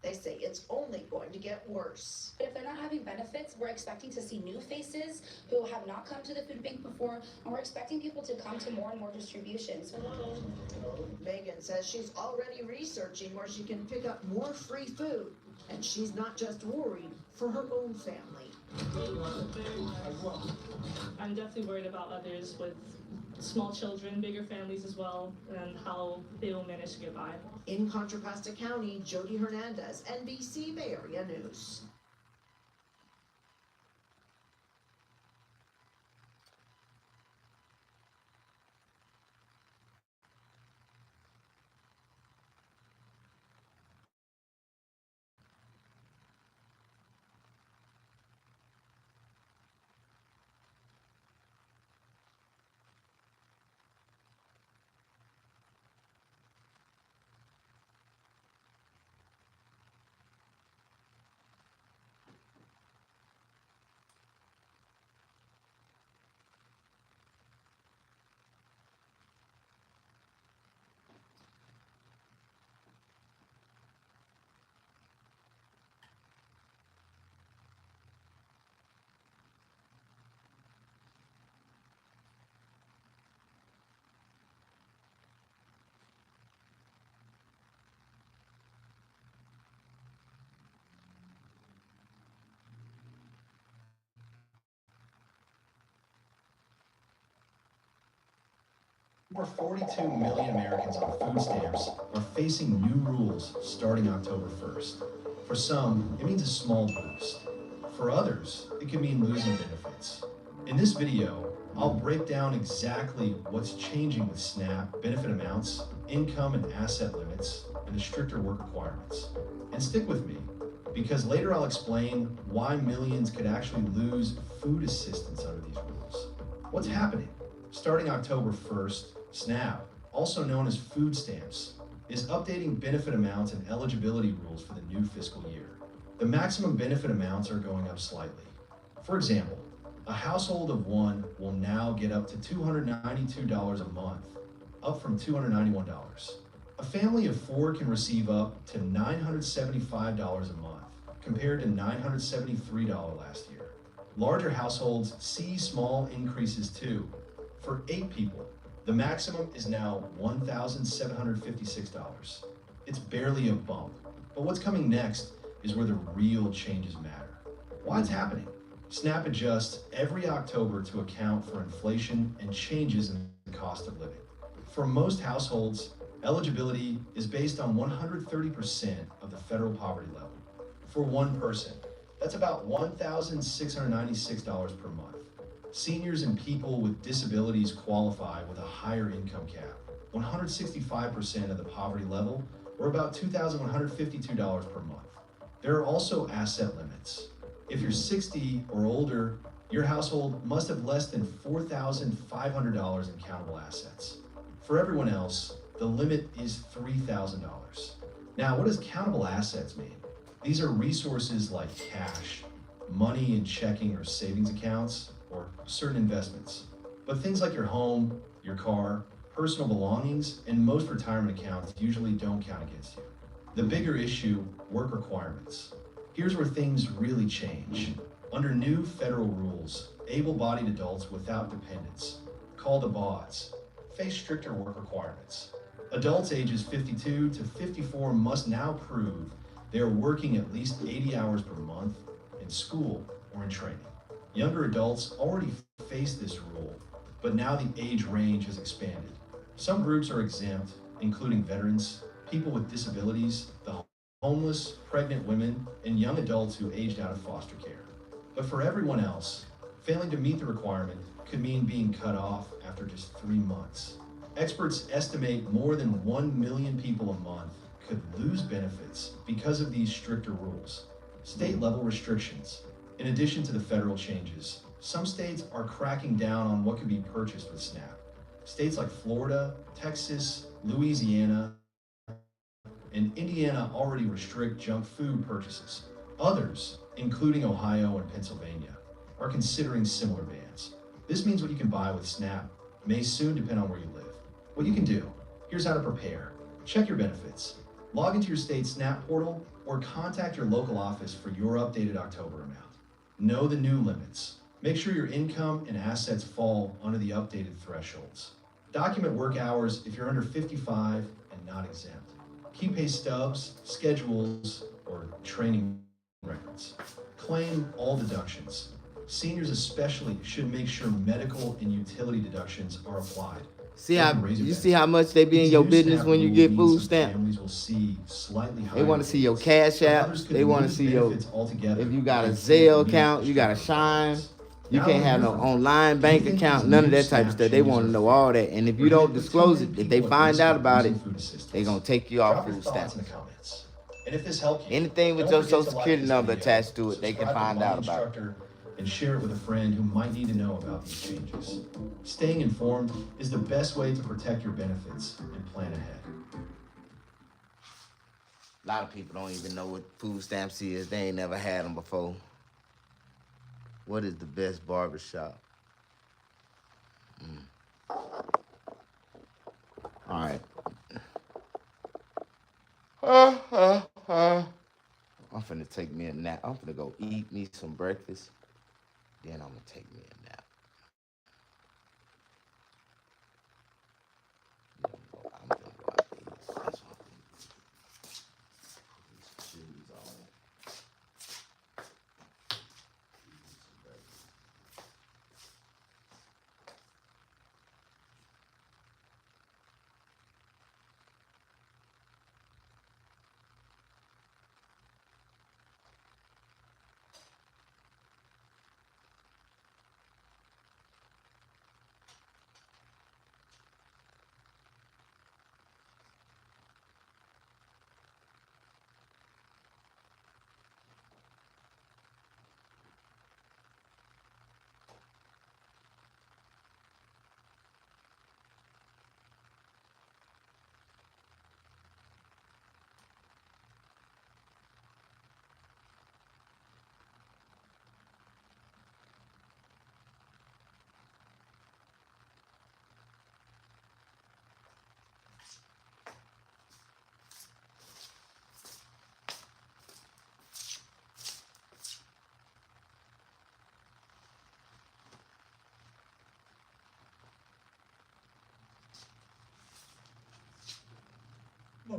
[SPEAKER 25] They say it's only going to get worse.
[SPEAKER 27] If they're not having benefits, we're expecting to see new faces who have not come to the food bank before, and we're expecting people to come to more and more distributions.
[SPEAKER 25] Megan says she's already researching where she can pick up more free food, and she's not just worried for her own family.
[SPEAKER 24] I'm definitely worried about others with small children, bigger families as well, and how they will manage to get by.
[SPEAKER 25] In Contra Costa County, Jody Hernandez, NBC Bay Area News.
[SPEAKER 28] Over 42 million Americans on food stamps are facing new rules starting October 1st. For some, it means a small boost. For others, it could mean losing benefits. In this video, I'll break down exactly what's changing with SNAP, benefit amounts, income and asset limits, and the stricter work requirements. And stick with me, because later I'll explain why millions could actually lose food assistance under these rules. What's happening? Starting October 1st, SNAP, also known as food stamps, is updating benefit amounts and eligibility rules for the new fiscal year. The maximum benefit amounts are going up slightly. For example, a household of one will now get up to $292 a month, up from $291. A family of four can receive up to $975 a month, compared to $973 last year. Larger households see small increases too. For 8 people, The maximum is now $1,756. It's barely a bump, but what's coming next is where the real changes matter. Why it's happening? SNAP adjusts every October to account for inflation and changes in the cost of living. For most households, eligibility is based on 130% of the federal poverty level. For one person, that's about $1,696 per month. Seniors and people with disabilities qualify with a higher income cap, 165% of the poverty level, or about $2,152 per month. There are also asset limits. If you're 60 or older, your household must have less than $4,500 in countable assets. For everyone else, the limit is $3,000. Now, what does countable assets mean? These are resources like cash, money in checking or savings accounts, or certain investments. But things like your home, your car, personal belongings, and most retirement accounts usually don't count against you. The bigger issue, work requirements. Here's where things really change. Under new federal rules, able-bodied adults without dependents, called ABODs, face stricter work requirements. Adults ages 52 to 54 must now prove they are working at least 80 hours per month in school or in training. Younger adults already face this rule, but now the age range has expanded. Some groups are exempt, including veterans, people with disabilities, the homeless, pregnant women, and young adults who aged out of foster care. But for everyone else, failing to meet the requirement could mean being cut off after just 3 months. Experts estimate more than 1 million people a month could lose benefits because of these stricter rules. State-level restrictions. In addition to the federal changes, some states are cracking down on what can be purchased with SNAP. States like Florida, Texas, Louisiana, and Indiana already restrict junk food purchases. Others, including Ohio and Pennsylvania, are considering similar bans. This means what you can buy with SNAP may soon depend on where you live. What you can do, here's how to prepare. Check your benefits. Log into your state SNAP portal or contact your local office for your updated October amount. Know the new limits. Make sure your income and assets fall under the updated thresholds. Document work hours if you're under 55 and not exempt. Keep pay stubs, schedules, or training records. Claim all deductions. Seniors especially should make sure medical and utility deductions are applied.
[SPEAKER 2] See how much they be in your business when you get food stamp?
[SPEAKER 28] Families will see slightly higher.
[SPEAKER 2] They want to see your cash app. They want to see your, if you got a Zelle account, you got a Shine. You can't have no online bank account, none of that type of stuff. They want to know all that. And if you don't disclose it, if they find out about it, they going to take you off food stamp.
[SPEAKER 28] And if this helped you,
[SPEAKER 2] anything with your social security number attached to it, they can find out about it.
[SPEAKER 28] And share it with a friend who might need to know about these changes. Staying informed is the best way to protect your benefits and plan ahead.
[SPEAKER 2] A lot of people don't even know what food stamps is. They ain't never had them before. What is the best barbershop? All right. I'm finna take me a nap. I'm finna go eat me some breakfast. Then I'm gonna take me a nap. I'm gonna go out to eat. That's what I'm gonna do. Put these shoes on.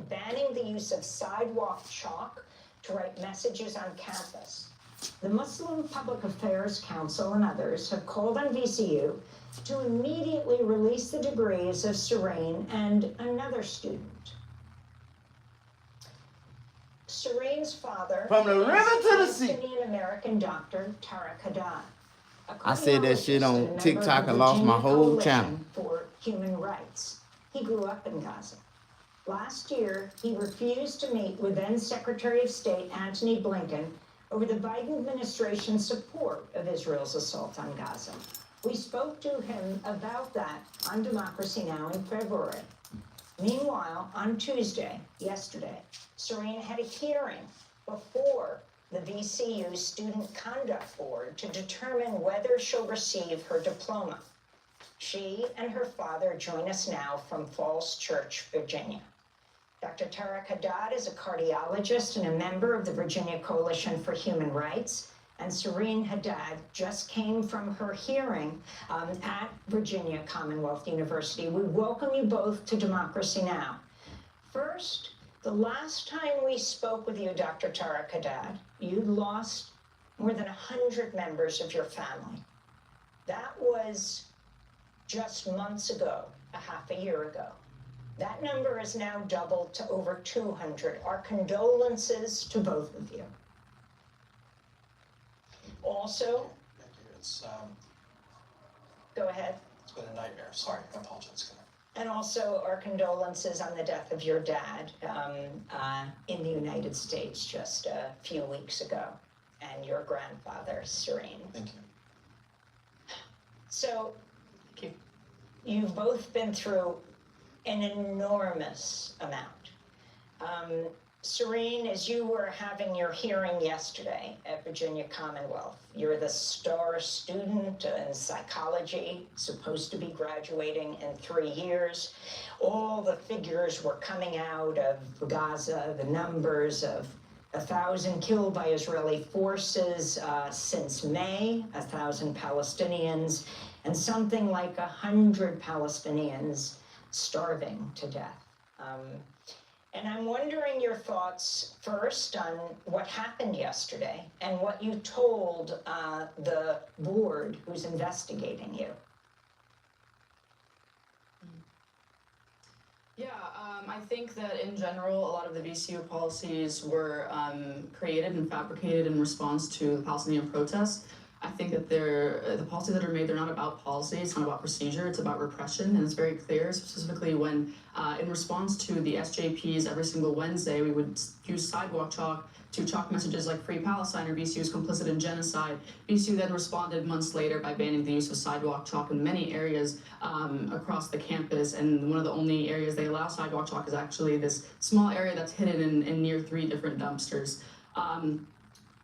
[SPEAKER 9] banning the use of sidewalk chalk to write messages on campus. The Muslim Public Affairs Council and others have called on VCU to immediately release the degrees of Serene and another student. Serene's father
[SPEAKER 2] From the
[SPEAKER 9] is
[SPEAKER 2] river to the sea.
[SPEAKER 9] Palestinian-American doctor Tariq Haddad.
[SPEAKER 2] I said that shit on
[SPEAKER 9] cardiologist and a member
[SPEAKER 2] TikTok
[SPEAKER 9] of the
[SPEAKER 2] and lost my
[SPEAKER 9] Virginia
[SPEAKER 2] whole
[SPEAKER 9] Coalition
[SPEAKER 2] channel.
[SPEAKER 9] For human rights. He grew up in Gaza. Last year, he refused to meet with then Secretary of State Antony Blinken over the Biden administration's support of Israel's assault on Gaza. We spoke to him about that on Democracy Now! In February. Meanwhile, on Tuesday, yesterday, Serene had a hearing before the VCU Student Conduct Board to determine whether she'll receive her diploma. She and her father join us now from Falls Church, Virginia. Dr. Tariq Haddad is a cardiologist and a member of the Virginia Coalition for Human Rights. And Serene Haddad just came from her hearing at Virginia Commonwealth University. We welcome you both to Democracy Now! First, the last time we spoke with you, Dr. Tariq Haddad, you'd lost more than 100 members of your family. That was just months ago, a half a year ago. That number is now doubled to over 200. Our condolences to both of you. Also,
[SPEAKER 28] It's,
[SPEAKER 9] go ahead.
[SPEAKER 28] it's been a nightmare. Sorry, I apologize.
[SPEAKER 9] And also our condolences on the death of your dad in the United States just a few weeks ago, and your grandfather, Serene.
[SPEAKER 28] Thank you.
[SPEAKER 9] So, you've both been through an enormous amount. Serene, as you were having your hearing yesterday at Virginia Commonwealth, you're the star student in psychology, supposed to be graduating in 3 years. All the figures were coming out of Gaza, the numbers of 1,000 killed by Israeli forces since May, 1,000 Palestinians, and something like 100 Palestinians starving to death. And I'm wondering your thoughts first on what happened yesterday and what you told the board who's investigating you.
[SPEAKER 1] Yeah, I think that in general, a lot of the VCU policies were created and fabricated in response to the Palestinian protests. I think that the policies that are made, they're not about policy, it's not about procedure, it's about repression, and it's very clear, specifically when, in response to the SJPs every single Wednesday, we would use sidewalk chalk to chalk messages like Free Palestine or VCU is complicit in genocide. VCU then responded months later by banning the use of sidewalk chalk in many areas across the campus, and one of the only areas they allow sidewalk chalk is actually this small area that's hidden in near 3 different dumpsters.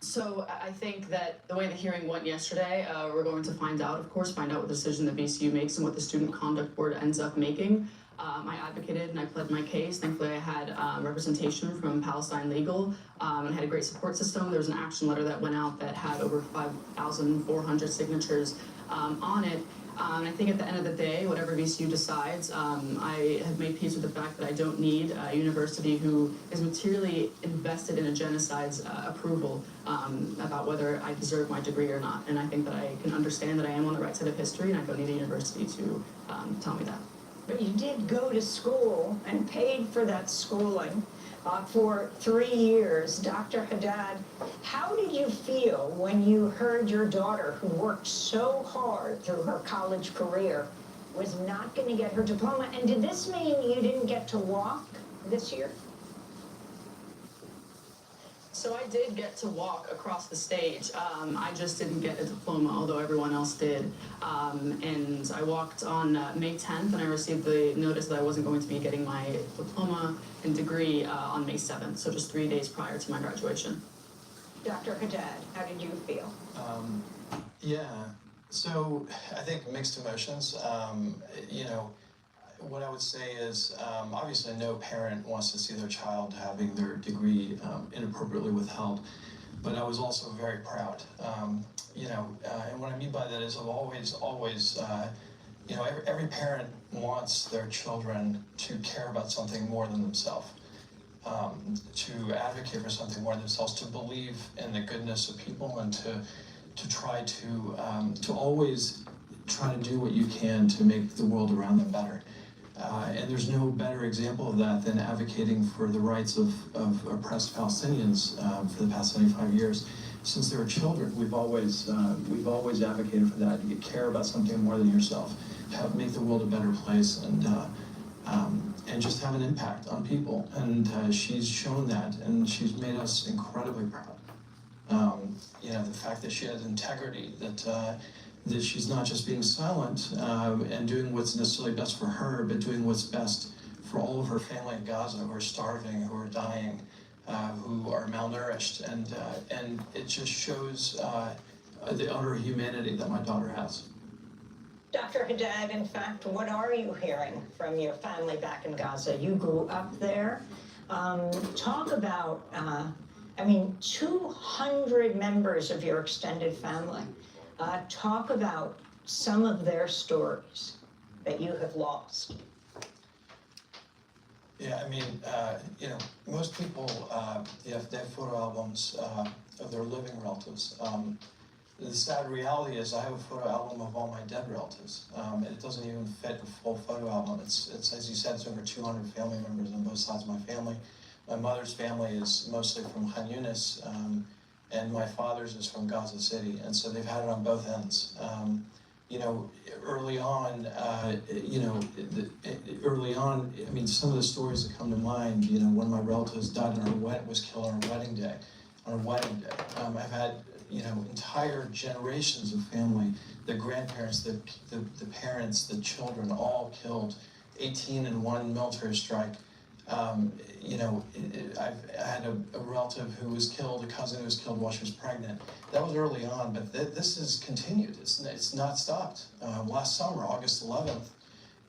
[SPEAKER 1] So I think that the way the hearing went yesterday, we're going to find out what decision the VCU makes and what the Student Conduct Board ends up making. I advocated and I pled my case. Thankfully, I had representation from Palestine Legal and had a great support system. There was an action letter that went out that had over 5,400 signatures on it. And I think at the end of the day, whatever VCU decides, I have made peace with the fact that I don't need a university who is materially invested in a genocide's approval about whether I deserve my degree or not. And I think that I can understand that I am on the right side of history, and I don't need a university to tell me that.
[SPEAKER 9] But you did go to school and paid for that schooling for 3 years. Dr. Haddad, how did you feel when you heard your daughter, who worked so hard through her college career, was not going to get her diploma? And did this mean you didn't get to walk this year?
[SPEAKER 1] So I did get to walk across the stage. I just didn't get a diploma, although everyone else did. And I walked on May 10th, and I received the notice that I wasn't going to be getting my diploma and degree on May 7th, so just 3 days prior to my graduation.
[SPEAKER 9] Dr. Haddad, how did you feel?
[SPEAKER 28] Yeah, so I think mixed emotions. What I would say is, obviously no parent wants to see their child having their degree inappropriately withheld, but I was also very proud. And what I mean by that is I've always, every parent wants their children to care about something more than themselves.
[SPEAKER 4] to advocate for something more themselves, to believe in the goodness of people, and to try to always try to do what you can to make the world around them better. And there's no better example of that than advocating for the rights of oppressed Palestinians for the past 75 years. Since they were children, we've always advocated for that. You care about something more than yourself, help make the world a better place, and just have an impact on people. And she's shown that, and she's made us incredibly proud. You know, the fact that she has integrity, that she's not just being silent and doing what's necessarily best for her, but doing what's best for all of her family in Gaza who are starving, who are dying, who are malnourished, and it just shows the utter humanity that my daughter has.
[SPEAKER 9] Dr. Haddad, in fact, what are you hearing from your family back in Gaza? You grew up there. Talk about, 200 members of your extended family. Talk about some of their stories that you have lost.
[SPEAKER 4] Yeah, I mean, most people, they have photo albums of their living relatives. The sad reality is I have a photo album of all my dead relatives. And it doesn't even fit a full photo album. It's as you said, it's over 200 family members on both sides of my family. My mother's family is mostly from Khan Yunis, and my father's is from Gaza City. And so they've had it on both ends. Early on, some of the stories that come to mind, one of my relatives died was killed on her wedding day. I've had, entire generations of family, the grandparents, the parents, the children, all killed, 18 in one military strike. I've had a relative who was killed, a cousin who was killed while she was pregnant. That was early on, but this has continued. It's not stopped. Last summer, August 11th,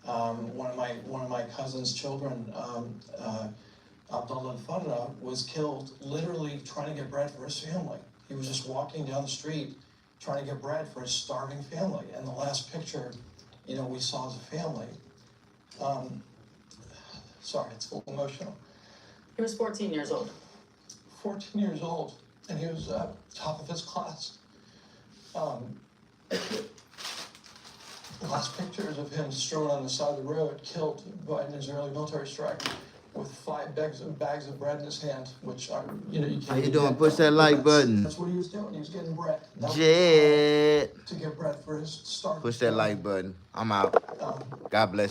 [SPEAKER 4] one of my cousin's children, Abdullah Farah, was killed literally trying to get bread for his family. He was just walking down the street trying to get bread for his starving family. And the last picture, we saw as a family. Sorry, it's a little emotional.
[SPEAKER 1] He was 14 years old.
[SPEAKER 4] 14 years old, and he was top of his class. The last pictures of him strewn on the side of the road, killed by an Israeli military strike, with 5 bags of bread in his hand, which are, you can't.
[SPEAKER 2] How you doing? Push that like button.
[SPEAKER 4] That's what he was doing. He was getting bread.
[SPEAKER 2] Jet.
[SPEAKER 4] To get bread for his starving.
[SPEAKER 2] Push that like button. I'm out. God bless you.